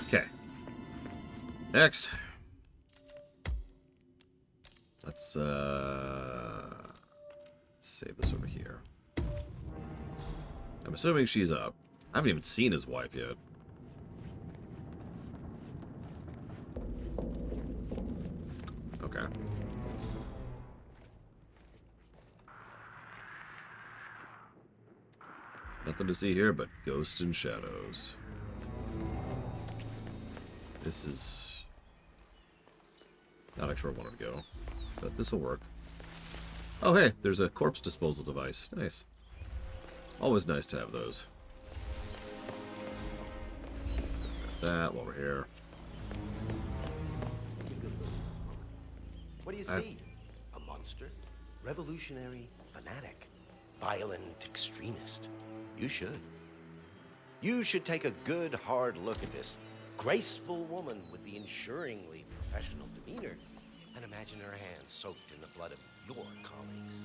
Okay. Next. Let's save this over here. I'm assuming she's up. I haven't even seen his wife yet. Okay. Nothing to see here but ghosts and shadows. This is not actually where I wanted to go, but this will work. Oh hey, there's a corpse disposal device. Nice. Always nice to have those. Got that while we're here. What do you see? A monster? Revolutionary fanatic? Violent extremist? You should. You should take a good, hard look at this graceful woman with the ensuringly professional demeanor and imagine her hands soaked in the blood of your colleagues,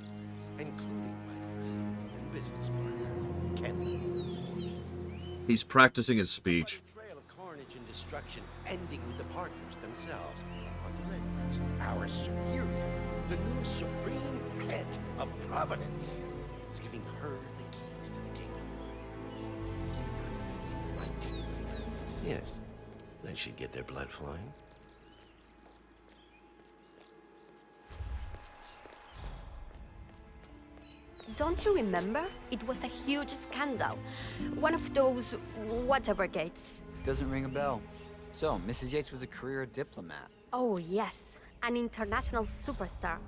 including my friend and business partner, Ken. He's practicing his speech. Trail of carnage carnage and destruction ending with the partners themselves. Our superior, the new supreme head of Providence, is giving her the keys to the kingdom. Does that seem right? Yes. They should get their blood flowing. Don't you remember? It was a huge scandal. One of those whatever gates. Doesn't ring a bell. So, Mrs. Yates was a career diplomat. Oh, yes. An international superstar.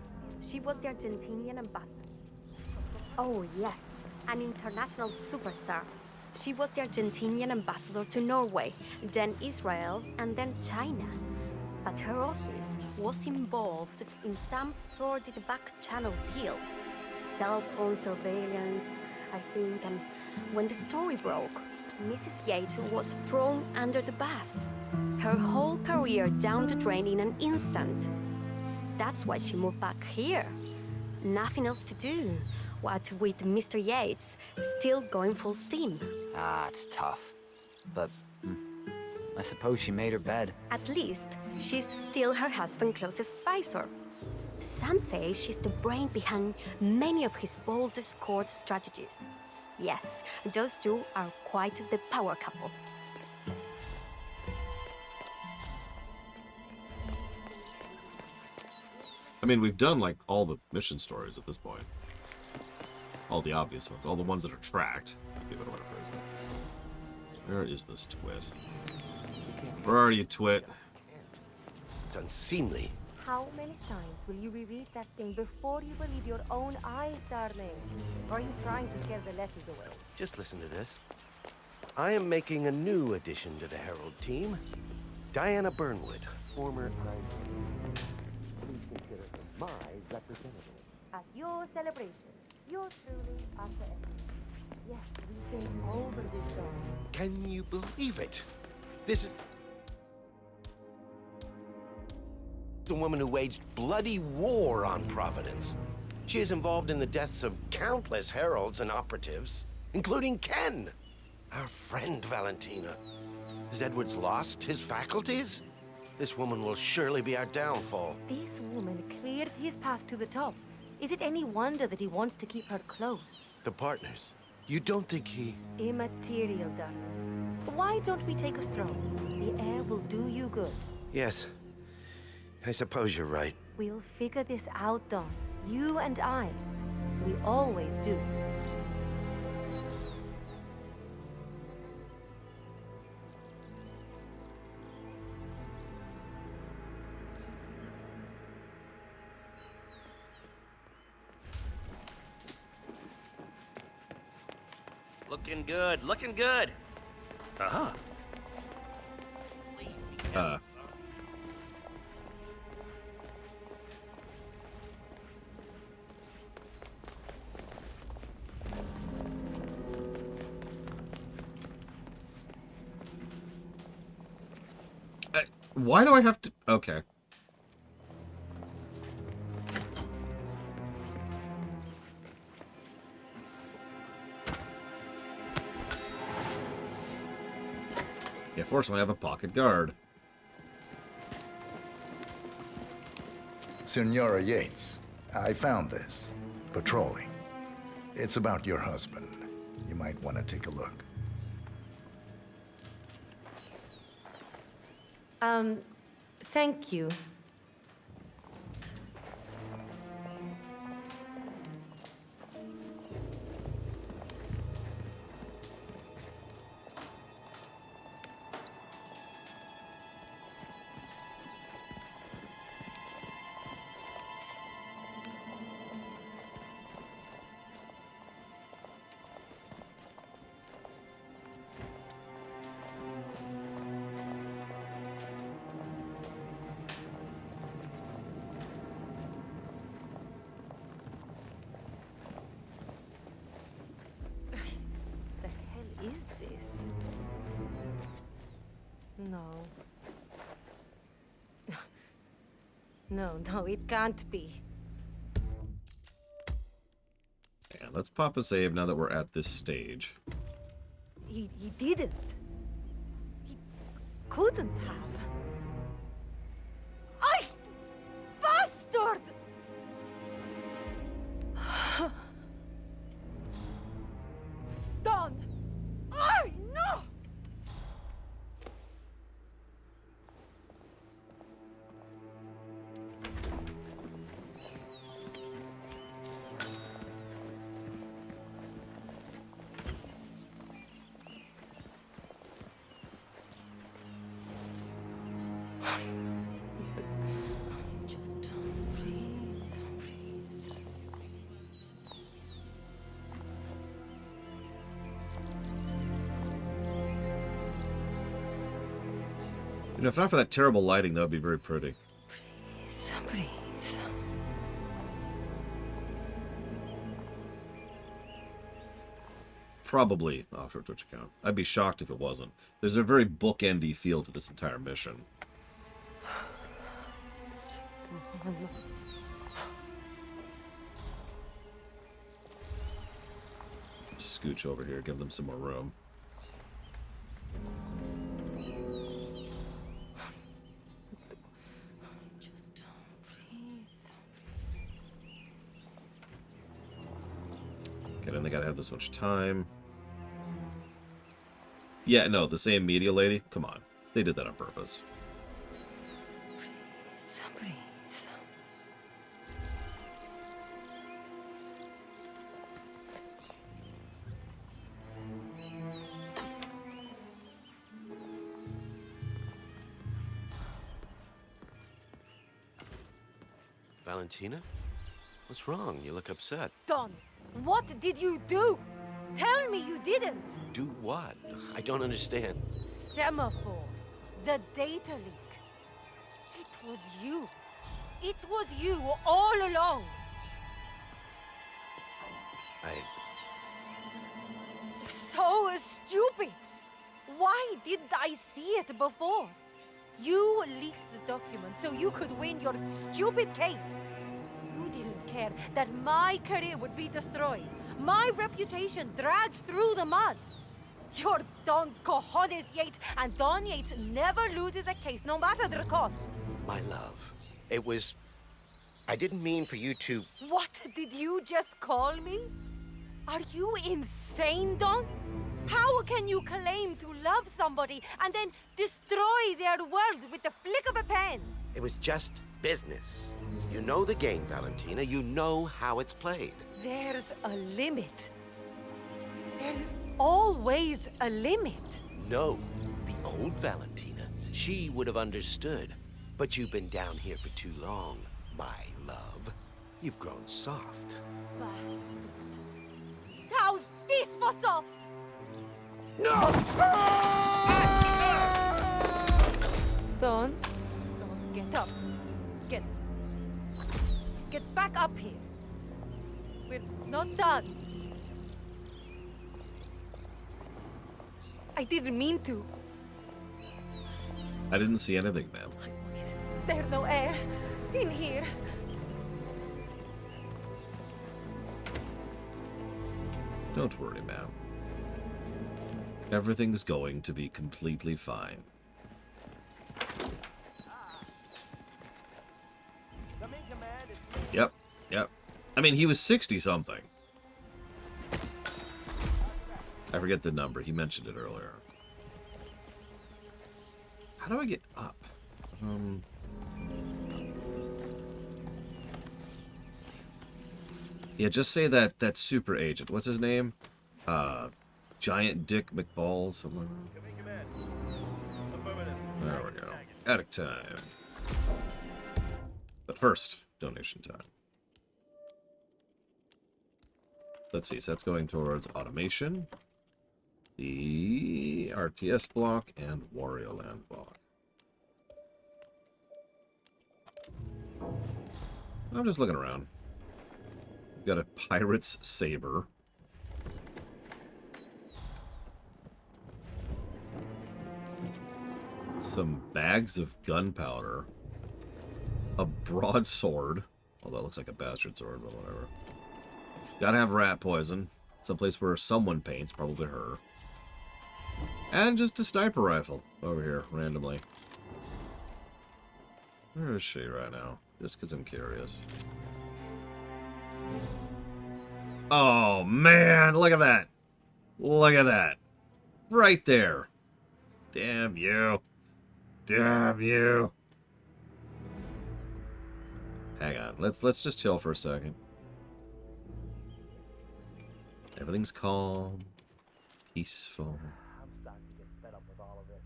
She was the Argentinian ambassador. Oh, yes. An international superstar. She was the Argentinian ambassador to Norway, then Israel, and then China. But her office was involved in some sordid back-channel deal. Cell phone surveillance, I think, and when the story broke, Mrs. Yates was thrown under the bus. Her whole career down the drain in an instant. That's why she moved back here. Nothing else to do. What with Mr. Yates still going full steam. Ah, it's tough. But I suppose she made her bed. At least, she's still her husband's closest advisor. Some say she's the brain behind many of his boldest court strategies. Yes, those two are quite the power couple. I mean, we've done, like, all the mission stories at this point. All the obvious ones. All the ones that are tracked. Where is this twit? Where are you, twit? It's unseemly. How many times will you reread that thing before you believe your own eyes, darling? Or are you trying to scare the letters away? Just listen to this. I am making a new addition to the Herald team. Diana Burnwood, former IG. Please consider her my representative. At your celebration, you're truly after everything. Yes, we came over this story. Can you believe it? This is the woman who waged bloody war on Providence. She is involved in the deaths of countless heralds and operatives, including Ken, our friend Valentina. Has Edwards lost his faculties? This woman will surely be our downfall. This woman cleared his path to the top. Is it any wonder that he wants to keep her close? The partners. You don't think he... Immaterial, darling. Why don't we take a stroll? The air will do you good. Yes. I suppose you're right. We'll figure this out, Don. You and I. We always do. Looking good, looking good. Uh-huh. Why do I have to... Okay. Yeah, fortunately I have a pocket guard. Senora Yates, I found this. Patrolling. It's about your husband. You might want to take a look. Thank you. Is this? No. No, it can't be. And let's pop a save now that we're at this stage. He didn't. couldn't have. I bastard! Don! I know! Just breathe. You know, if not for that terrible lighting, that would be very pretty. Breathe. Probably off her Twitch account. I'd be shocked if it wasn't. There's a very bookendy feel to this entire mission. Scooch over here, give them some more room. Just breathe. Okay, then they gotta have this much time. Yeah, no, the same media lady? Come on. They did that on purpose. Breathe. Valentina? What's wrong? You look upset. Don, what did you do? Tell me you didn't. Do what? I don't understand. Semaphore. The data leak. It was you. It was you all along. So stupid. Why didn't I see it before? You leaked the document so you could win your stupid case. You didn't care that my career would be destroyed. My reputation dragged through the mud. You're Don Cojones Yates, and Don Yates never loses a case, no matter the cost. My love, it was... I didn't mean for you to... What did you just call me? Are you insane, Don? How can you claim to love somebody and then destroy their world with the flick of a pen? It was just business. You know the game, Valentina. You know how it's played. There's a limit. There is always a limit. No, the old Valentina, she would have understood. But you've been down here for too long, my love. You've grown soft. Bastard. How's this for soft? No! Don, get up. Get back up here. We're not done. I didn't mean to. I didn't see anything, ma'am. There's no air in here. Don't worry, ma'am. Everything's going to be completely fine. Yep. I mean, he was 60-something. I forget the number. He mentioned it earlier. How do I get up? Yeah, just say that super agent. What's his name? Giant Dick McBalls. Something. There we go. Attic time. But first, donation time. Let's see. So that's going towards automation, the RTS block, and Wario Land block. I'm just looking around. We've got a pirate's saber. Some bags of gunpowder. A broadsword. Oh, that looks like a bastard sword, but whatever. Gotta have rat poison. Someplace where someone paints, probably her. And just a sniper rifle over here, randomly. Where is she right now? Just because I'm curious. Oh, man! Look at that! Look at that! Right there! Damn you! Damn you! Hang on. Let's just chill for a second. Everything's calm. Peaceful. I'm starting to get fed up with all of it.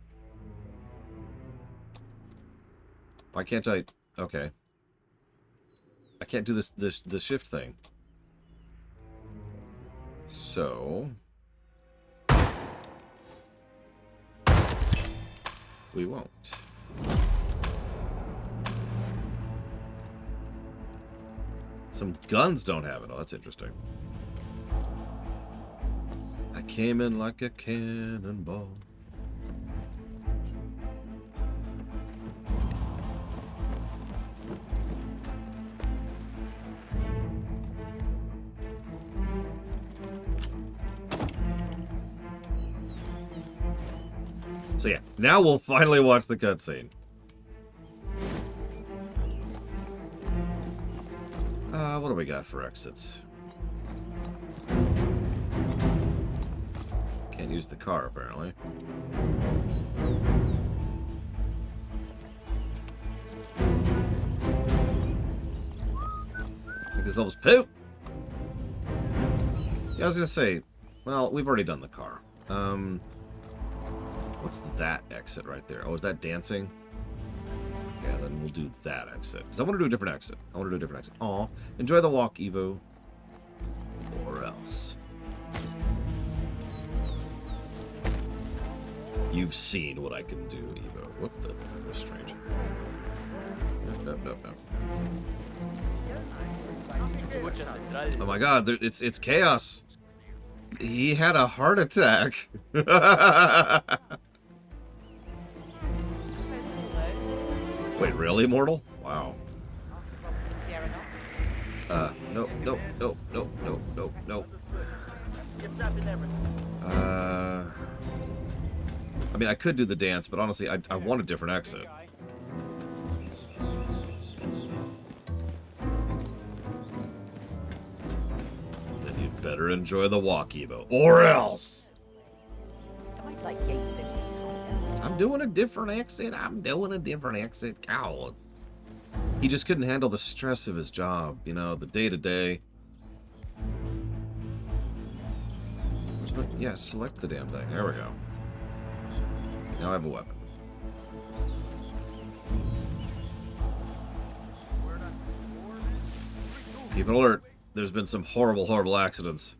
Why can't I... Okay. I can't do the shift thing. So... we won't. Some guns don't have it. Oh, that's interesting. I came in like a cannonball. So yeah, now we'll finally watch the cutscene. What do we got for exits? Can't use the car, apparently. I think this level's poop! Yeah, I was gonna say, well, we've already done the car. What's that exit right there? Oh, is that dancing? Yeah, then we'll do that exit. Because I want to do a different exit. Aw. Enjoy the walk, Evo. Or else. You've seen what I can do, Evo. What the? That's strange. No. Oh my god, it's chaos. He had a heart attack. Wait, really, Immortal? Wow. No. I mean, I could do the dance, but honestly, I want a different exit. Then you'd better enjoy the walk, Evo. Or else! I'm doing a different exit. God. He just couldn't handle the stress of his job, you know, the day-to-day. Yeah, select the damn thing. There we go. Now I have a weapon. Keep an alert. There's been some horrible, horrible accidents.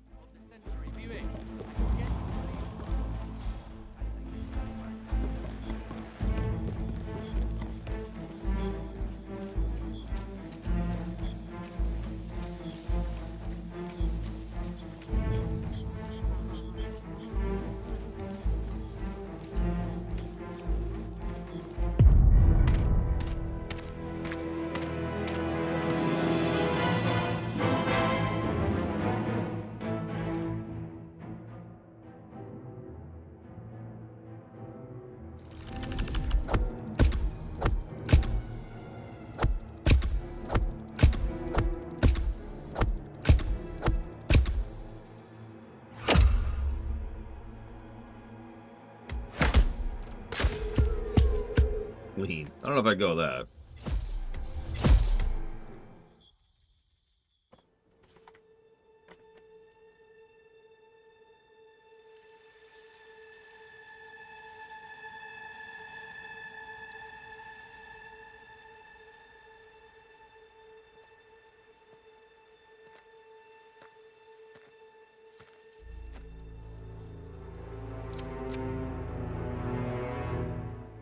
I don't know if I go with that.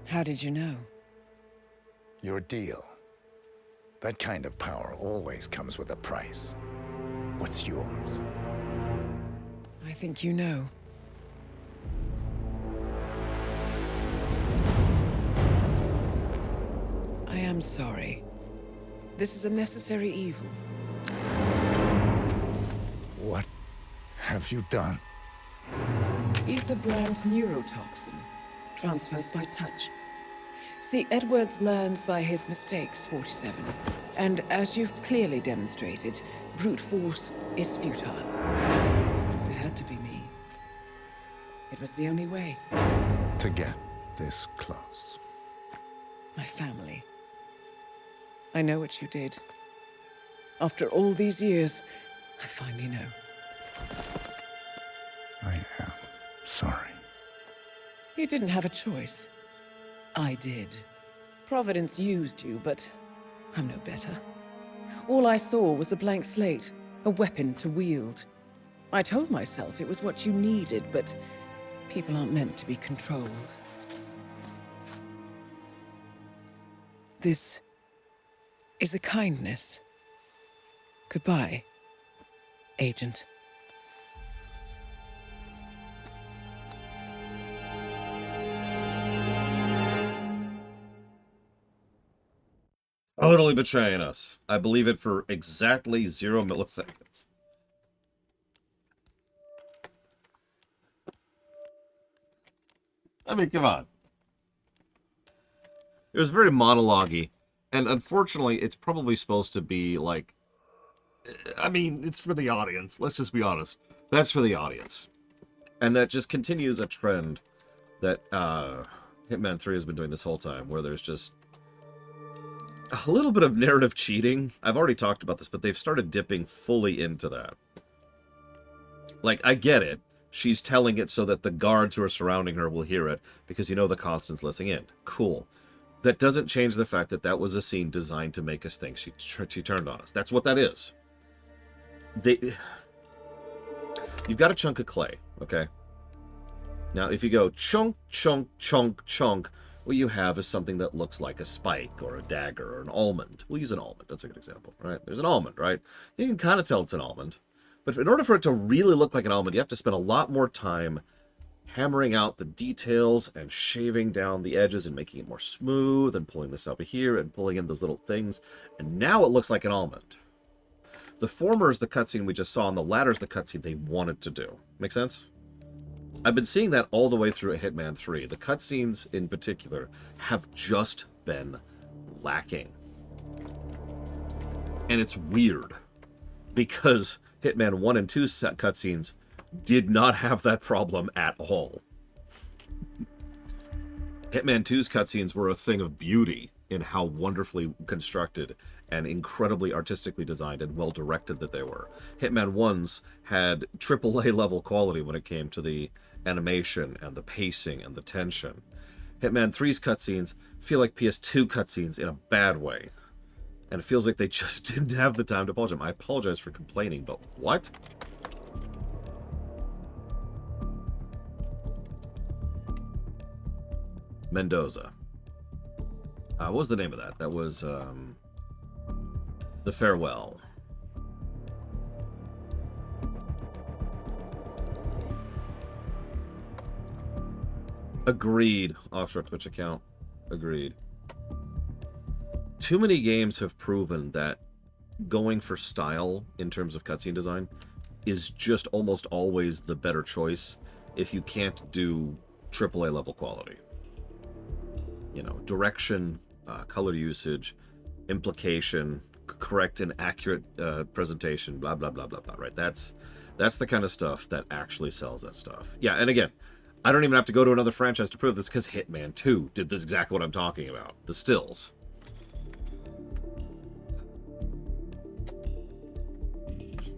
How did you know? Your deal. That kind of power always comes with a price. What's yours? I think you know. I am sorry. This is a necessary evil. What have you done? Ether brand neurotoxin. Transfers by touch. See, Edwards learns by his mistakes, 47. And as you've clearly demonstrated, brute force is futile. It had to be me. It was the only way. To get this close. My family. I know what you did. After all these years, I finally know. I am sorry. You didn't have a choice. I did. Providence used you, but I'm no better. All I saw was a blank slate, a weapon to wield. I told myself it was what you needed, but people aren't meant to be controlled. This is a kindness. Goodbye, Agent. Totally betraying us. I believe it for exactly 0 milliseconds. I mean, come on. It was very monologue-y, and unfortunately, it's probably supposed to be like... I mean, it's for the audience. Let's just be honest. That's for the audience. And that just continues a trend that Hitman 3 has been doing this whole time, where there's just a little bit of narrative cheating. I've already talked about this, but they've started dipping fully into that. Like, I get it. She's telling it so that the guards who are surrounding her will hear it, because you know the Constant's listening in. Cool. That doesn't change the fact that that was a scene designed to make us think she turned on us. That's what that is. You've got a chunk of clay, okay? Now, if you go chunk, chunk, chunk, chunk, what you have is something that looks like a spike or a dagger or an almond. We'll use an almond. That's a good example, right? There's an almond, right? You can kind of tell it's an almond. But in order for it to really look like an almond, you have to spend a lot more time hammering out the details and shaving down the edges and making it more smooth and pulling this over here and pulling in those little things. And now it looks like an almond. The former is the cutscene we just saw, and the latter is the cutscene they wanted to do. Make sense? I've been seeing that all the way through Hitman 3. The cutscenes, in particular, have just been lacking. And it's weird, because Hitman 1 and 2 cutscenes did not have that problem at all. Hitman 2's cutscenes were a thing of beauty in how wonderfully constructed and incredibly artistically designed and well-directed that they were. Hitman 1's had AAA level quality when it came to the animation and the pacing and the tension. Hitman 3's cutscenes feel like PS2 cutscenes in a bad way. And it feels like they just didn't have the time to polish them. I apologize for complaining, but what? Mendoza. What was the name of that? That was, The Farewell. Agreed. Offshore Twitch account. Agreed. Too many games have proven that going for style in terms of cutscene design is just almost always the better choice if you can't do AAA level quality. You know, direction, color usage, implication, correct and accurate presentation, blah, blah, blah, blah, blah, right? That's the kind of stuff that actually sells that stuff. Yeah, and again, I don't even have to go to another franchise to prove this, because Hitman 2 did this exactly what I'm talking about. The stills.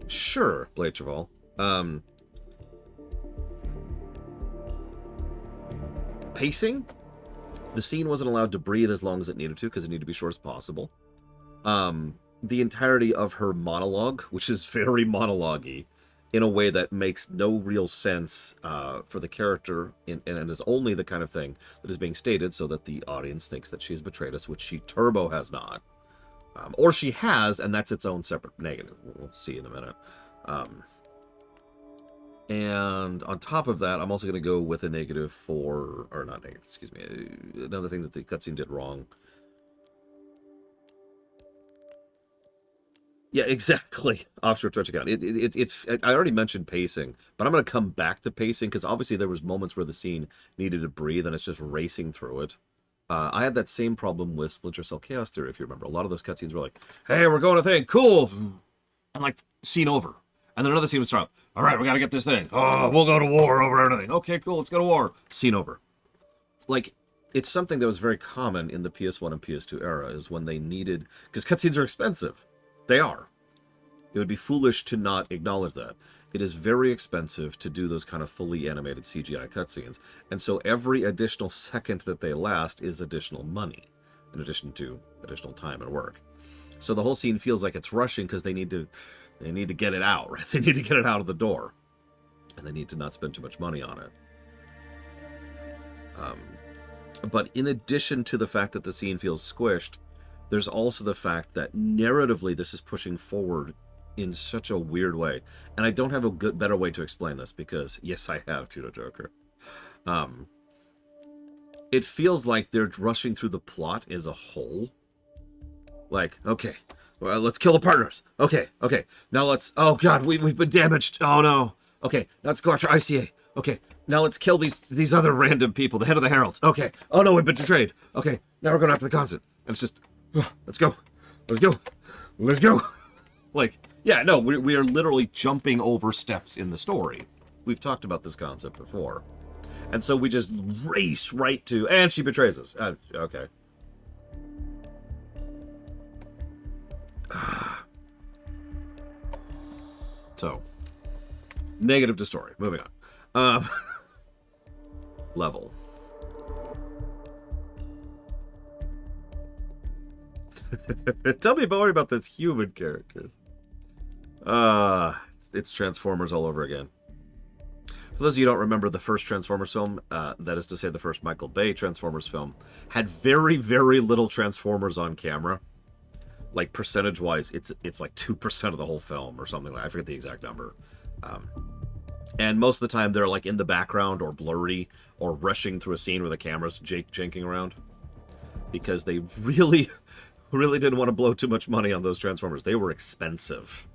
Sure, Blade Traval. Pacing? The scene wasn't allowed to breathe as long as it needed to, because it needed to be short as possible. The entirety of her monologue, which is very monologue-y, in a way that makes no real sense for the character, and is only the kind of thing that is being stated so that the audience thinks that she's betrayed us, which she turbo has not. Or she has, and that's its own separate negative. We'll see in a minute. And on top of that, I'm also going to go with a negative for... Or not negative, excuse me. Another thing that the cutscene did wrong. Yeah, exactly. Offshore Twitch account. I already mentioned pacing, but I'm going to come back to pacing because obviously there was moments where the scene needed to breathe and it's just racing through it. I had that same problem with Splinter Cell Chaos Theory, if you remember. A lot of those cutscenes were like, hey, we're going to thing, cool. And like, scene over. And then another scene would start. All right, we got to get this thing. Oh, we'll go to war over everything. Okay, cool, let's go to war. Scene over. Like, it's something that was very common in the PS1 and PS2 era, is when they needed... Because cutscenes are expensive. They are. It would be foolish to not acknowledge that. It is very expensive to do those kind of fully animated CGI cutscenes. And so every additional second that they last is additional money, in addition to additional time and work. So the whole scene feels like it's rushing because they need to get it out, right? They need to get it out of the door. And they need to not spend too much money on it. But in addition to the fact that the scene feels squished, there's also the fact that narratively this is pushing forward in such a weird way. And I don't have a better way to explain this because, yes, I have, Judo Joker. It feels like they're rushing through the plot as a whole. Like, okay, well, let's kill the partners. Okay, now let's... Oh, God, we've been damaged. Oh, no. Okay, now let's go after ICA. Okay, now let's kill these other random people, the head of the Heralds. Okay, oh, no, we've been betrayed. Okay, now we're going after the Constant. And it's just... Let's go. Like, yeah, no, we are literally jumping over steps in the story. We've talked about this concept before. And so we just race right to, and she betrays us. Okay. So, negative to story. Moving on. Level. Tell me more about this human characters. It's Transformers all over again. For those of you who don't remember the first Transformers film, that is to say the first Michael Bay Transformers film, had very, very little Transformers on camera. Like, percentage-wise, it's like 2% of the whole film or something like that. I forget the exact number. And most of the time, they're like in the background or blurry or rushing through a scene where the camera's janking around. Because they really, really didn't want to blow too much money on those Transformers. They were expensive.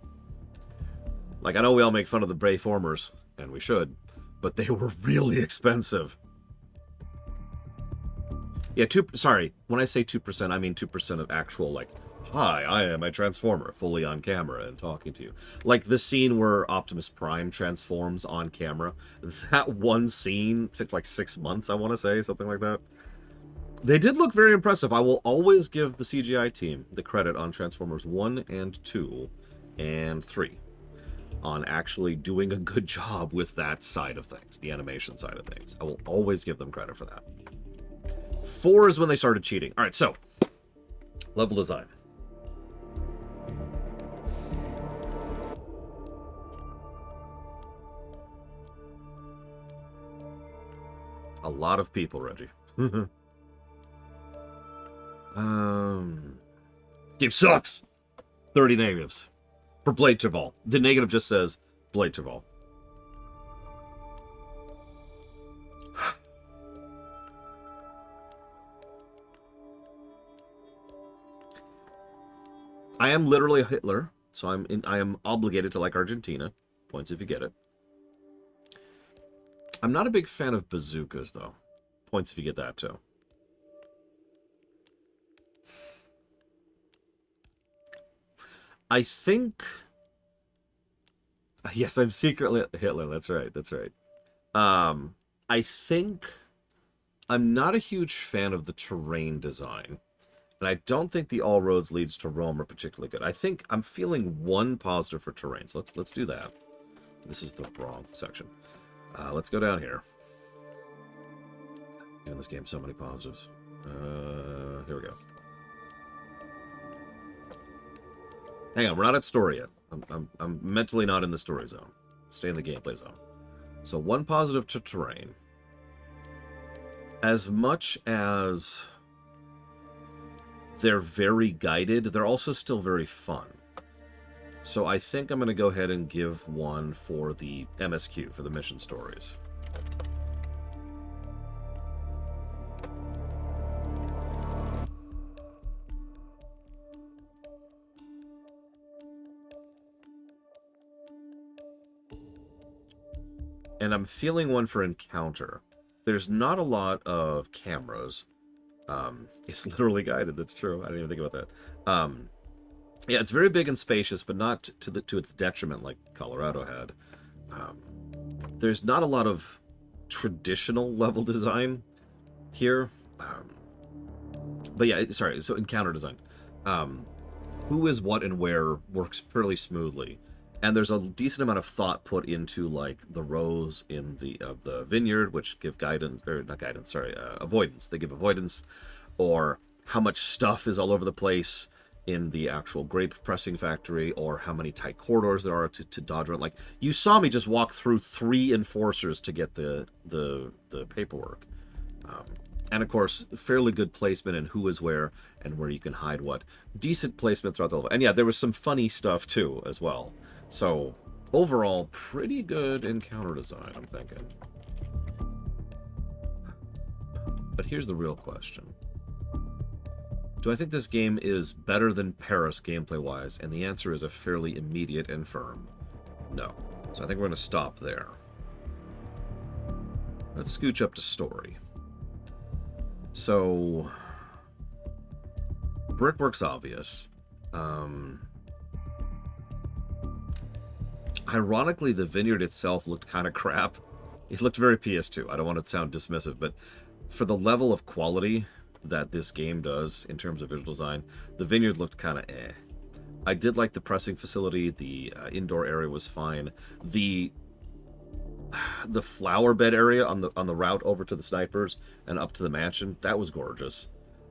Like, I know we all make fun of the Bayformers, and we should, but they were really expensive. Yeah, sorry, when I say 2%, I mean 2% of actual, like, hi, I am a Transformer, fully on camera and talking to you. Like the scene where Optimus Prime transforms on camera. That one scene took like 6 months, I want to say, something like that. They did look very impressive. I will always give the CGI team the credit on Transformers 1 and 2 and 3 on actually doing a good job with that side of things, the animation side of things. I will always give them credit for that. 4 is when they started cheating. All right, so level design. A lot of people, Reggie. This game sucks. 30 negatives for Blade Traval. The negative just says Blade Traval. I am literally a Hitler, so I am obligated to like Argentina. Points if you get it. I'm not a big fan of bazookas, though. Points if you get that, too. I think... Yes, I'm secretly Hitler. That's right. That's right. I think I'm not a huge fan of the terrain design. And I don't think the All Roads Leads to Rome are particularly good. I think I'm feeling one positive for terrain. So let's do that. This is the wrong section. Let's go down here. Giving this game so many positives. Here we go. Hang on, we're not at story yet. I'm mentally not in the story zone. Stay in the gameplay zone. So one positive to terrain. As much as they're very guided, they're also still very fun. So I think I'm going to go ahead and give one for the MSQ, for the mission stories. and I'm feeling one for encounter. There's not a lot of cameras. It's literally guided. That's true. I didn't even think about that. Yeah, it's very big and spacious, but not to its detriment like Colorado had. There's not a lot of traditional level design here. But yeah, sorry, so encounter design. Who is what and where works fairly smoothly. And there's a decent amount of thought put into like the rows in the vineyard, which give guidance, or not guidance, sorry, avoidance. They give avoidance, or how much stuff is all over the place in the actual grape pressing factory, or how many tight corridors there are to dodge around. Like, you saw me just walk through 3 enforcers to get the paperwork. And of course, fairly good placement in who is where and where you can hide what. Decent placement throughout the level. And yeah, there was some funny stuff too, as well. So, overall, pretty good encounter design, I'm thinking. But here's the real question. Do I think this game is better than Paris gameplay-wise? And the answer is a fairly immediate and firm no. So I think we're going to stop there. Let's scooch up to story. So, brickwork's obvious. Ironically, the vineyard itself looked kind of crap. It looked very PS2. I don't want to sound dismissive, but for the level of quality that this game does in terms of visual design, the vineyard looked kind of eh. I did like the pressing facility. The indoor area was fine. The flower bed area on the route over to the snipers and up to the mansion, that was gorgeous.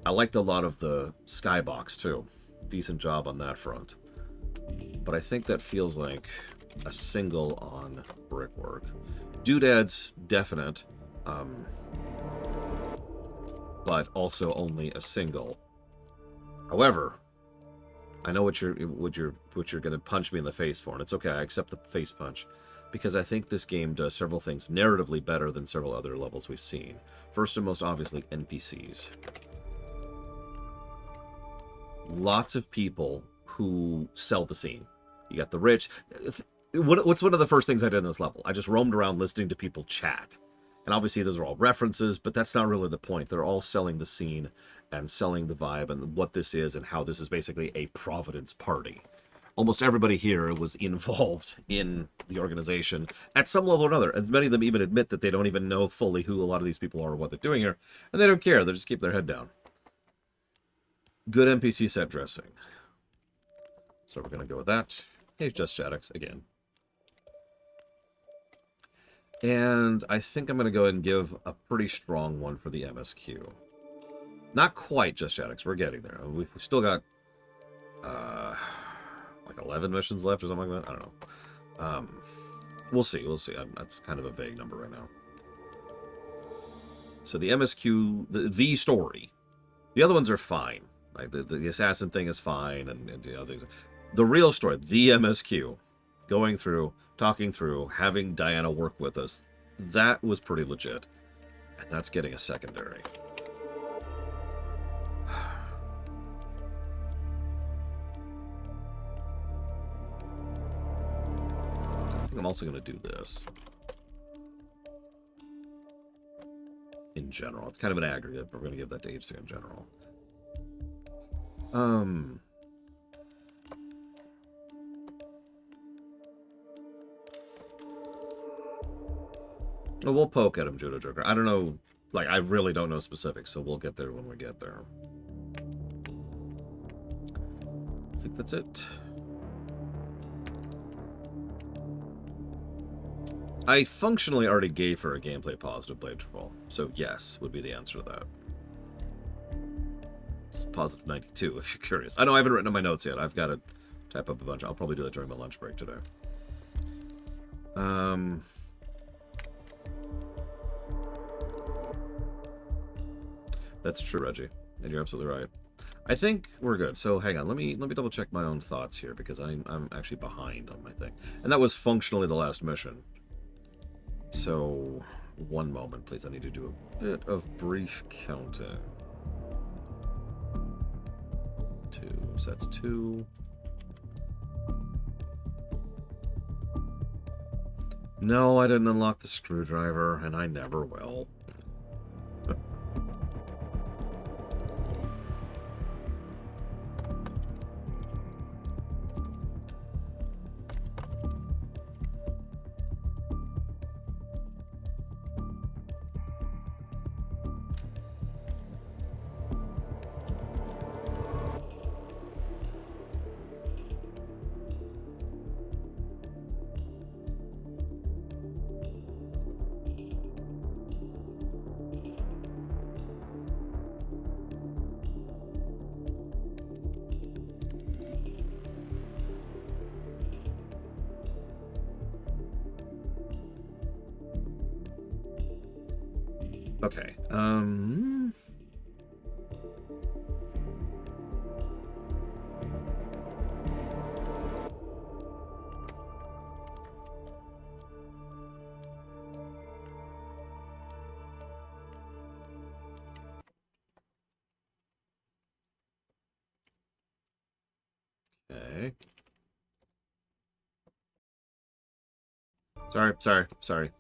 I liked a lot of the skybox too. Decent job on that front. But I think that feels like a single on brickwork. Doodads, definite. But also only a single. However, I know what you're gonna punch me in the face for, and it's okay, I accept the face punch. Because I think this game does several things narratively better than several other levels we've seen. First and most obviously, NPCs. Lots of people who sell the scene. You got the rich. What's one of the first things I did in this level? I just roamed around listening to people chat. And obviously those are all references, but that's not really the point. They're all selling the scene and selling the vibe and what this is and how this is basically a Providence party. Almost everybody here was involved in the organization at some level or another. And many of them even admit that they don't even know fully who a lot of these people are or what they're doing here. And they don't care. They just keep their head down. Good NPC set dressing. So we're going to go with that. Here's Just Shaddix again. And I think I'm going to go ahead and give a pretty strong one for the MSQ. Not quite Just Shaddix. We're getting there. We've still got like 11 missions left or something like that. I don't know. We'll see. We'll see. That's kind of a vague number right now. So the MSQ, the story. The other ones are fine. Like the assassin thing is fine, and the other things. The real story, the MSQ, going through, talking through, having Diana work with us, that was pretty legit. And that's getting a secondary. I think I'm also going to do this. In general. It's kind of an aggregate, but we're going to give that to H3 in general. Well, we'll poke at him, Judo Joker. I don't know, like, I really don't know specifics, so we'll get there when we get there. I think that's it. I functionally already gave her a gameplay positive blade triple, so yes, would be the answer to that. It's positive 92, if you're curious. I know I haven't written in my notes yet. I've got to type up a bunch. I'll probably do that during my lunch break today. That's true, Reggie, and you're absolutely right. I think we're good. So hang on, let me double check my own thoughts here because I'm actually behind on my thing, and that was functionally the last mission. So one moment, please. I need to do a bit of brief counting. 2, so that's 2. No, I didn't unlock the screwdriver, and I never will. Okay, Okay. Sorry.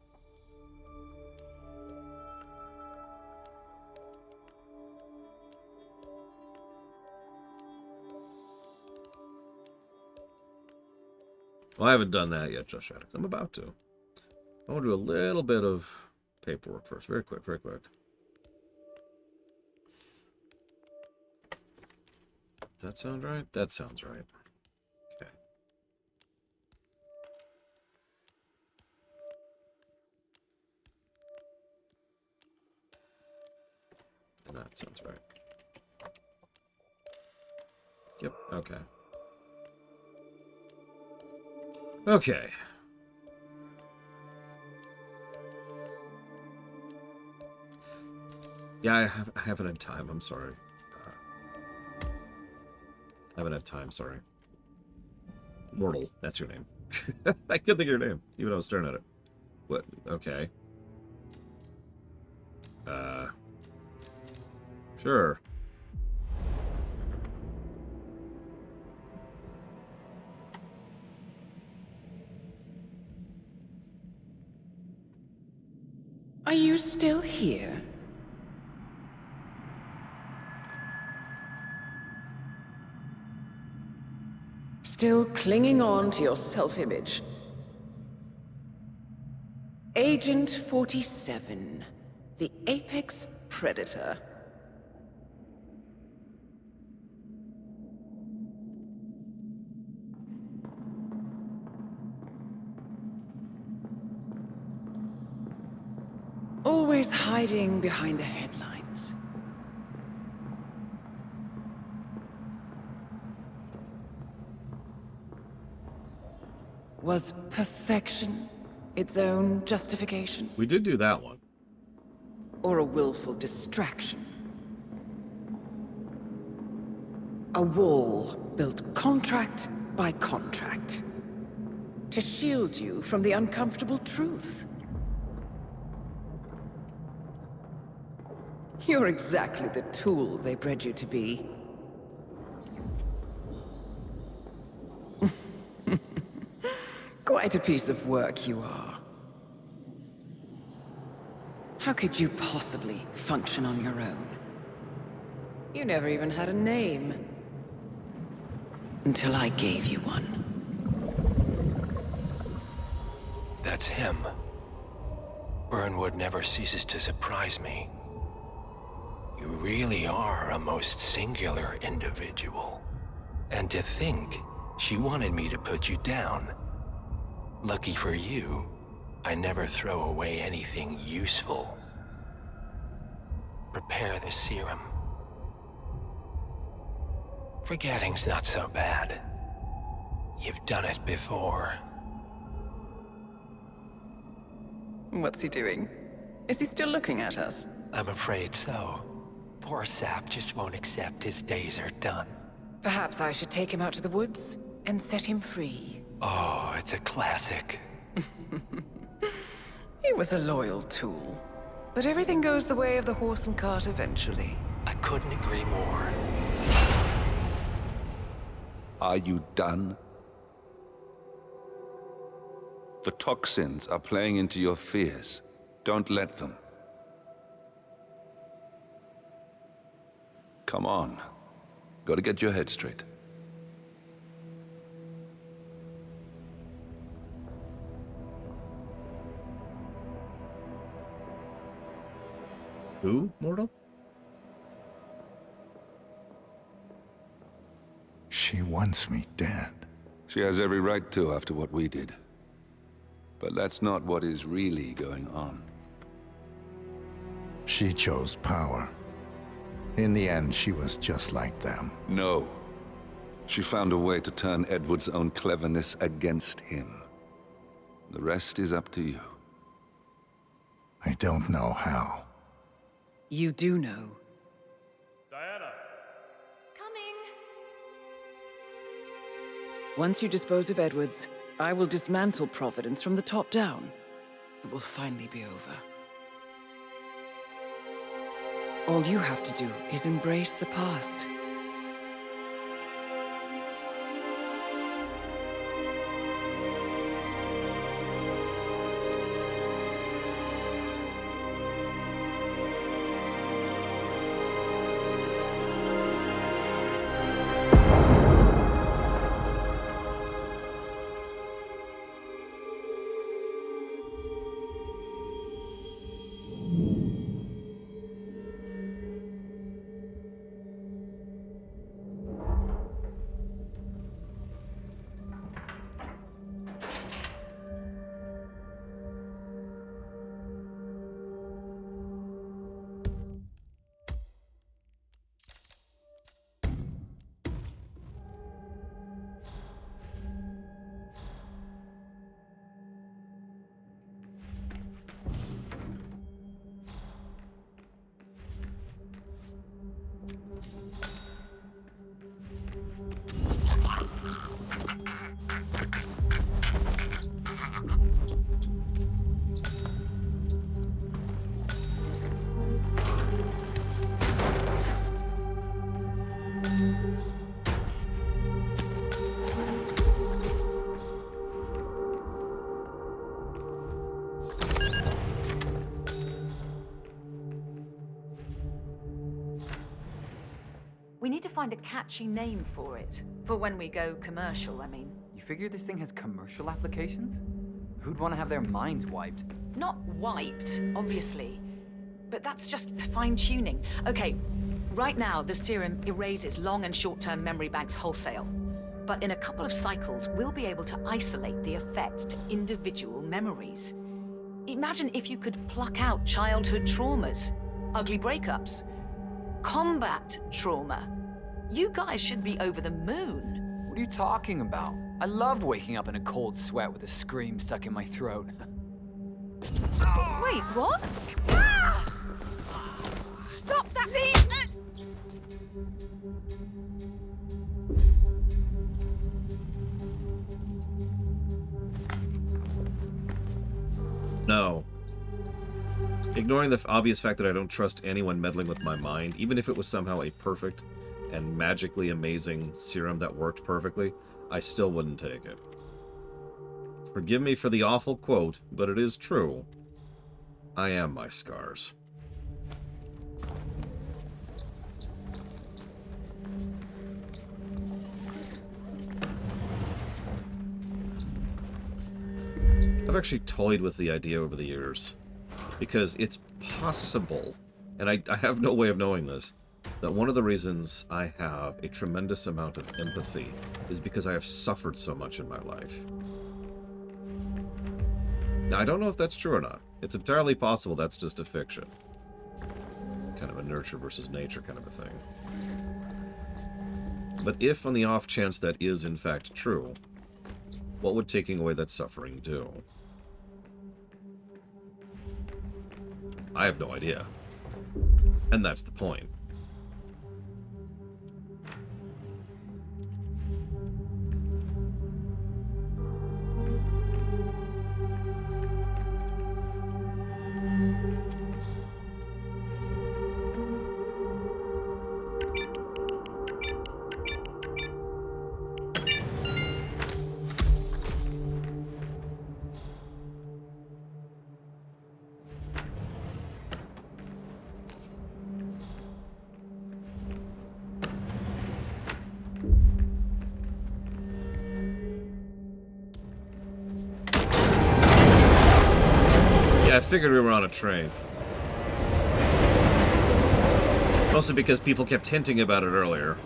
Well, I haven't done that yet, just yet. I'm about to. I want to do a little bit of paperwork first. Very quick, very quick. Does that sound right? That sounds right. Okay. That sounds right. Yep, okay. Okay. Yeah, I haven't had time. I'm sorry. I haven't had time. Sorry. Mortal, that's your name. I couldn't think of your name, even though I was staring at it. What? Okay. Sure. Are you still here? Still clinging on to your self-image? Agent 47, the apex predator. Always hiding behind the headlines. Was perfection its own justification? We did do that one. Or a willful distraction? A wall built contract by contract to shield you from the uncomfortable truth. You're exactly the tool they bred you to be. Quite a piece of work you are. How could you possibly function on your own? You never even had a name. Until I gave you one. That's him. Burnwood never ceases to surprise me. You really are a most singular individual. And to think she wanted me to put you down. Lucky for you, I never throw away anything useful. Prepare the serum. Forgetting's not so bad. You've done it before. What's he doing? Is he still looking at us? I'm afraid so. Poor sap just won't accept his days are done. Perhaps I should take him out to the woods and set him free. Oh, it's a classic. He was a loyal tool. But everything goes the way of the horse and cart eventually. I couldn't agree more. Are you done? The toxins are playing into your fears. Don't let them. Come on. Gotta get your head straight. Who, mortal? She wants me dead. She has every right to after what we did. But that's not what is really going on. She chose power. In the end, she was just like them. No. She found a way to turn Edward's own cleverness against him. The rest is up to you. I don't know how. You do know. Diana! Coming! Once you dispose of Edwards, I will dismantle Providence from the top down. It will finally be over. All you have to do is embrace the past. We need to find a catchy name for it. For when we go commercial, I mean. You figure this thing has commercial applications? Who'd want to have their minds wiped? Not wiped, obviously. But that's just fine-tuning. Okay, right now the serum erases long and short-term memory banks wholesale. But in a couple of cycles, we'll be able to isolate the effect to individual memories. Imagine if you could pluck out childhood traumas, ugly breakups, combat trauma. You guys should be over the moon. What are you talking about? I love waking up in a cold sweat with a scream stuck in my throat. Wait, what? Stop that! No. Ignoring the obvious fact that I don't trust anyone meddling with my mind, even if it was somehow a perfect and magically amazing serum that worked perfectly, I still wouldn't take it. Forgive me for the awful quote, but it is true. I am my scars. I've actually toyed with the idea over the years, because it's possible, and I have no way of knowing this, that one of the reasons I have a tremendous amount of empathy is because I have suffered so much in my life. Now, I don't know if that's true or not. It's entirely possible that's just a fiction. Kind of a nurture versus nature kind of a thing. But if on the off chance that is in fact true, what would taking away that suffering do? I have no idea. And that's the point. Yeah, I figured we were on a train. Mostly because people kept hinting about it earlier.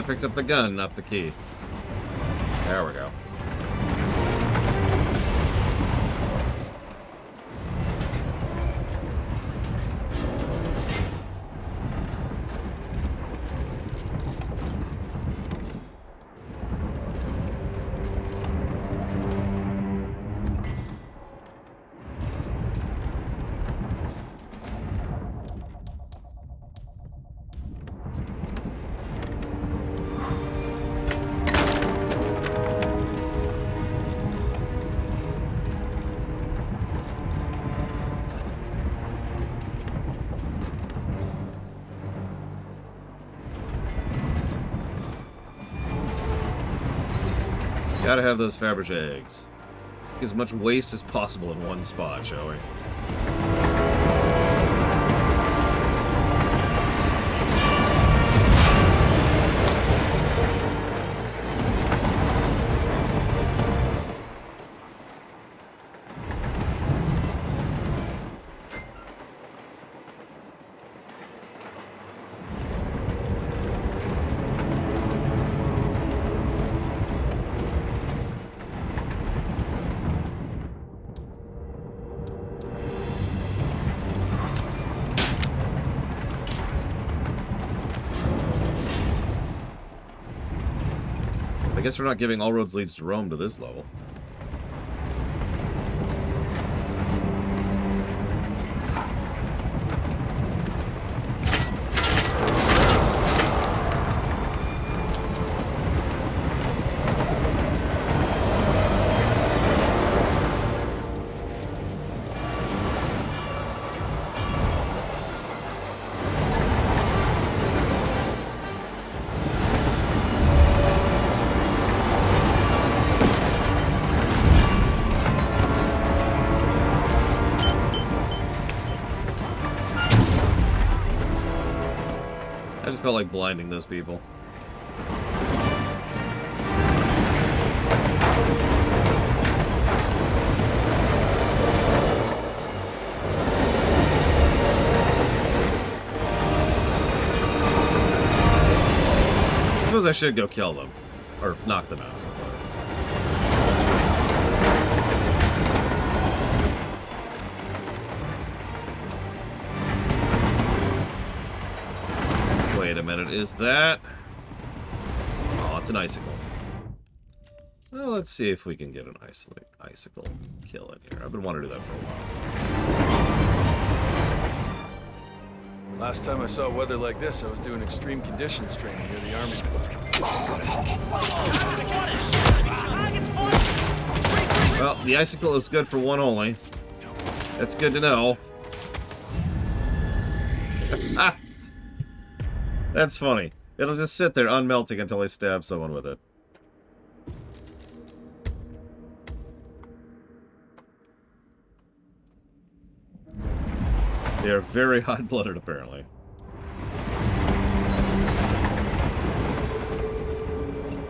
Picked up the gun, not the key. There we go. Gotta have those Fabergé eggs. As much waste as possible in one spot, shall we? I guess we're not giving all roads leads to Rome to this level. I just felt like blinding those people. I suppose I should go kill them. Or knock them out. Wait a minute, is that... Oh, it's an icicle. Well, let's see if we can get an icicle kill in here. I've been wanting to do that for a while. Last time I saw weather like this, I was doing extreme conditions training near the army. Well, the icicle is good for one only. That's good to know. That's funny. It'll just sit there unmelting until I stab someone with it. They are very hot-blooded, apparently.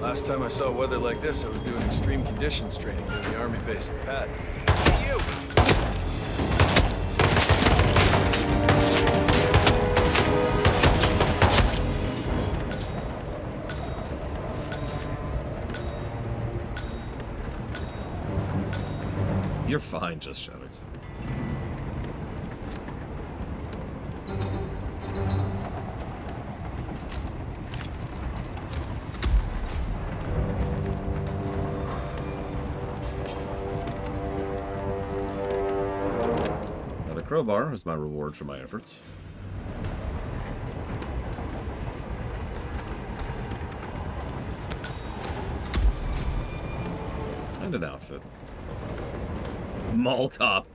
Last time I saw weather like this, I was doing extreme conditions training near the army base in Pat. You're fine, Just Shadows. Now the crowbar is my reward for my efforts. And an outfit. Mall cop.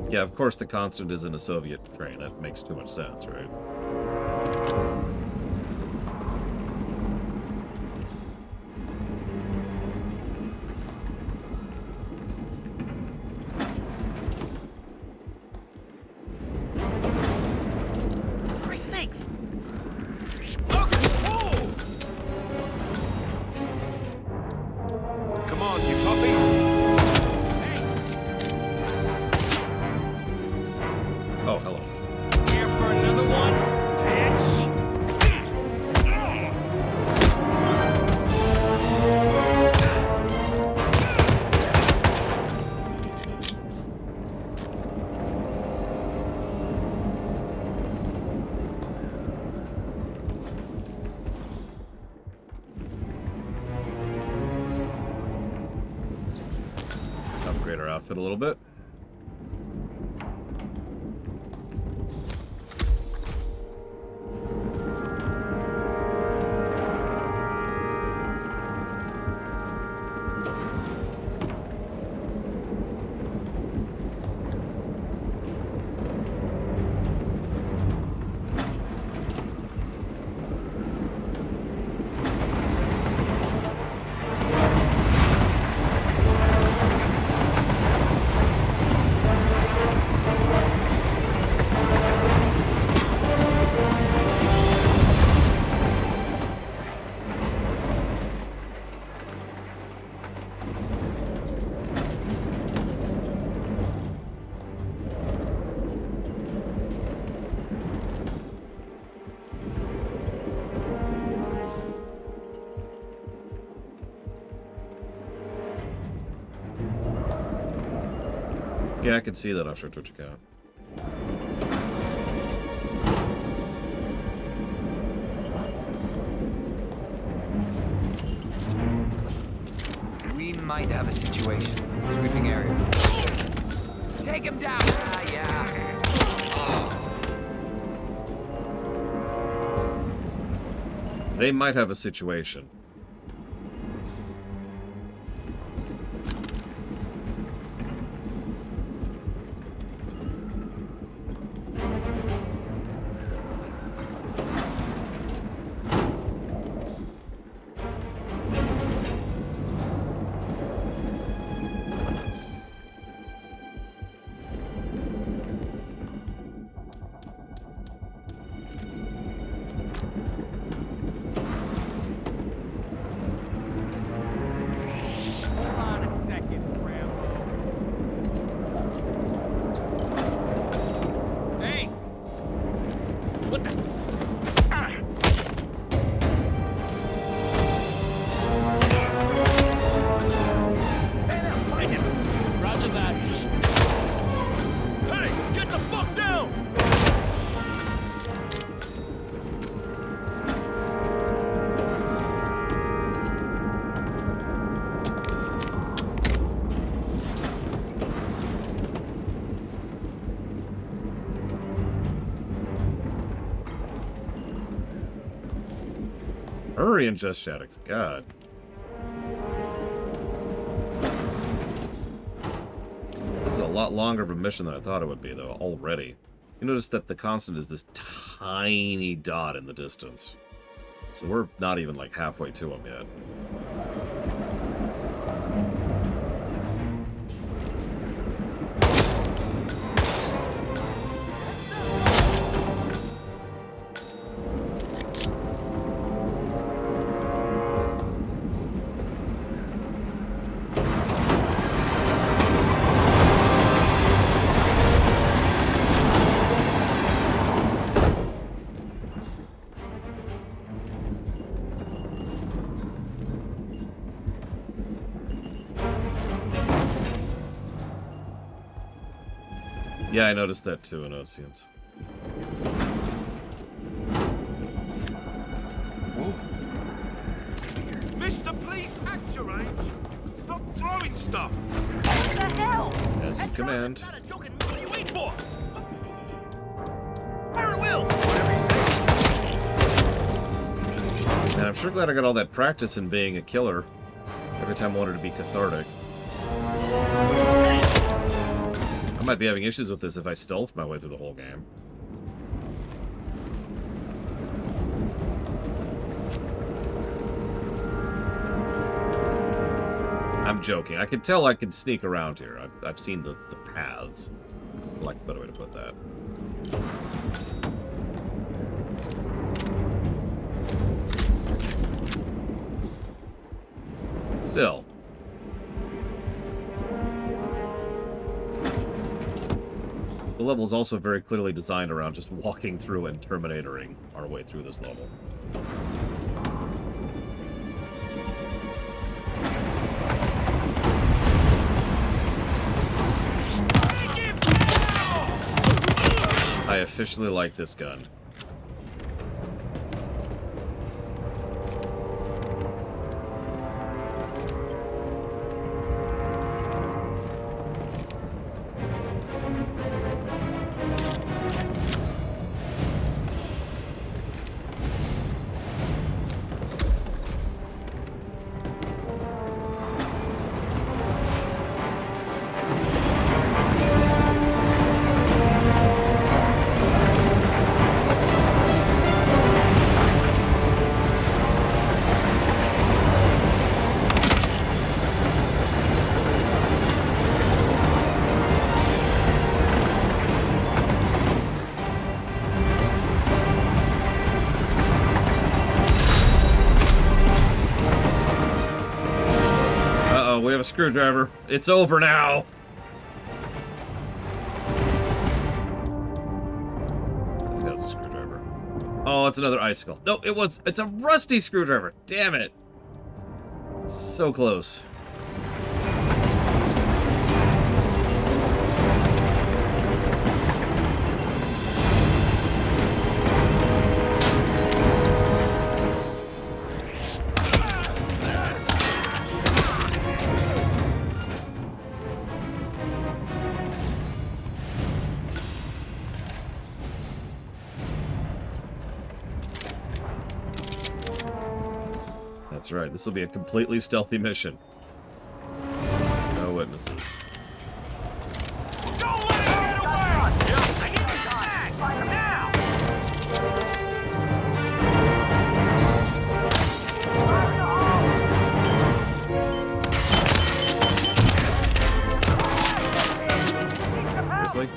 Yeah, of course the Constant is in a Soviet train. That makes too much sense, right? For Christ's sakes! Come on, you toppy! Oh, hello. Here for another one, bitch! Upgrade our outfit a little bit. Yeah, I can see that off your Twitch account. We might have a situation. Sweeping area. Take him down! Yeah. They might have a situation. Hurry and Just Shadows. God. lot longer of a mission than I thought it would be, though, already. You notice that the constant is this tiny dot in the distance. So we're not even, like, halfway to him yet. Yeah, I noticed that too in Oceans. Mr. Please act your age. Stop throwing stuff. What the hell? As you command. What are you waiting for? Fire at will. And I'm sure glad I got all that practice in being a killer. Every time I wanted to be cathartic. I might be having issues with this if I stealth my way through the whole game. I'm joking. I can tell I can sneak around here. I've seen the paths. I like a better way to put that. Still. The level is also very clearly designed around just walking through and Terminatoring our way through this level. I officially like this gun. We have a screwdriver. It's over now. I think that was a screwdriver. Oh, it's another icicle. No, it's a rusty screwdriver. Damn it. So close. That's right, this will be a completely stealthy mission. No witnesses. Seriously?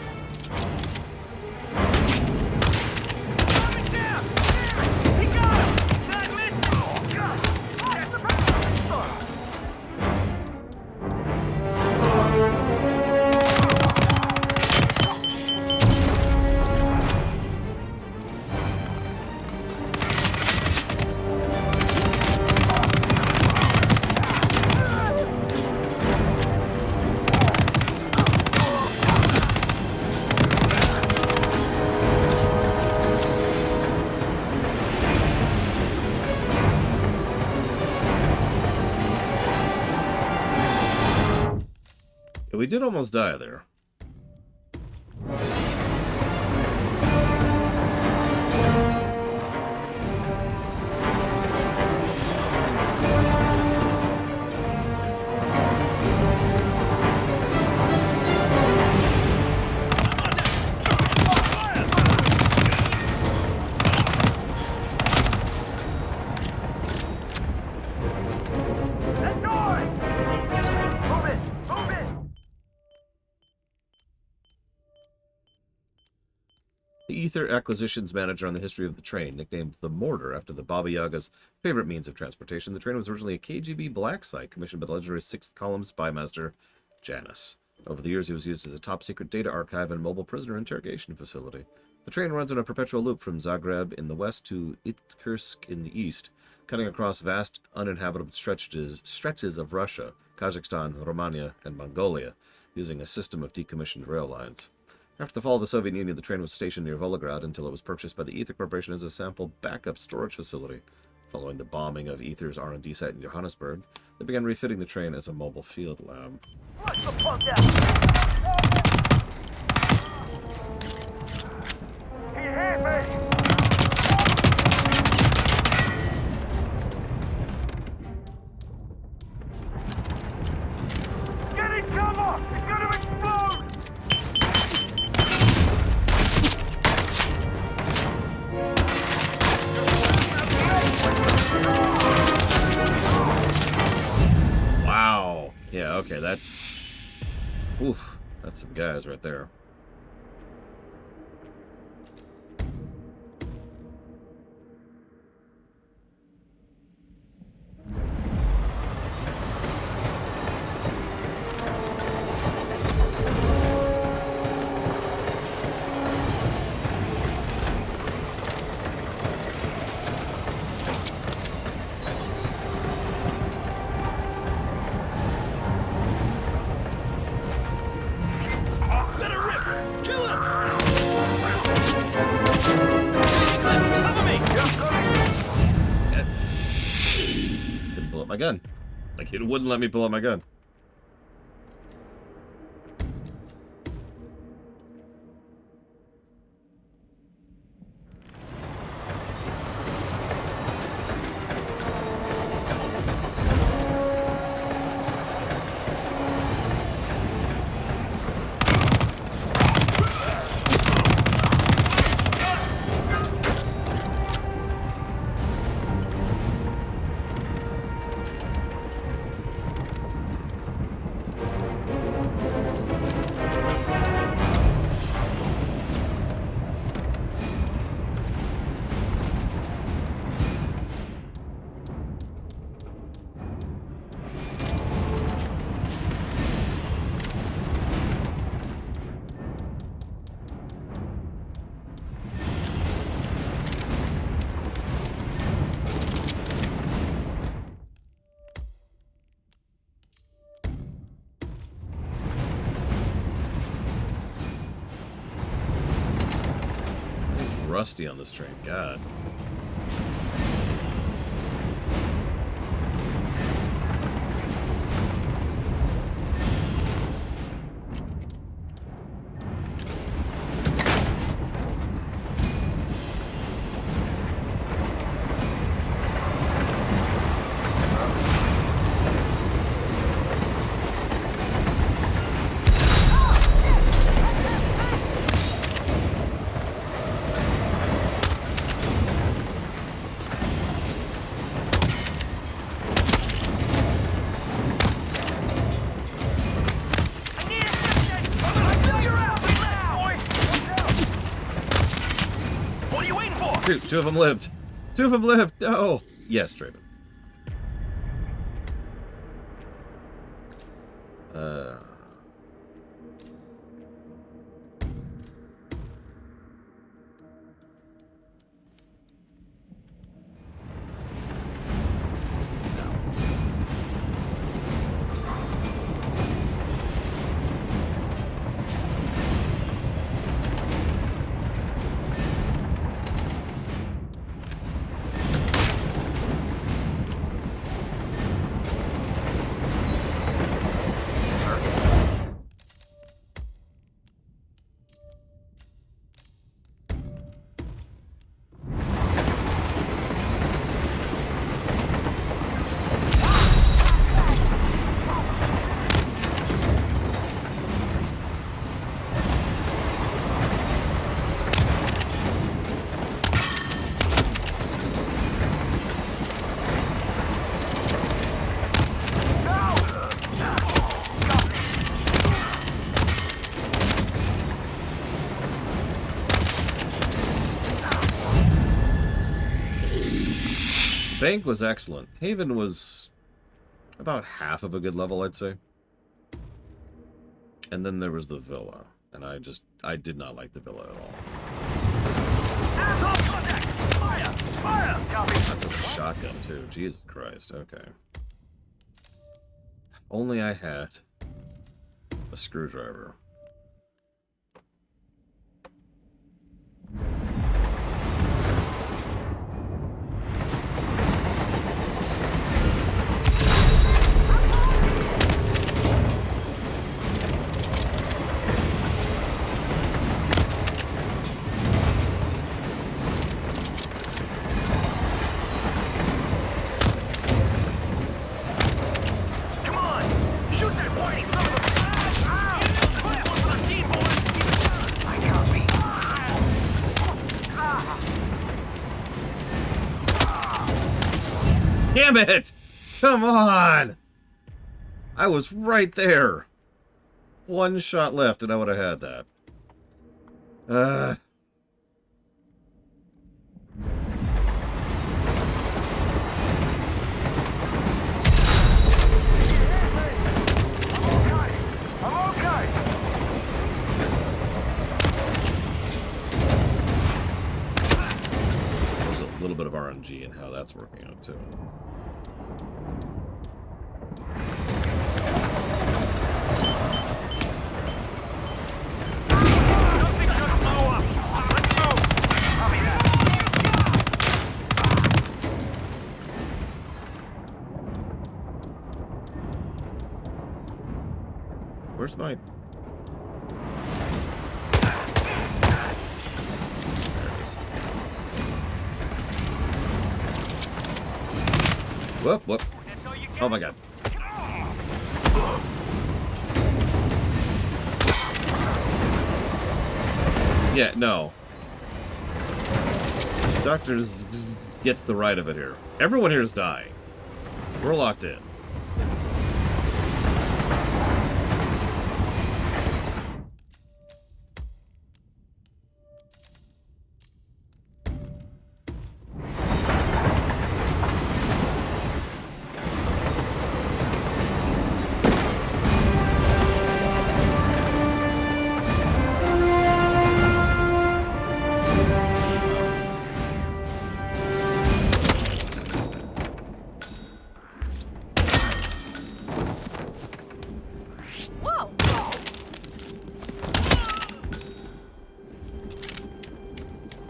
We did almost die there. The Ether Acquisitions Manager on the history of the train, nicknamed the Mortar after the Baba Yaga's favorite means of transportation. The train was originally a KGB black site commissioned by the legendary 6th Column spymaster Janus. Over the years, he was used as a top-secret data archive and mobile prisoner interrogation facility. The train runs in a perpetual loop from Zagreb in the west to Irkutsk in the east, cutting across vast, uninhabitable stretches of Russia, Kazakhstan, Romania, and Mongolia, using a system of decommissioned rail lines. After the fall of the Soviet Union, the train was stationed near Volgograd until it was purchased by the Ether Corporation as a sample backup storage facility. Following the bombing of Ether's R&D site in Johannesburg, they began refitting the train as a mobile field lab. Wow. Yeah, okay, that's... Oof, that's some guys right there. My gun. Like, it wouldn't let me pull out my gun. Rusty on this train, God. Two of them lived. Two of them lived. No. Yes, Draven. Bank was excellent. Haven was about half of a good level, I'd say. And then there was the villa. And I did not like the villa at all. Fire! Fire! That's a shotgun, too. Jesus Christ. Okay. Only I had a screwdriver. Damn it! Come on! I was right there. One shot left and I would have had that. There's a little bit of RNG in how that's working out too. Where's my... Whoop, whoop. Oh my god. Yeah, no. Doctor gets the right of it here. Everyone here is dying. We're locked in.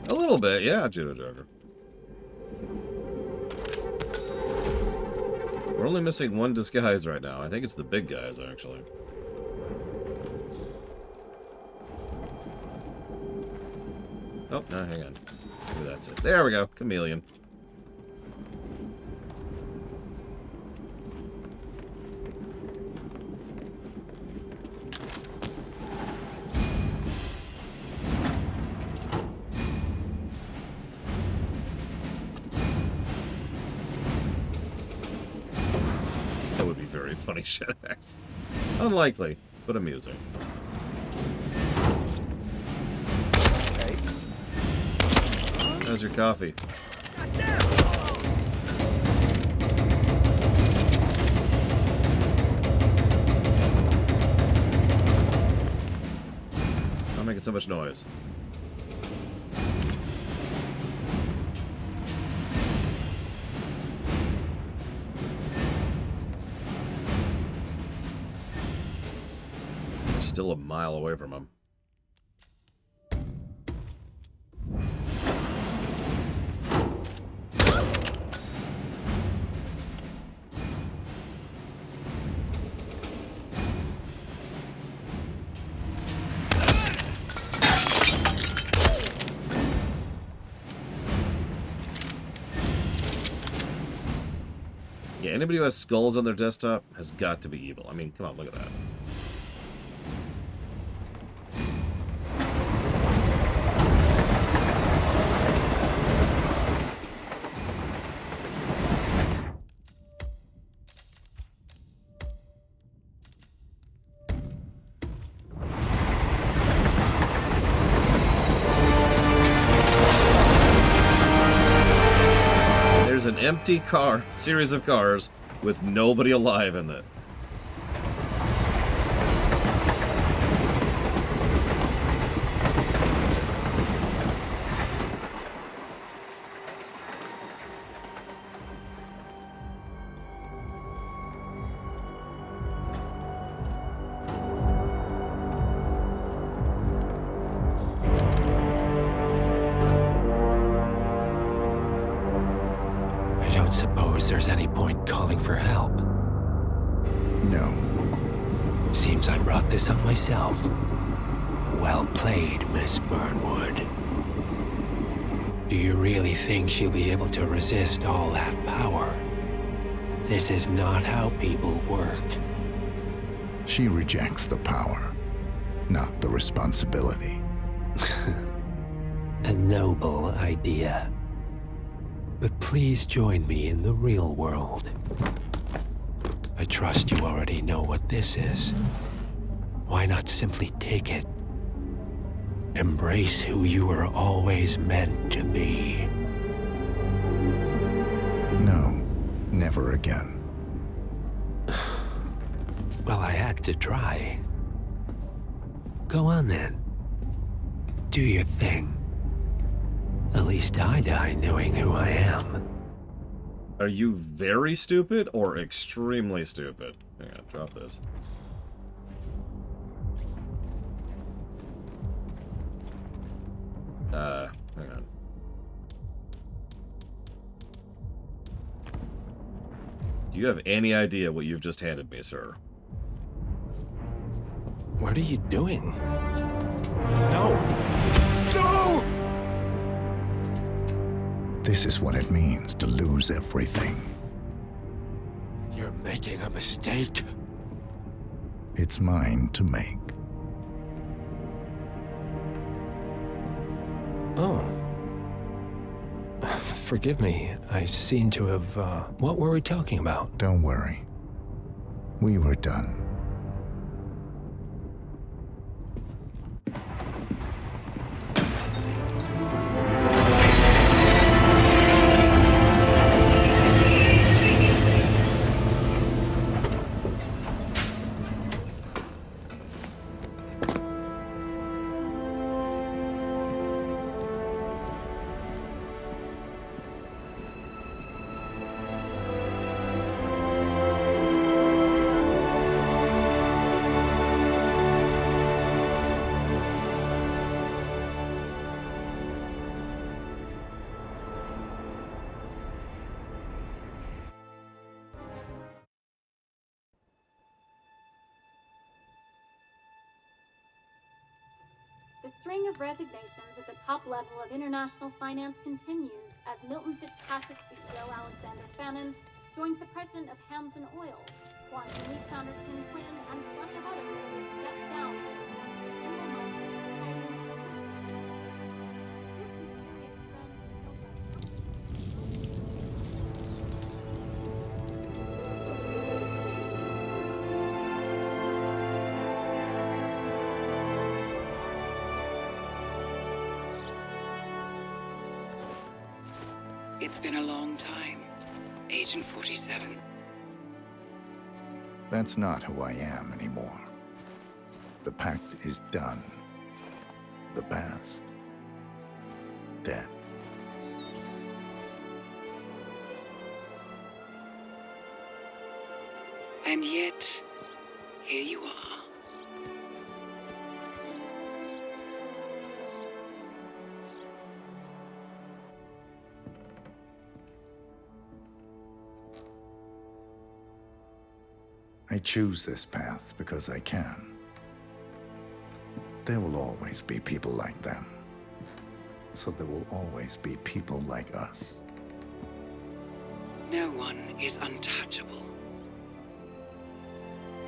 A little bit, yeah, Judo Joker. We're only missing one disguise right now. I think it's the big guys, actually. Oh, no, hang on. Maybe that's it. There we go. Chameleon. That would be very funny, Shadax. Unlikely, but amusing. How's your coffee? Not making so much noise. We're still a mile away from him. Yeah, anybody who has skulls on their desktop has got to be evil. I mean, come on, look at that. There's an empty series of cars with nobody alive in it. I don't suppose there's any point calling for help. No. Seems I brought this up myself. Well played, Miss Burnwood. Do you really think she'll be able to resist all that power? This is not how people work. She rejects the power, not the responsibility. A noble idea. But please join me in the real world. I trust you already know what this is. Why not simply take it? Embrace who you were always meant to be. No, never again. Well, I had to try. Go on then. Do your thing. At least I die knowing who I am. Are you very stupid or extremely stupid? Hang on, drop this. Hang on. Do you have any idea what you've just handed me, sir? What are you doing? No! No! This is what it means to lose everything. You're making a mistake. It's mine to make. Oh. Forgive me. I seem to have, What were we talking about? Don't worry. We were done. The string of resignations at the top level of international finance continues as Milton Fitzpatrick CEO Alexander Fannin joins the president of Hamson Oil, Quantum Leap founder Tim Quinn, and plenty of others step down. It's been a long time, Agent 47. That's not who I am anymore. The pact is done. The past, dead. And yet, here you are. I choose this path because I can. There will always be people like them. So there will always be people like us. No one is untouchable.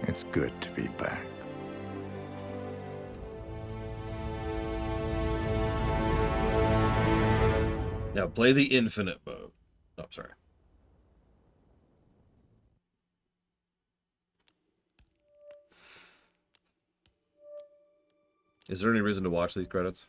It's good to be back. Now play the infinite mode. Oh, sorry. Is there any reason to watch these credits?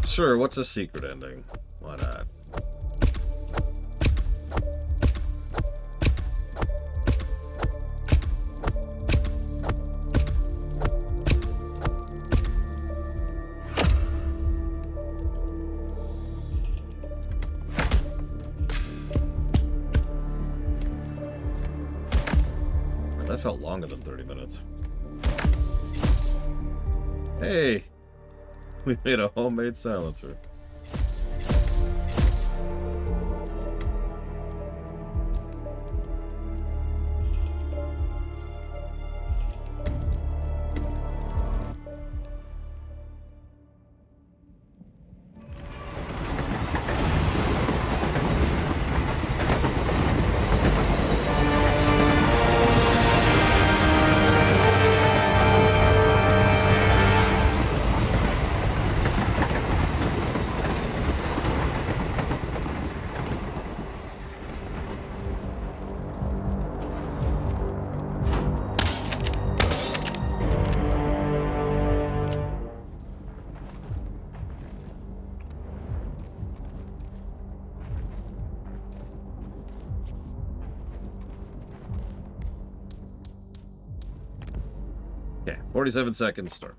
Sure, what's a secret ending? Why not? That felt longer than 30 minutes. Hey! We made a homemade silencer. Okay, 47 seconds, start.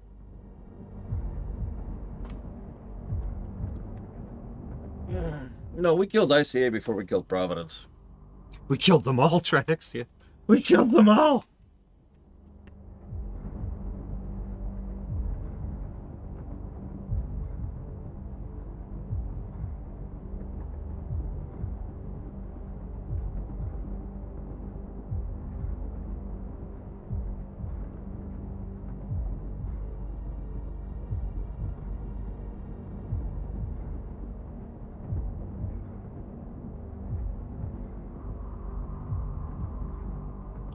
No, we killed ICA before we killed Providence. We killed them all, Trax. Yeah. We killed them all!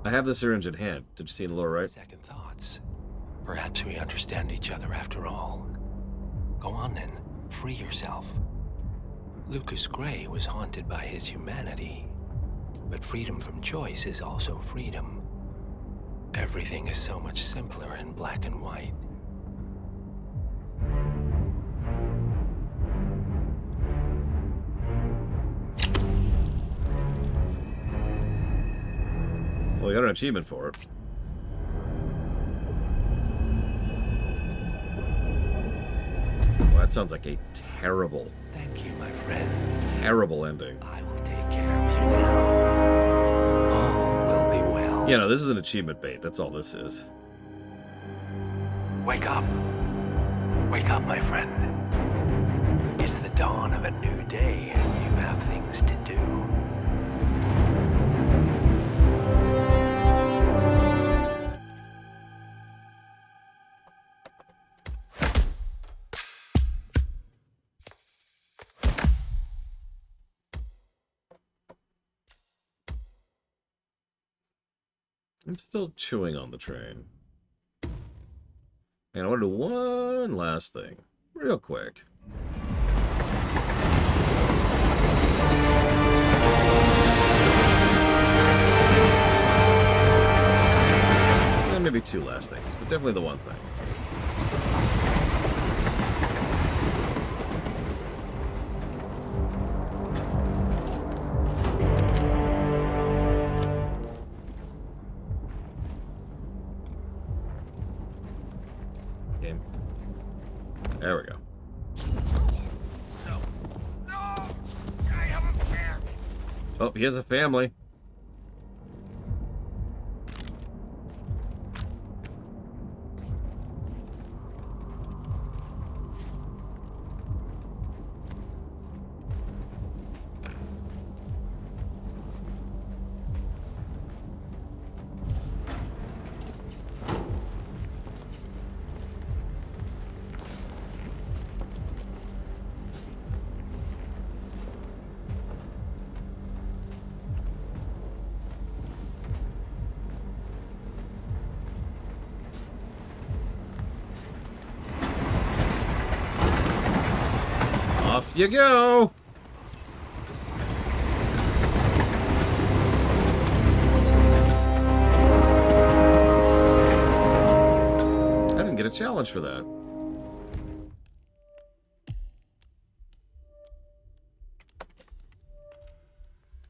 I have the syringe in hand. Did you see in the lower right? Second thoughts. Perhaps we understand each other after all. Go on then. Free yourself. Lucas Gray was haunted by his humanity. But freedom from choice is also freedom. Everything is so much simpler in black and white. Well, we got an achievement for it. Well, that sounds like a terrible, Thank you, my friend. terrible ending. I will take care of you now. All will be well. Yeah, no, this is an achievement bait. That's all this is. Wake up. Wake up, my friend. It's the dawn of a new day, and you have things to do. I'm still chewing on the train. And I want to do one last thing, real quick. And maybe two last things, but definitely the one thing. There we go. Oh, he has a family. Off you go! I didn't get a challenge for that.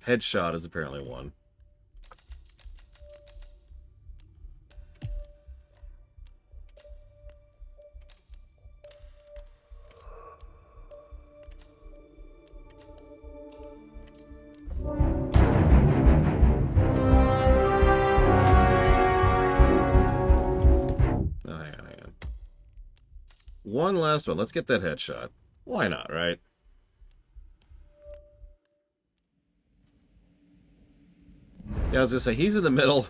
Headshot is apparently one. Hang on. One last one. Let's get that headshot. Why not, right? Yeah, I was gonna say, he's in the middle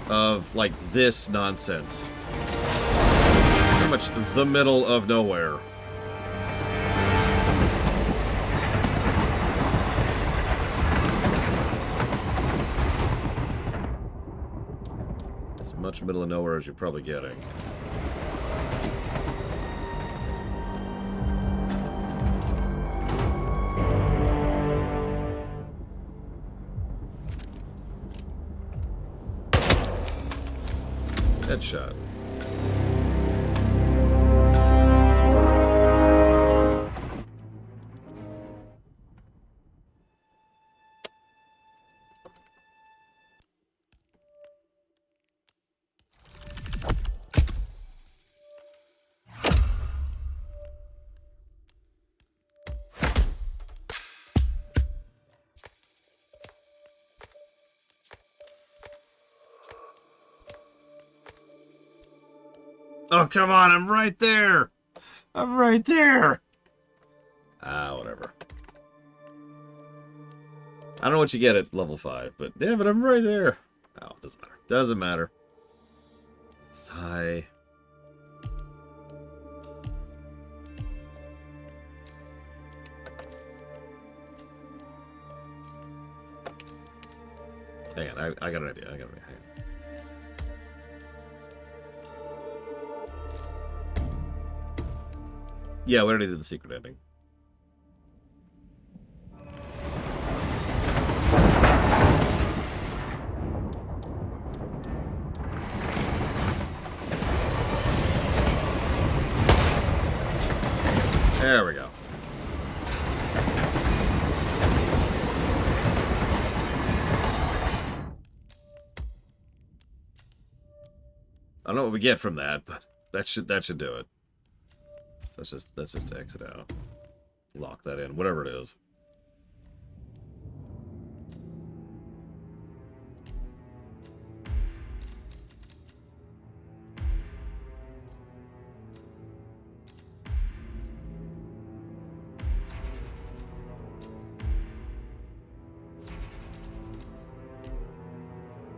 of, like, this nonsense. Pretty much the middle of nowhere. As much middle of nowhere as you're probably getting. Headshot. Oh, come on, I'm right there! I'm right there! Ah, whatever. I don't know what you get at level 5, but damn it, I'm right there! Oh, doesn't matter. Doesn't matter. Sigh. Hang on, I got an idea. Hang on. Yeah, we already did the secret ending. There we go. I don't know what we get from that, but that should do it. So let's just exit out. Lock that in, whatever it is.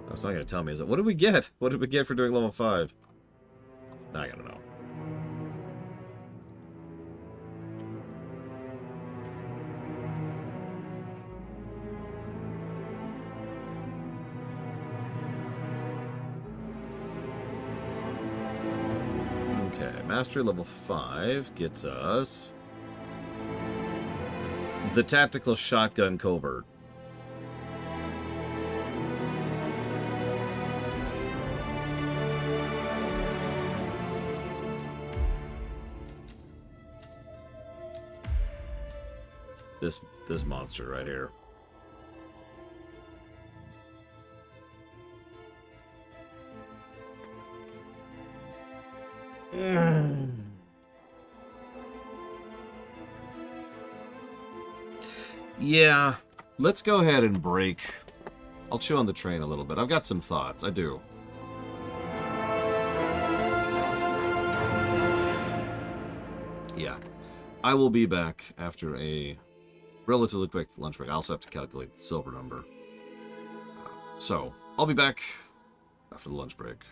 That's not going to tell me, is it? What did we get? What did we get for doing level 5? Now I gotta know. Okay, Mastery level 5 gets us the Tactical Shotgun Covert. This monster right here. Yeah, let's go ahead and break. I'll chew on the train a little bit. I've got some thoughts. I do. Yeah. I will be back after a relatively quick lunch break. I also have to calculate the silver number. So, I'll be back after the lunch break.